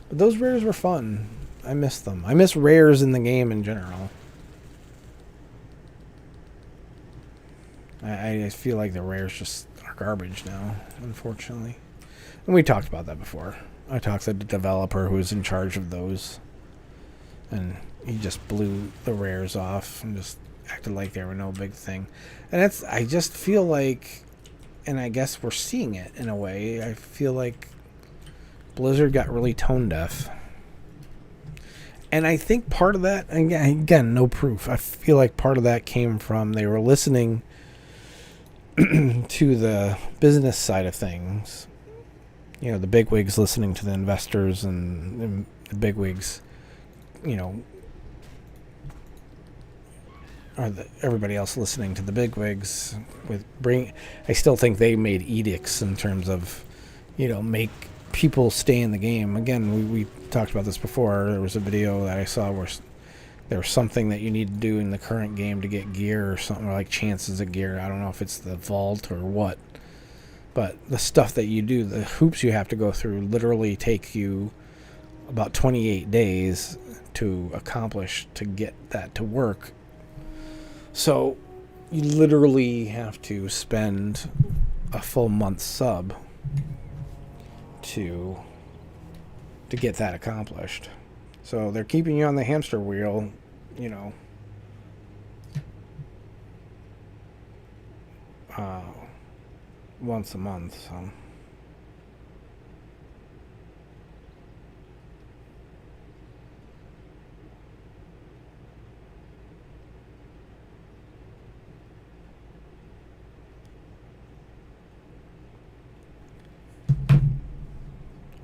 but those rares were fun. I miss them. I miss rares in the game in general. I feel like the rares just are garbage now, unfortunately. And we talked about that before. I talked to the developer who was in charge of those, and he just blew the rares off and just acted like they were no big thing. And I just feel like, and I guess we're seeing it in a way, I feel like Blizzard got really tone deaf. And I think part of that, again, no proof. I feel like part of that came from they were listening to the business side of things. You know, the bigwigs listening to the investors, and the bigwigs, you know, or everybody else listening to the bigwigs. I still think they made edicts in terms of, you know, make people stay in the game. Again, we talked about this before. There was a video that I saw where there was something that you need to do in the current game to get gear or something, or like chances of gear. I don't know if it's the vault or what, but the stuff that you do, the hoops you have to go through, literally take you about 28 days to accomplish to get that to work. So you literally have to spend a full month sub to get that accomplished. So they're keeping you on the hamster wheel, you know, once a month. So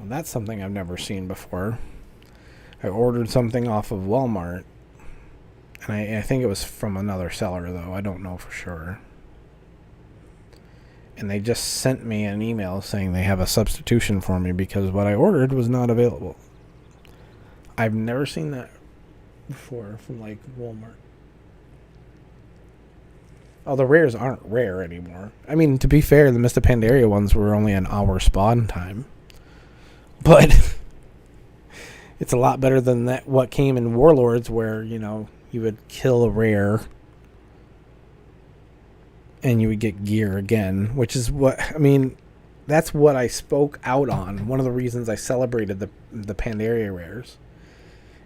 that's something I've never seen before. I ordered something off of Walmart, and I think it was from another seller, though. I don't know for sure. And they just sent me an email saying they have a substitution for me because what I ordered was not available. I've never seen that before from, like, Walmart. Oh, the rares aren't rare anymore. I mean, to be fair, the Mr. Pandaria ones were only an hour spawn time. But it's a lot better than that. What came in Warlords, where, you know, you would kill a rare and you would get gear again, which is what, I mean, that's what I spoke out on. One of the reasons I celebrated the Pandaria rares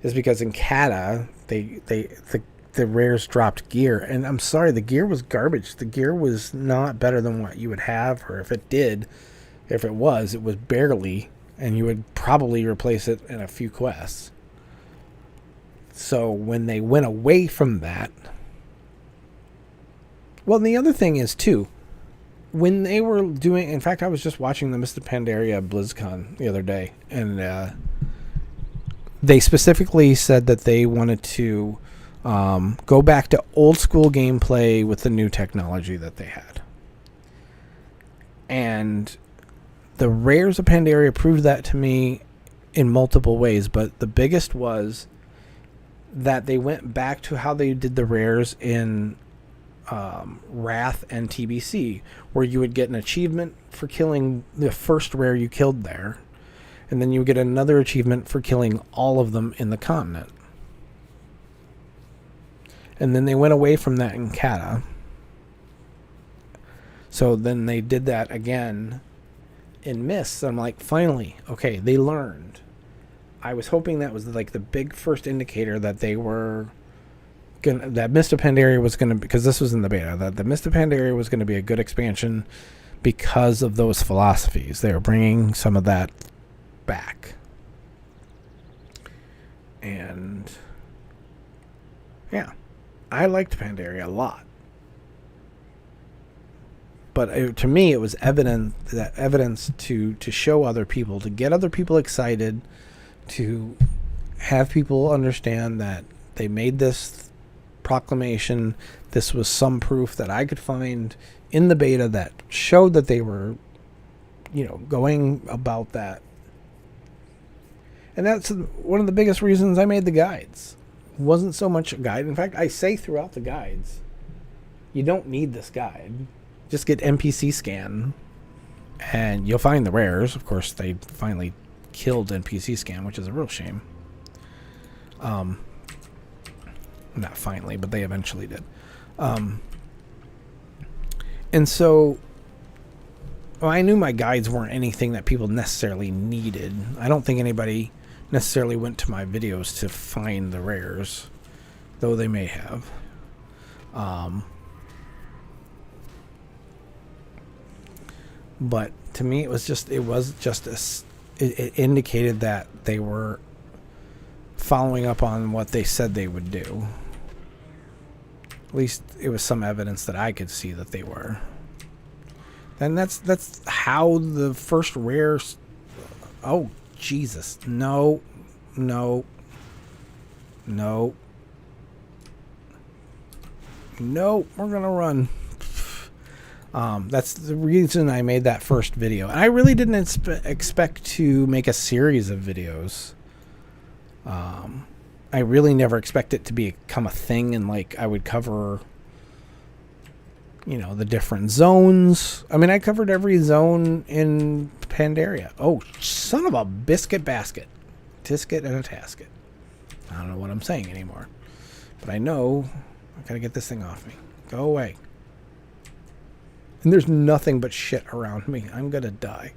is because in Kata, the rares dropped gear. And I'm sorry, the gear was garbage. The gear was not better than what you would have, or if it was barely. And you would probably replace it in a few quests. So when they went away from that... Well, and the other thing is, too, when they were doing... In fact, I was just watching the Mr. Pandaria BlizzCon the other day. And they specifically said that they wanted to go back to old school gameplay with the new technology that they had. And... the rares of Pandaria proved that to me in multiple ways, but the biggest was that they went back to how they did the rares in Wrath and TBC, where you would get an achievement for killing the first rare you killed there, and then you would get another achievement for killing all of them in the continent. And then they went away from that in Kata. So then they did that again in Mists. I'm like, finally, okay, they learned. I was hoping that was like the big first indicator that they were gonna, that Mist of Pandaria was gonna, because this was in the beta, that the Mist of Pandaria was gonna be a good expansion because of those philosophies. They were bringing some of that back. And yeah, I liked Pandaria a lot. But to me, it was evidence to show other people, to get other people excited, to have people understand that they made this proclamation. This was some proof that I could find in the beta that showed that they were, going about that. And that's one of the biggest reasons I made the guides. It wasn't so much a guide. In fact, I say throughout the guides, you don't need this guide. Just get NPC scan, and you'll find the rares. Of course, they finally killed NPC scan, which is a real shame. Not finally, but they eventually did. And so, I knew my guides weren't anything that people necessarily needed. I don't think anybody necessarily went to my videos to find the rares, though they may have. But to me, it indicated that they were following up on what they said they would do. At least it was some evidence that I could see that they were. And that's how the first rare... Oh, Jesus. No. No. No. No. We're going to run. That's the reason I made that first video. And I really didn't expect to make a series of videos. I really never expect it to become a thing, and like I would cover, you know, the different zones. I mean, I covered every zone in Pandaria. Oh, son of a biscuit basket. Tisket and a tasket. I don't know what I'm saying anymore. But I know I gotta get this thing off me. Go away. And there's nothing but shit around me. I'm gonna die.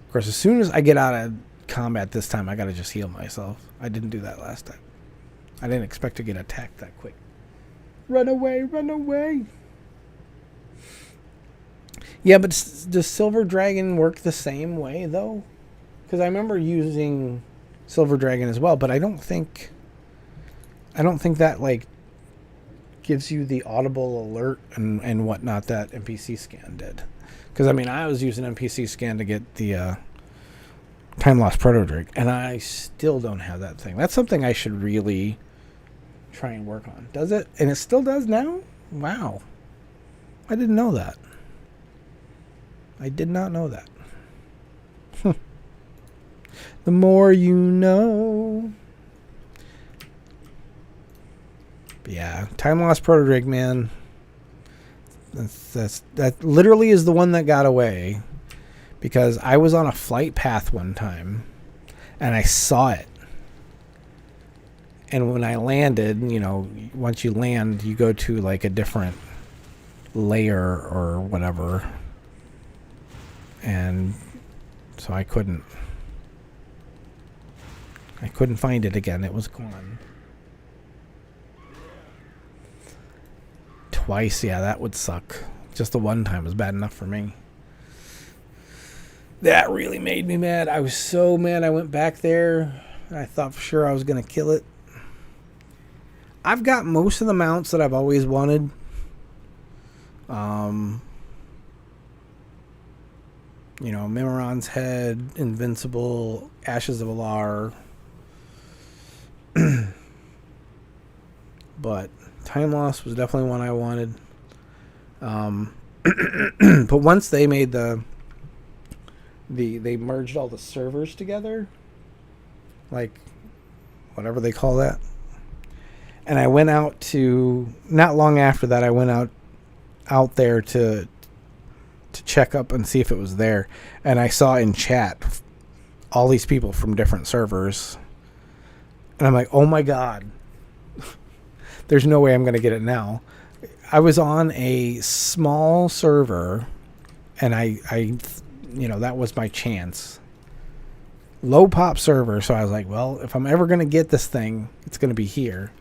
Of course, as soon as I get out of combat this time, I gotta just heal myself. I didn't do that last time. I didn't expect to get attacked that quick. Run away, run away. Yeah, but does Silver Dragon work the same way, though? Because I remember using Silver Dragon as well, but I don't think that, like, gives you the audible alert and whatnot that NPC scan did. Because, I mean, I was using NPC scan to get the Time Lost Proto Drake, and I still don't have that thing. That's something I should really try and work on. Does it? And it still does now? Wow. I didn't know that. I did not know that. The more you know. But yeah, Time Lost Proto Drake, man. That literally is the one that got away. Because I was on a flight path one time, and I saw it. And when I landed, you know, once you land, you go to like a different layer or whatever. And so I couldn't find it again. It was gone. Twice, yeah, that would suck. Just the one time was bad enough for me. That really made me mad. I was so mad I went back there. I thought for sure I was going to kill it. I've got most of the mounts that I've always wanted. You know, Mimiron's Head, Invincible, Ashes of Alar. But Time Lost was definitely one I wanted. But once they made they merged all the servers together, like whatever they call that, and I went out to, not long after that, I went out there to check up and see if it was there, and I saw in chat all these people from different servers, and I'm like, oh my god, there's no way I'm gonna get it now. I was on a small server, and I you know, that was my chance. Low pop server, so I was like, well, if I'm ever going to get this thing, it's going to be here.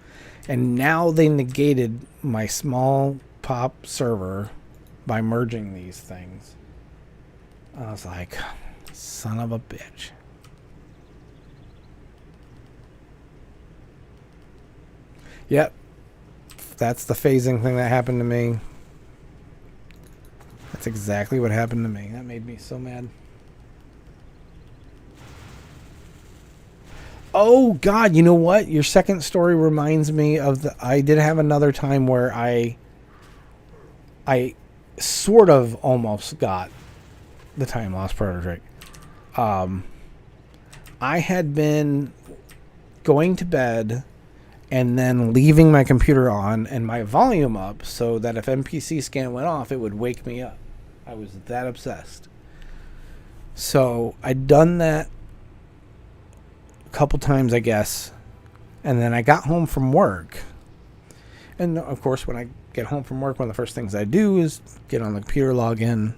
And now they negated my small pop server by merging these things. I was like, son of a bitch. Yep. That's the phasing thing that happened to me. That's exactly what happened to me. That made me so mad. Oh, God, you know what? Your second story reminds me of I did have another time where I sort of almost got the Time Lost Proto Drake. I had been going to bed and then leaving my computer on and my volume up so that if NPC scan went off, it would wake me up. I was that obsessed. So I'd done that a couple times, I guess. And then I got home from work. And of course, when I get home from work, one of the first things I do is get on the computer, log in,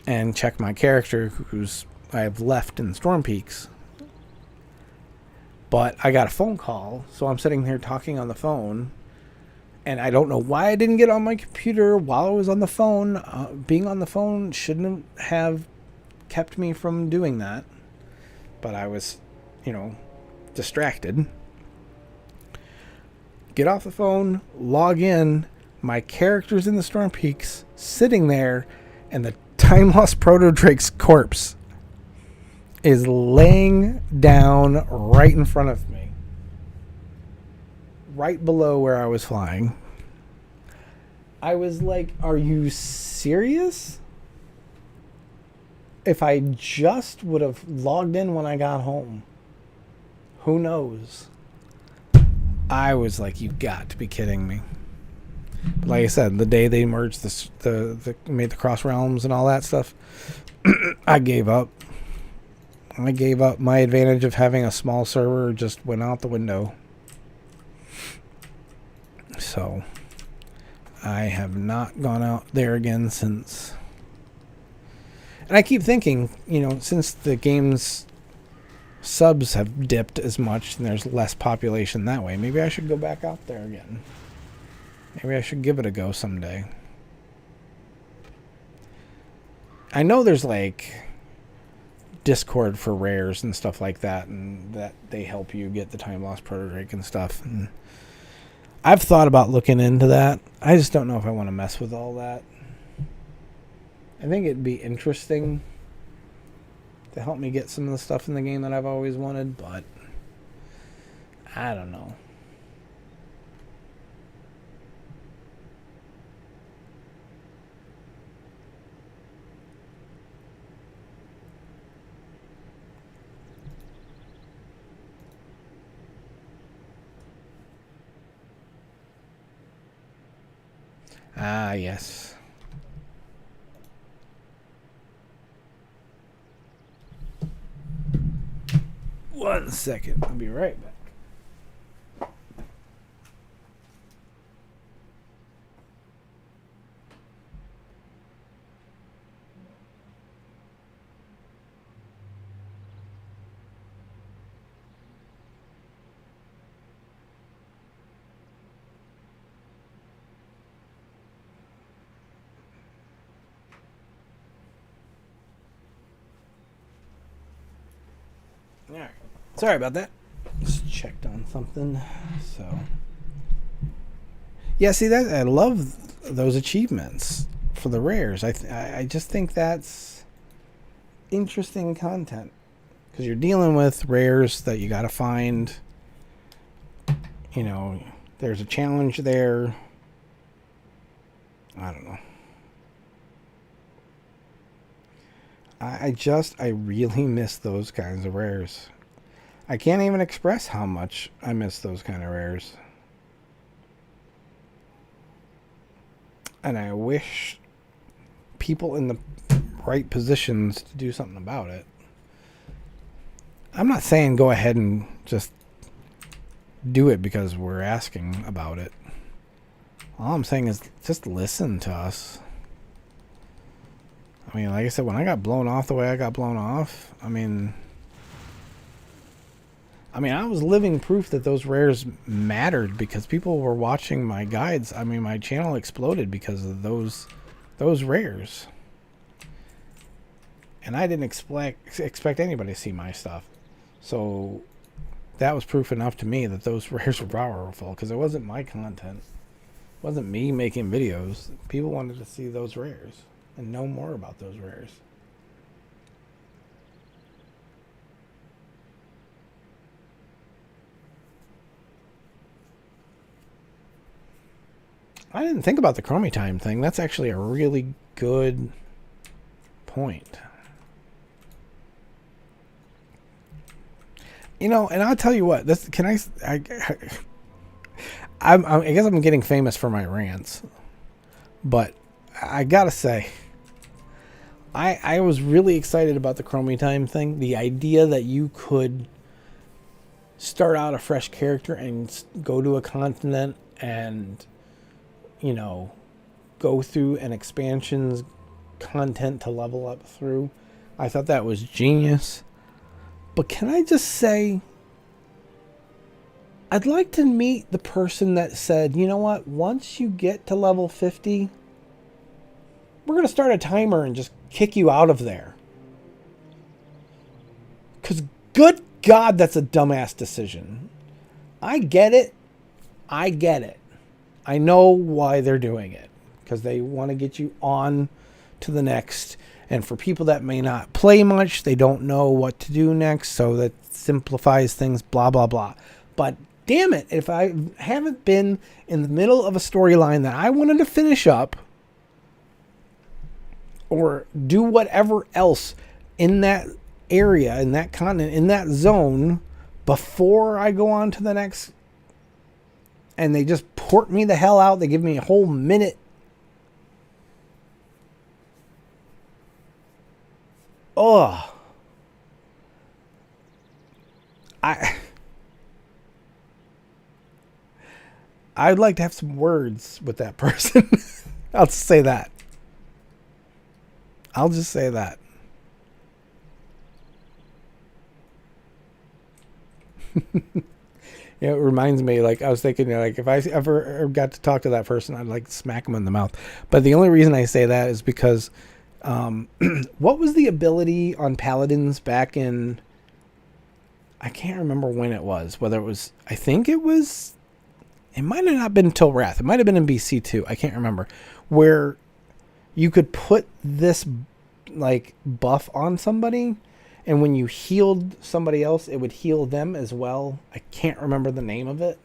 and check my character who's I've left in Storm Peaks. But I got a phone call, so I'm sitting here talking on the phone. And I don't know why I didn't get on my computer while I was on the phone. Being on the phone shouldn't have kept me from doing that. But I was distracted. Get off the phone, log in. My character's in the Storm Peaks, sitting there, and the Time Lost Proto Drake's corpse is laying down right in front of me. Right below where I was flying. I was like, are you serious? If I just would have logged in when I got home, who knows? I was like, you got to be kidding me. But like I said, the day they merged made the cross realms and all that stuff, I gave up. I gave up. My advantage of having a small server just went out the window. So I have not gone out there again since. And I keep thinking, since the game's subs have dipped as much and there's less population that way, maybe I should go back out there again. Maybe I should give it a go someday. I know there's like Discord for rares and stuff like that, and that they help you get the Time Lost Proto Drake and stuff. And I've thought about looking into that. I just don't know if I want to mess with all that. I think it'd be interesting to help me get some of the stuff in the game that I've always wanted, but I don't know. Ah, yes. One second. I'll be right back. All right. Sorry about that. Just checked on something. So, yeah, see that I love those achievements for the rares. I just think that's interesting content because you're dealing with rares that you got to find. There's a challenge there. I don't know. I really miss those kinds of rares. I can't even express how much I miss those kind of rares. And I wish people in the right positions to do something about it. I'm not saying go ahead and just do it because we're asking about it. All I'm saying is just listen to us. I mean, like I said, when I got blown off the way I got blown off, I mean, I was living proof that those rares mattered because people were watching my guides. I mean, my channel exploded because of those rares. And I didn't expect anybody to see my stuff. So that was proof enough to me that those rares were powerful because it wasn't my content. It wasn't me making videos. People wanted to see those rares and know more about those rares. I didn't think about the Chromie time thing. That's actually a really good point. And I'll tell you what. I guess I'm getting famous for my rants, but I gotta say, I was really excited about the Chromie time thing. The idea that you could start out a fresh character and go to a continent and go through an expansion's content to level up through. I thought that was genius. But can I just say, I'd like to meet the person that said, you know what, once you get to level 50, we're going to start a timer and just kick you out of there. Because good God, that's a dumbass decision. I get it. I get it. I know why they're doing it. Because they want to get you on to the next. And for people that may not play much, they don't know what to do next. So that simplifies things, blah, blah, blah. But damn it, if I haven't been in the middle of a storyline that I wanted to finish up or do whatever else in that area, in that continent, in that zone before I go on to the next, and they just port me the hell out, they give me a whole minute. Oh, I'd like to have some words with that person. I'll just say that. I'll just say that. It reminds me, like, I was thinking, like, if I ever got to talk to that person, I'd like to smack him in the mouth. But the only reason I say that is because what was the ability on Paladins back in, I can't remember when it was, whether it was, I think it might have not been until Wrath. It might have been in BC too. I can't remember. Where you could put this, like, buff on somebody, and when you healed somebody else, it would heal them as well. I can't remember the name of it.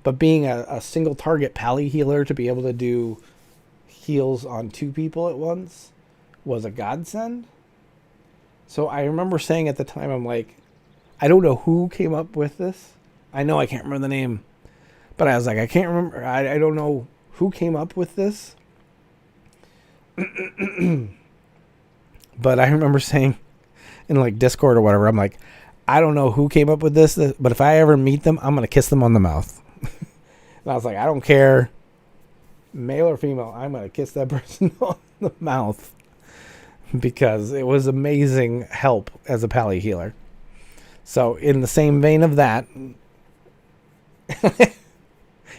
But being a single target pally healer to be able to do heals on two people at once was a godsend. So I remember saying at the time, I'm like, I don't know who came up with this. I know I can't remember the name. But I was like, I can't remember. I don't know who came up with this. But I remember saying in, like, Discord or whatever, I'm like, I don't know who came up with this, but if I ever meet them, I'm going to kiss them on the mouth. And I was like, I don't care, male or female, I'm going to kiss that person on the mouth. Because it was amazing help as a pally healer. So in the same vein of that,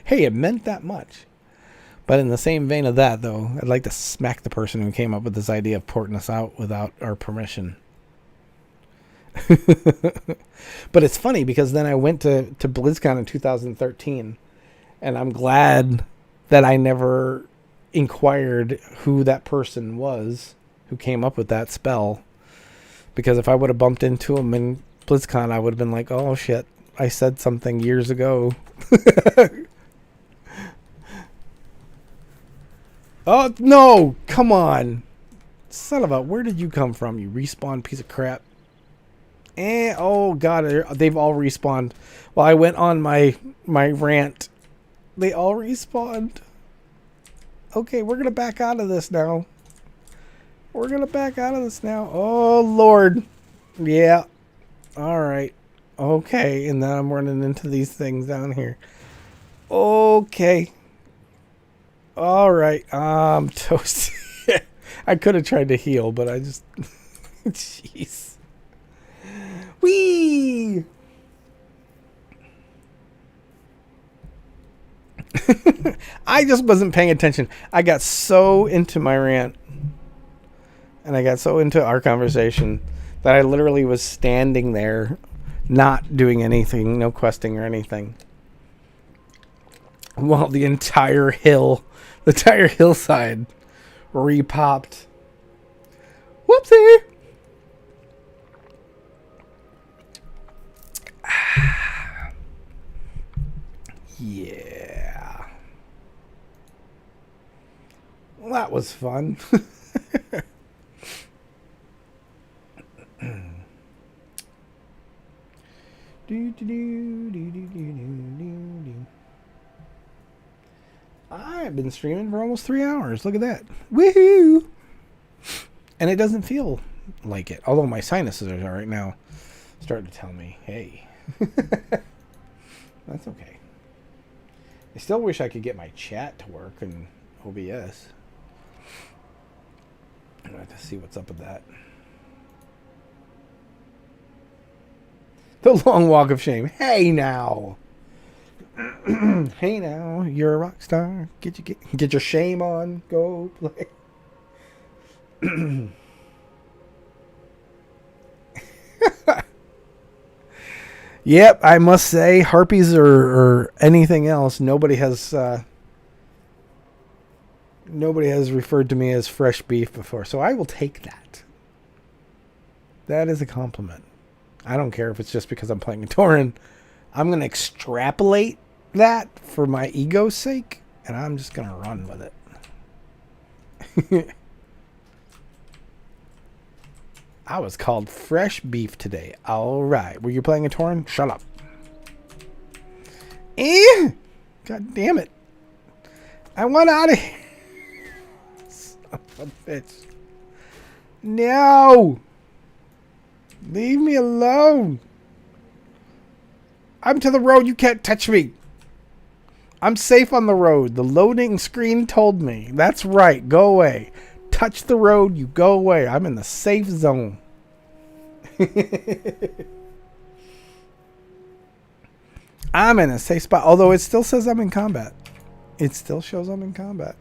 hey, it meant that much. But in the same vein of that, though, I'd like to smack the person who came up with this idea of porting us out without our permission. But it's funny because then I went to BlizzCon in 2013, and I'm glad that I never inquired who that person was who came up with that spell. Because if I would have bumped into him in BlizzCon, I would have been like, oh shit, I said something years ago. Oh, no, come on. Son of a, where did you come from, you respawn piece of crap? Oh, God, they've all respawned. Well, I went on my rant. They all respawned. Okay, we're going to back out of this now. Oh, Lord. Yeah. All right. Okay, and then I'm running into these things down here. Okay. All right. I'm toast. I could have tried to heal, but I just... Jeez. Whee! I just wasn't paying attention. I got so into my rant, and I got so into our conversation that I literally was standing there, not doing anything, no questing or anything, while the entire hillside repopped. Whoopsie! Yeah. Well, that was fun. I've been streaming for almost 3 hours. Look at that. Woohoo! And it doesn't feel like it. Although my sinuses are right now starting to tell me, hey. That's okay. I still wish I could get my chat to work in OBS. I'm going to have to see what's up with that. The long walk of shame. Hey now. Hey now, you're a rock star. Get your shame on. Go play. Yep, I must say, harpies or anything else, nobody has referred to me as fresh beef before, so I will take that. That is a compliment. I don't care if it's just because I'm playing a Tauren. I'm going to extrapolate that for my ego's sake, and I'm just going to run with it. I was called fresh beef today. All right. Were you playing a Tauren? Shut up. God damn it. I want out of here. Son of a bitch. No. Leave me alone. I'm to the road. You can't touch me. I'm safe on the road. The loading screen told me. That's right. Go away. Touch the road. You go away. I'm in the safe zone. I'm in a safe spot. Although it still says I'm in combat. It still shows I'm in combat.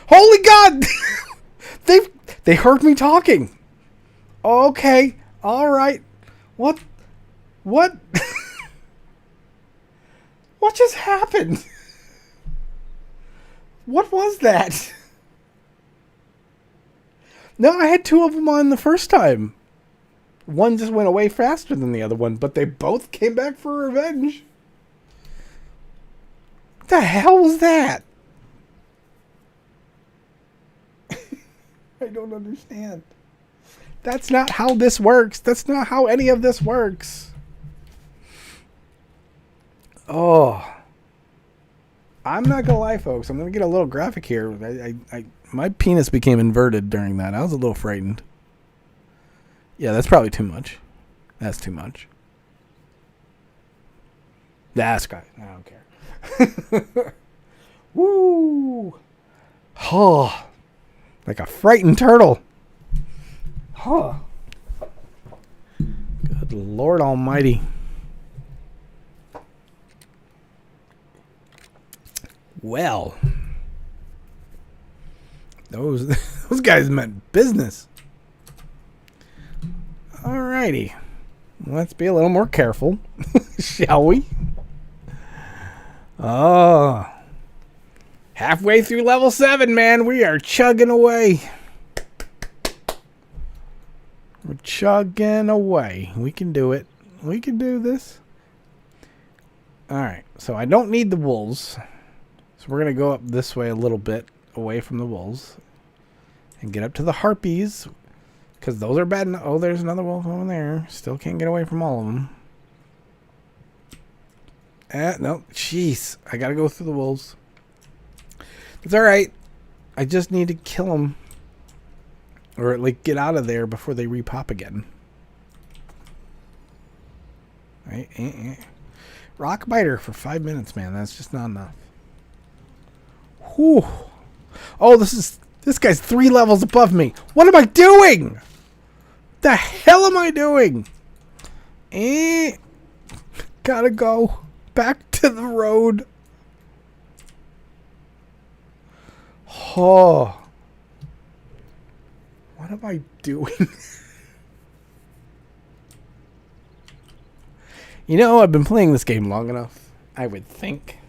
Holy God! They heard me talking. Okay. All right. What? What just happened? What was that? No, I had two of them on the first time. One just went away faster than the other one, but they both came back for revenge. What the hell was that? I don't understand. That's not how this works. That's not how any of this works. Oh. I'm not gonna lie, folks. I'm gonna get a little graphic here. My penis became inverted during that. I was a little frightened. Yeah, that's probably too much. That's too much. That's great. I don't care. Woo! Oh, like a frightened turtle. Huh. Good Lord Almighty. Well, those guys meant business. Alrighty. Let's be a little more careful, shall we? Oh. Halfway through level 7, man. We are chugging away. We're chugging away. We can do it. We can do this. Alright. So I don't need the wolves. So we're going to go up this way a little bit away from the wolves. And get up to the harpies. Because those are bad. Oh, there's another wolf over there. Still can't get away from all of them. No. Jeez. I got to go through the wolves. It's alright. I just need to kill them. Or like get out of there before they repop again. Right? Rock biter for 5 minutes, man. That's just not enough. Whew. Oh, this guy's 3 levels above me. What am I doing? The hell am I doing? Gotta go back to the road. Oh. What am I doing? You know, I've been playing this game long enough. I would think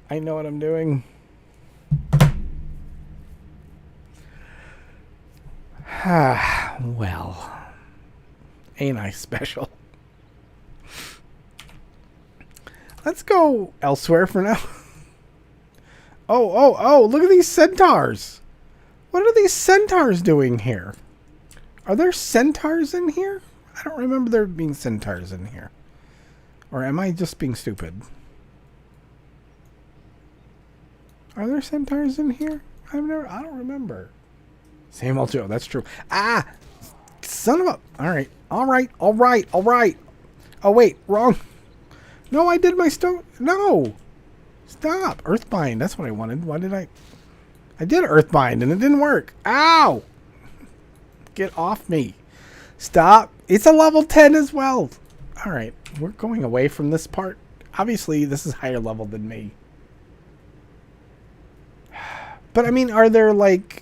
I know what I'm doing. Well, ain't I special? Let's go elsewhere for now. Oh, look at these centaurs. What are these centaurs doing here? Are there centaurs in here? I don't remember there being centaurs in here. Or am I just being stupid? Are there centaurs in here? I don't remember. Same old Joe, that's true. Ah! Son of a... Alright. Oh, wait, wrong. No, I did my stone... No! Stop! Earthbind, that's what I wanted. Why did I... I did Earthbind and it didn't work. Ow! Get off me. Stop. It's a level 10 as well. Alright, we're going away from this part. Obviously, this is higher level than me. But, I mean, are there, like...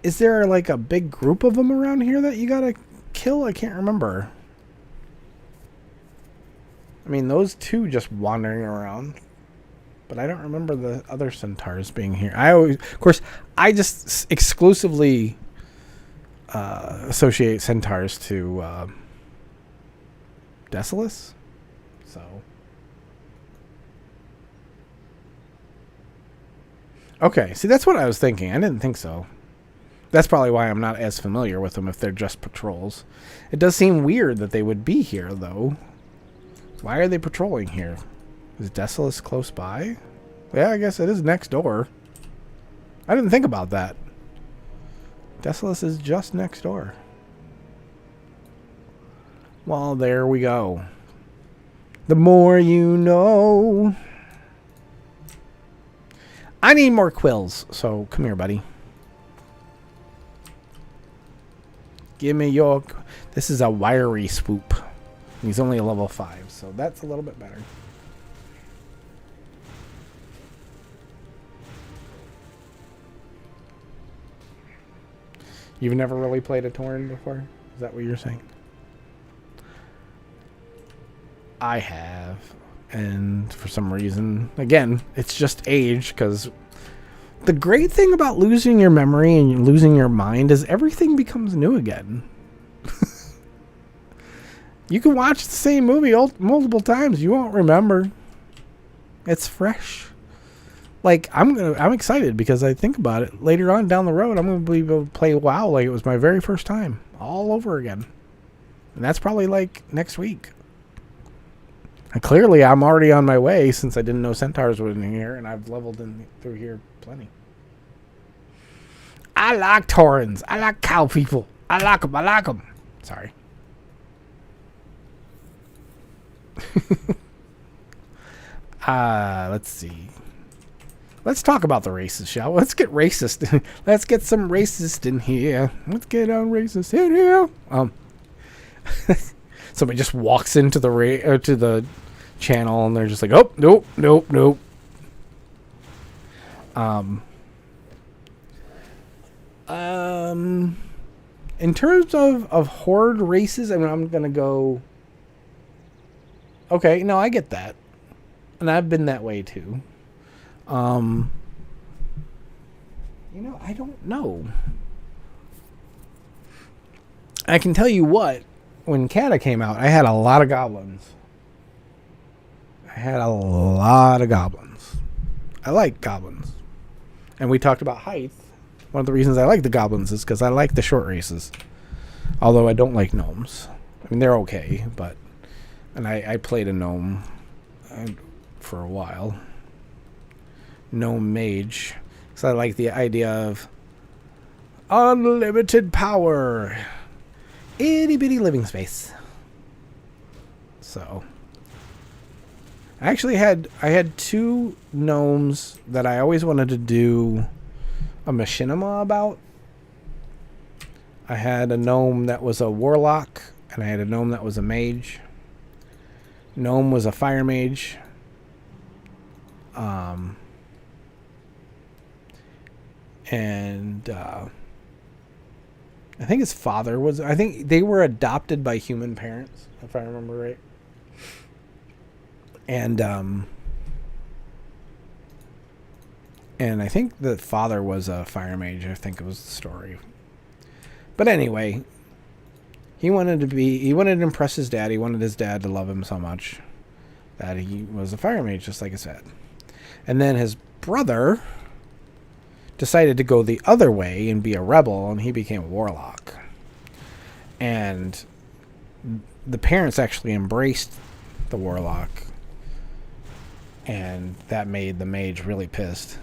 Is there, like, a big group of them around here that you gotta kill? I can't remember. I mean, those two just wandering around. But I don't remember the other centaurs being here. Of course, I just exclusively associate centaurs to Decius. So, okay. See, that's what I was thinking. I didn't think so. That's probably why I'm not as familiar with them if they're just patrols. It does seem weird that they would be here, though. Why are they patrolling here? Is Decius close by? Yeah, I guess it is next door. I didn't think about that. Decius is just next door. Well, there we go. The more you know. I need more quills, so come here, buddy. Give me your... This is a wiry swoop. He's only a level 5, so that's a little bit better. You've never really played a Tauren before? Is that what you're saying? I have. And for some reason, again, it's just age, because the great thing about losing your memory and losing your mind is everything becomes new again. You can watch the same movie multiple times. You won't remember. It's fresh. Like, I'm excited because I think about it. Later on down the road, I'm going to be able to play WoW like it was my very first time. All over again. And that's probably like next week. And clearly, I'm already on my way since I didn't know centaurs were in here. And I've leveled in through here plenty. I like Taurens. I like cow people. I like them. I like them. Sorry. Let's see. Let's talk about the races, shall we? Let's get racist. Let's get some racist in here. Let's get on racist in here. Somebody just walks into the to the channel and they're just like, oh, nope, nope, nope. In terms of horde races, I mean, I'm gonna go. Okay, no, I get that, and I've been that way too. I don't know. I can tell you what, when Kata came out, I had a lot of goblins. I like goblins. And we talked about height. One of the reasons I like the goblins is because I like the short races. Although I don't like gnomes. I mean, they're okay, but... And I played a gnome for a while. Gnome mage. So I like the idea of unlimited power. Itty bitty living space. So I had two gnomes that I always wanted to do a machinima about. I had a gnome that was a warlock, and I had a gnome that was a mage. Gnome was a fire mage. And I think his father was... I think they were adopted by human parents, if I remember right. And I think the father was a fire mage. I think it was the story. But anyway, he wanted to impress his dad. He wanted his dad to love him so much that he was a fire mage, just like I said. And then his brother decided to go the other way and be a rebel, and he became a warlock. And the parents actually embraced the warlock, and that made the mage really pissed,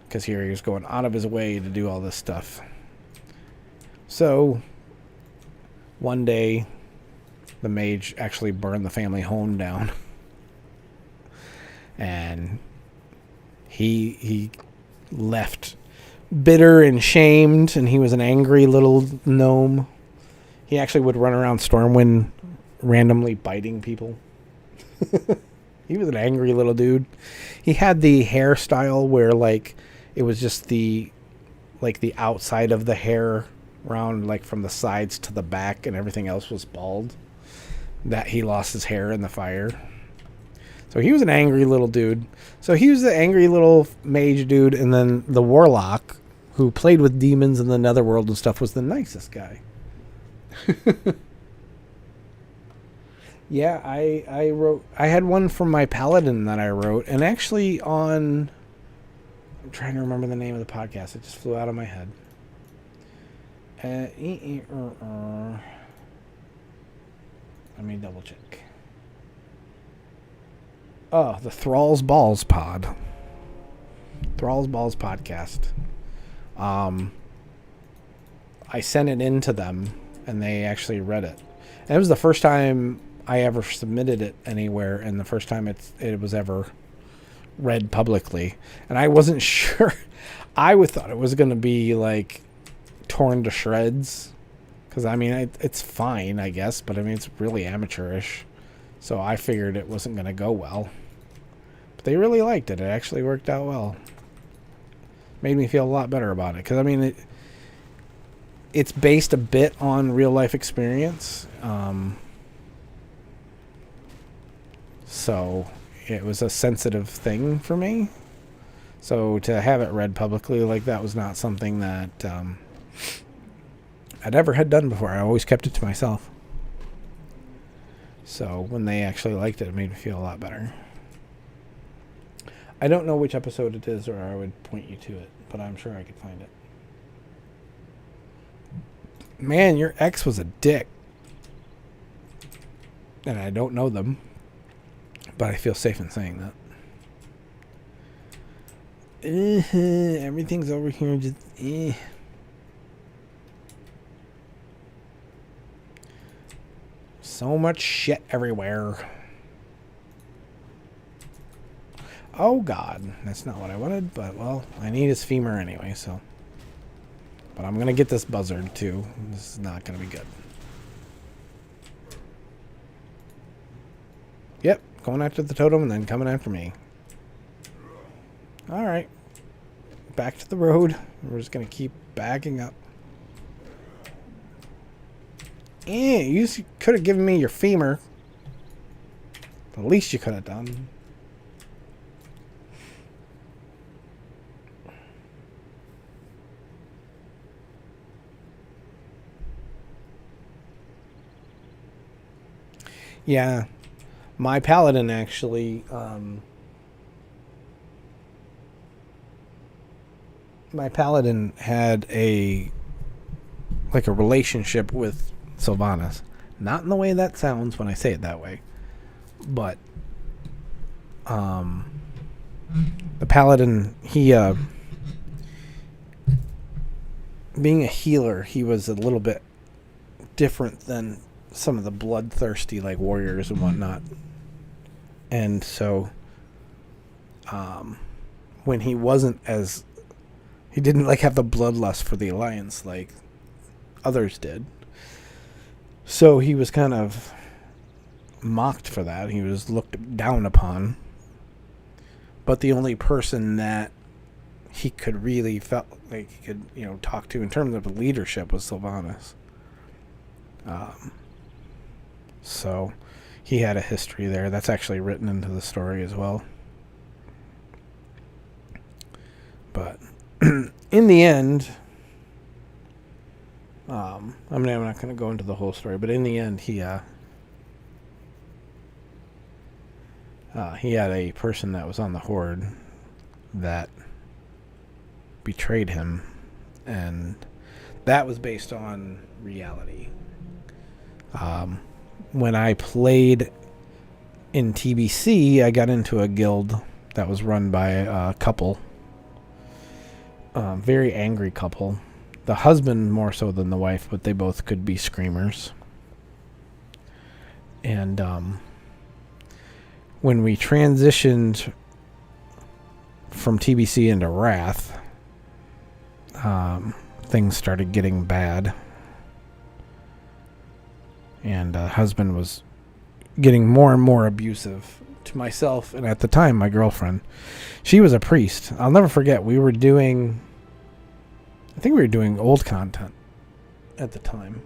because here he was going out of his way to do all this stuff. So one day the mage actually burned the family home down. And he left bitter and shamed, and he was an angry little gnome. He actually would run around Stormwind randomly biting people. He was an angry little dude. He had the hairstyle where, like, it was just the outside of the hair around, like, from the sides to the back, and everything else was bald. that he lost his hair in the fire. So he was an angry little dude. So he was the angry little mage dude, and then the warlock who played with demons in the netherworld and stuff was the nicest guy. Yeah, I had one from my paladin that I wrote, and actually I'm trying to remember the name of the podcast. It just flew out of my head. Let me double check. Oh, the Thrall's Balls pod. Thrall's Balls podcast. I sent it in to them, and they actually read it. And it was the first time I ever submitted it anywhere, and the first time it was ever read publicly. And I wasn't sure. I thought it was going to be like torn to shreds, because I mean it's fine, I guess, but I mean it's really amateurish. So I figured it wasn't going to go well. But they really liked it. It actually worked out well. Made me feel a lot better about it. Because, I mean, it's based a bit on real-life experience. So it was a sensitive thing for me. So to have it read publicly like that was not something that I'd ever had done before. I always kept it to myself. So when they actually liked it, it made me feel a lot better. I don't know which episode it is, or I would point you to it, but I'm sure I could find it. Man, your ex was a dick. And I don't know them, but I feel safe in saying that. Everything's over here just... So much shit everywhere. Oh God, that's not what I wanted, but well, I need his femur anyway, so. But I'm gonna get this buzzard too. This is not gonna be good. Yep, going after the totem and then coming after me. Alright. Back to the road. We're just gonna keep backing up. You could have given me your femur. The least you could have done. Yeah. My paladin actually... my paladin had a relationship with Sylvanas. Not in the way that sounds when I say it that way. But the paladin, he being a healer, he was a little bit different than some of the bloodthirsty like warriors and whatnot. And so when he wasn't as, he didn't like have the bloodlust for the alliance like others did. So he was kind of mocked for that. He was looked down upon. But the only person that he could really felt like he could, talk to in terms of leadership was Sylvanas. So he had a history there. That's actually written into the story as well. But in the end, I'm not going to go into the whole story, but in the end, he had a person that was on the Horde that betrayed him, and that was based on reality. When I played in TBC, I got into a guild that was run by a couple, very angry couple. The husband more so than the wife, but they both could be screamers. And when we transitioned from TBC into Wrath, things started getting bad. And husband was getting more and more abusive to myself, and at the time, my girlfriend. She was a priest. I'll never forget, I think we were doing old content at the time.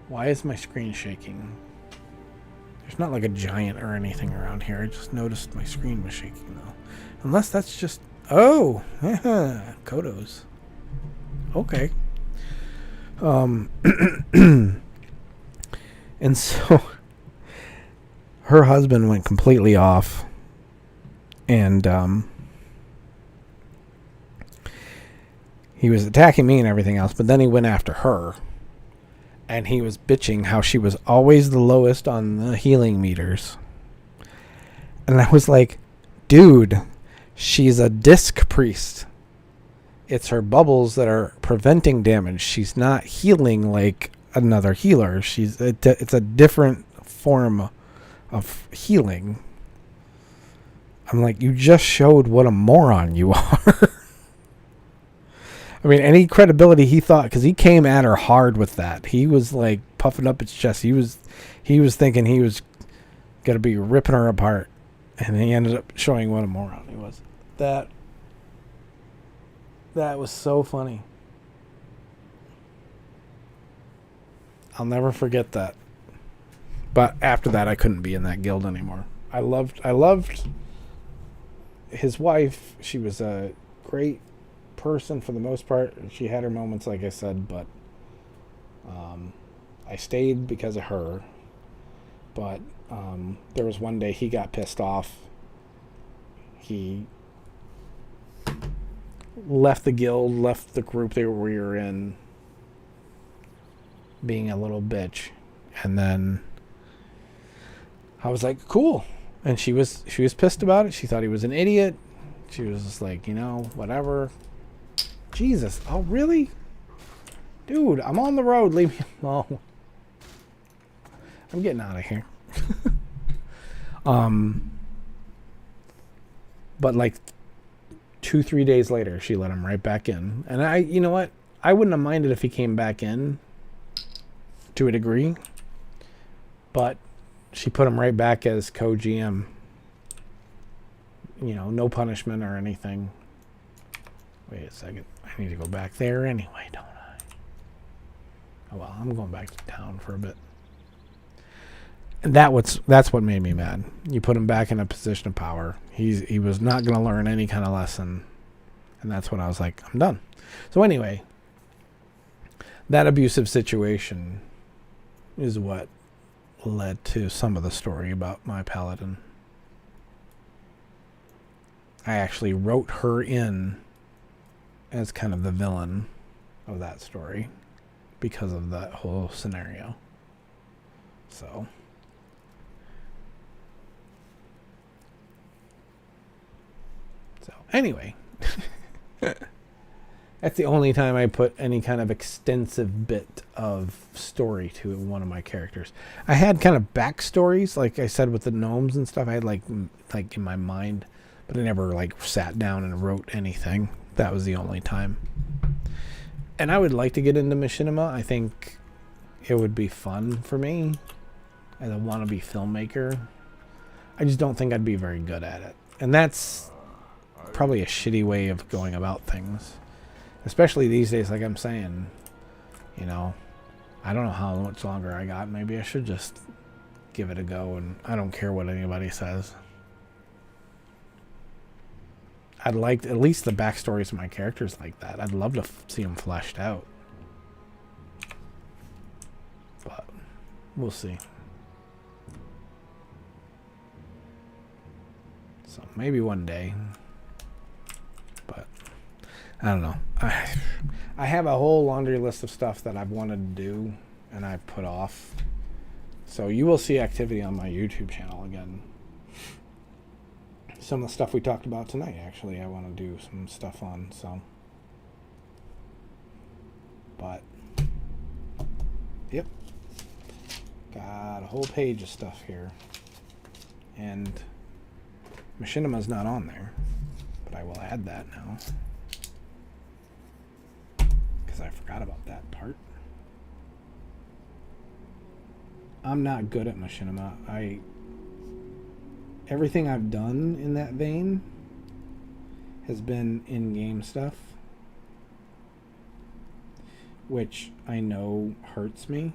Why is my screen shaking? There's not like a giant or anything around here. I just noticed my screen was shaking though. Unless that's just... Oh! Kodos. Okay. And so... Her husband went completely off. And, he was attacking me and everything else, but then he went after her. And he was bitching how she was always the lowest on the healing meters. And I was like, dude, she's a disc priest. It's her bubbles that are preventing damage. She's not healing like another healer. It's a different form of healing. I'm like, you just showed what a moron you are. I mean, any credibility he thought, because he came at her hard with that. He was like puffing up his chest. He was thinking he was gonna be ripping her apart, and he ended up showing what a moron he was. That was so funny. I'll never forget that. But after that, I couldn't be in that guild anymore. I loved his wife. She was a great person for the most part. She had her moments, like I said, but I stayed because of her. But there was one day he got pissed off. He left the guild, left the group we were in, being a little bitch. And then I was like, cool. And she was pissed about it. She thought he was an idiot. She was just like, whatever. Jesus. Oh, really? Dude, I'm on the road. Leave me alone. I'm getting out of here. But like 2-3 days later, she let him right back in. And you know what? I wouldn't have minded if he came back in to a degree. But she put him right back as co-GM. No punishment or anything. Wait a second. I need to go back there anyway, don't I? Oh well, I'm going back to town for a bit. And that's what made me mad. You put him back in a position of power. He was not going to learn any kind of lesson. And that's when I was like, I'm done. So anyway, that abusive situation is what led to some of the story about my paladin. I actually wrote her in as kind of the villain of that story because of that whole scenario. So anyway, that's the only time I put any kind of extensive bit of story to one of my characters. I had kind of backstories, like I said, with the gnomes and stuff. I had like in my mind, but I never like sat down and wrote anything. That was the only time. And I would like to get into machinima. I think it would be fun for me as a wannabe filmmaker. I just don't think I'd be very good at it. And that's probably a shitty way of going about things. Especially these days, like I'm saying. I don't know how much longer I got. Maybe I should just give it a go, and I don't care what anybody says. I'd like at least the backstories of my characters like that. I'd love to see them fleshed out. But we'll see. So maybe one day. But I don't know. I have a whole laundry list of stuff that I've wanted to do and I've put off. So you will see activity on my YouTube channel again. Some of the stuff we talked about tonight, actually, I want to do some stuff on, so. But, yep. Got a whole page of stuff here. And Machinima's not on there, but I will add that now. Because I forgot about that part. I'm not good at Machinima. Everything I've done in that vein has been in-game stuff, which I know hurts me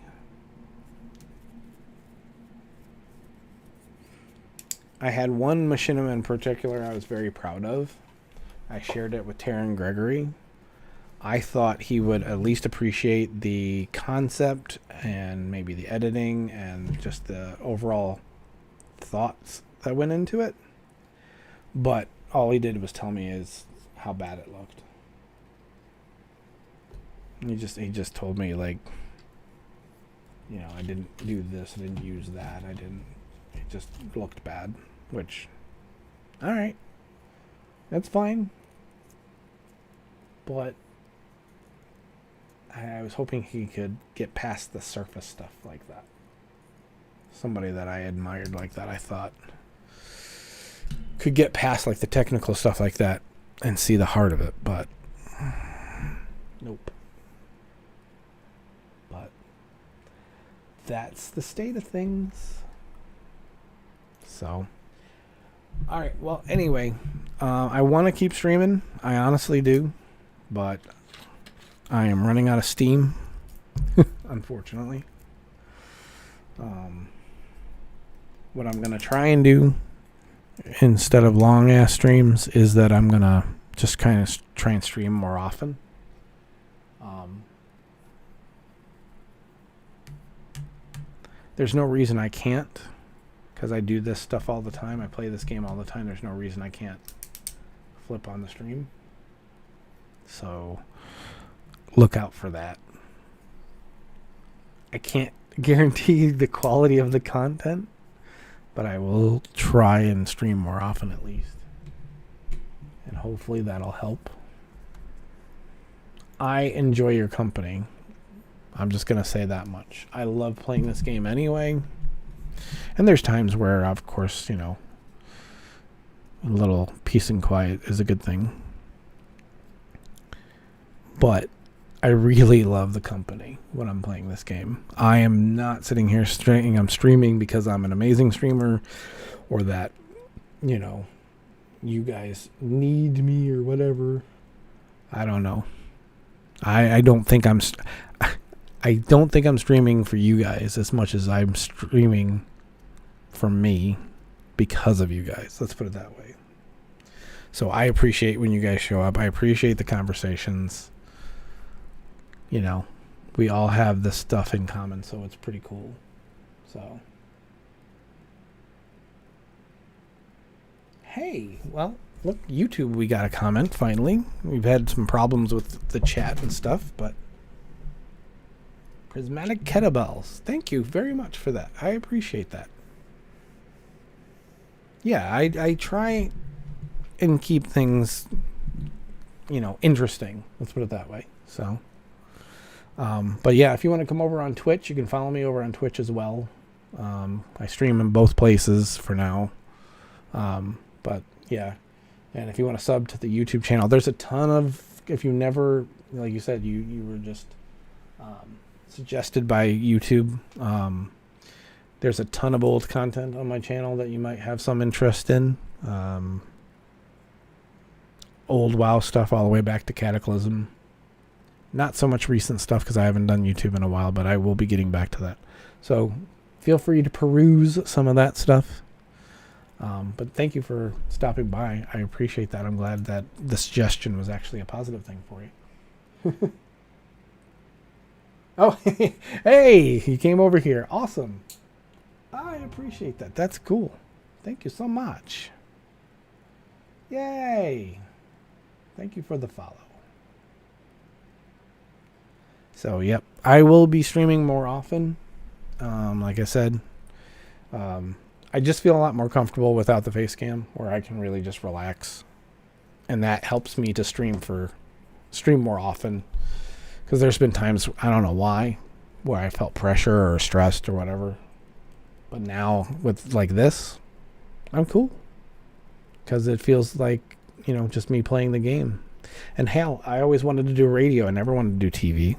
I had one machinima in particular I was very proud of. I shared it with Taryn Gregory. I thought he would at least appreciate the concept and maybe the editing and just the overall thoughts that went into it. But all he did was tell me is how bad it looked. He just told me, like, you know, I didn't do this, I didn't use that, it just looked bad, which, alright, that's fine, but I was hoping he could get past the surface stuff like that. Somebody that I admired like that, I thought, could get past, like, the technical stuff like that and see the heart of it, but nope. But that's the state of things. So, alright, well, anyway, I want to keep streaming. I honestly do. But I am running out of steam, unfortunately. What I'm going to try and do, instead of long-ass streams, is that I'm going to just kind of try and stream more often. There's no reason I can't, because I do this stuff all the time. I play this game all the time. There's no reason I can't flip on the stream. So look out for that. I can't guarantee the quality of the content, but I will try and stream more often at least. And hopefully that'll help. I enjoy your company. I'm just going to say that much. I love playing this game anyway. And there's times where, of course, you know, a little peace and quiet is a good thing. But I really love the company when I'm playing this game. I am not sitting here I'm streaming because I'm an amazing streamer, or that, you know, you guys need me or whatever. I don't know. I don't think I'm streaming for you guys as much as I'm streaming for me because of you guys. Let's put it that way. So I appreciate when you guys show up. I appreciate the conversations. You know, we all have this stuff in common, so it's pretty cool. So, hey, well, look, YouTube, we got a comment finally. We've had some problems with the chat and stuff, but Prismatic Kettlebells, thank you very much for that. I appreciate that. Yeah, I try and keep things, you know, interesting. Let's put it that way. So, but yeah, if you want to come over on Twitch, you can follow me over on Twitch as well. I stream in both places for now. But yeah, and if you want to sub to the YouTube channel, there's a ton of, if you never, like you said, you were just suggested by YouTube. There's a ton of old content on my channel that you might have some interest in. Old WoW stuff all the way back to Cataclysm. Not so much recent stuff because I haven't done YouTube in a while, but I will be getting back to that. So feel free to peruse some of that stuff. But thank you for stopping by. I appreciate that. I'm glad that the suggestion was actually a positive thing for you. Oh, hey, he came over here. Awesome. I appreciate that. That's cool. Thank you so much. Yay. Thank you for the follow. So, yep, I will be streaming more often. Like I said, I just feel a lot more comfortable without the face cam, where I can really just relax. And that helps me to stream more often. Because there's been times, I don't know why, where I felt pressure or stressed or whatever. But now, with like this, I'm cool. Because it feels like, you know, just me playing the game. And hell, I always wanted to do radio. I never wanted to do TV.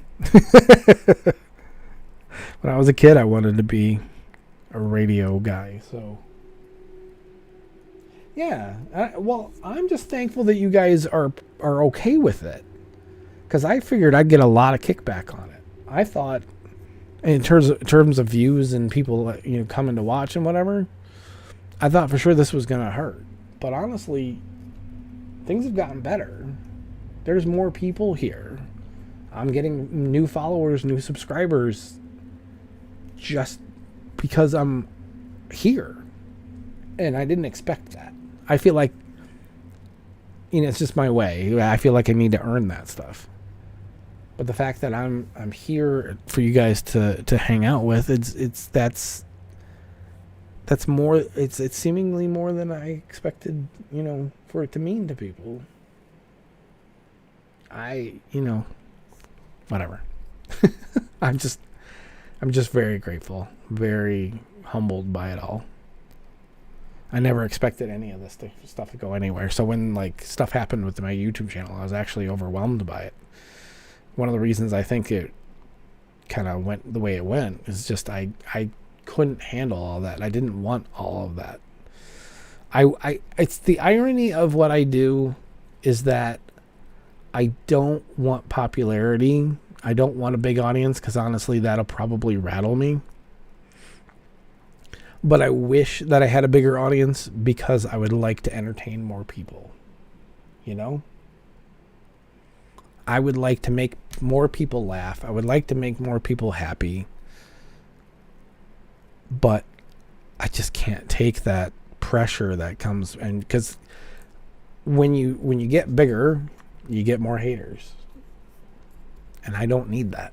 When I was a kid, I wanted to be a radio guy. So, yeah. Well, I'm just thankful that you guys are okay with it. Because I figured I'd get a lot of kickback on it. I thought, in terms of views and people, you know, coming to watch and whatever, I thought for sure this was going to hurt. But honestly, things have gotten better. There's more people here. I'm getting new followers, new subscribers just because I'm here. And I didn't expect that. I feel like, it's just my way. I feel like I need to earn that stuff. But the fact that I'm here for you guys to hang out with, that's more, it's seemingly more than I expected, for it to mean to people. Whatever. I'm just very grateful, very humbled by it all. I never expected any of this stuff to go anywhere. So when stuff happened with my YouTube channel, I was actually overwhelmed by it. One of the reasons I think it kind of went the way it went is just I couldn't handle all that. I didn't want all of that. It's the irony of what I do is that I don't want popularity. I don't want a big audience because honestly, that'll probably rattle me. But I wish that I had a bigger audience because I would like to entertain more people. I would like to make more people laugh. I would like to make more people happy. But I just can't take that pressure that comes, and because when you get bigger, you get more haters. And I don't need that.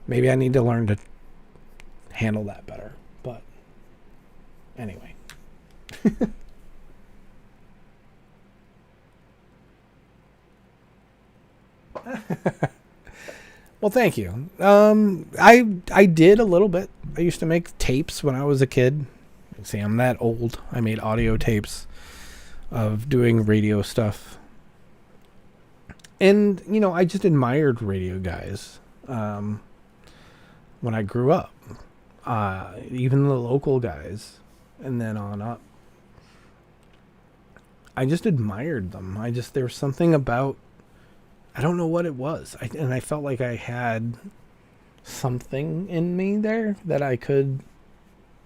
Maybe I need to learn to handle that better. But anyway. Well, thank you. I did a little bit. I used to make tapes when I was a kid. See, I'm that old. I made audio tapes of doing radio stuff. And, I just admired radio guys when I grew up. Even the local guys. And then on up. I just admired them. There was something about, I don't know what it was. And I felt like I had something in me there that I could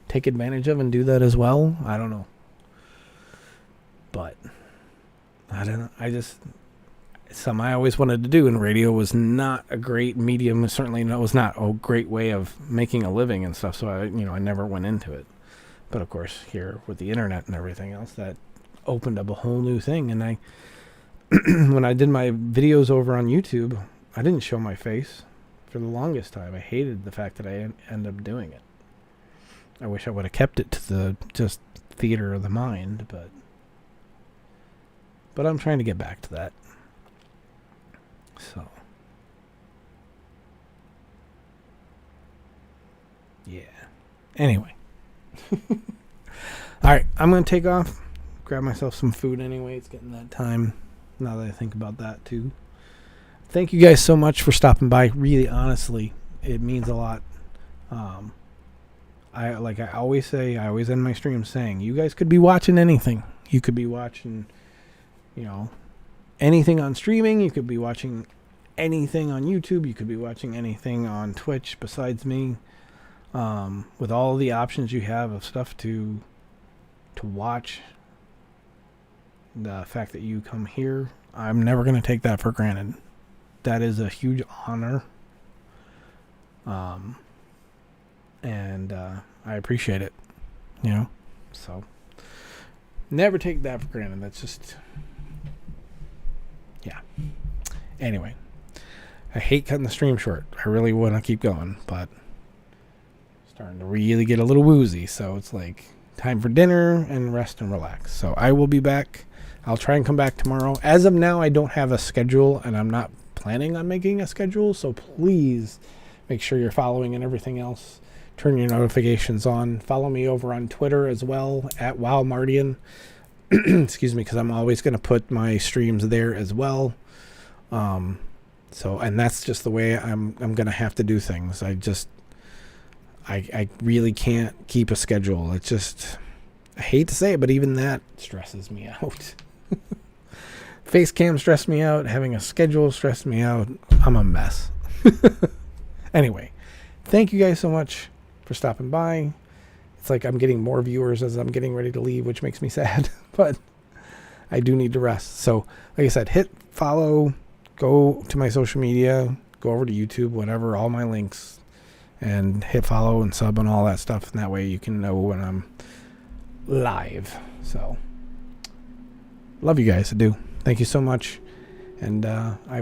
take advantage of and do that as well. I don't know. But I don't know. Something I always wanted to do, and radio was not a great medium. Certainly it was not a great way of making a living and stuff. So I never went into it. But of course, here with the internet and everything else, that opened up a whole new thing. And I, when I did my videos over on YouTube, I didn't show my face for the longest time. I hated the fact that I ended up doing it. I wish I would have kept it to the just theater of the mind, but I'm trying to get back to that. So, yeah. Anyway. All right, I'm going to take off, grab myself some food anyway. It's getting that time. Now that I think about that too. Thank you guys so much for stopping by. Really, honestly, it means a lot. I always say, I always end my streams saying, you guys could be watching anything. You could be watching, anything on streaming. You could be watching anything on YouTube. You could be watching anything on Twitch besides me. With all the options you have of stuff to watch, the fact that you come here, I'm never going to take that for granted. That is a huge honor. And I appreciate it, so never take that for granted. That's just, yeah. Anyway, I hate cutting the stream short. I really want to keep going, but starting to really get a little woozy. So it's like time for dinner and rest and relax. So I will be back. I'll try and come back tomorrow. As of now, I don't have a schedule, and I'm not planning on making a schedule. So please make sure you're following and everything else. Turn your notifications on. Follow me over on Twitter as well, at WowMardian. Excuse me, because I'm always going to put my streams there as well. And that's just the way I'm going to have to do things. I really can't keep a schedule. It's just, I hate to say it, but even that stresses me out. Face cam stressed me out. Having a schedule stressed me out. I'm a mess. Anyway, thank you guys so much for stopping by. it's like I'm getting more viewers as I'm getting ready to leave, which makes me sad. But I do need to rest. So, like I said, hit follow, go to my social media, go over to YouTube, whatever, all my links, and hit follow and sub and all that stuff. And that way you can know when I'm live. So, love you guys. I do. Thank you so much. And I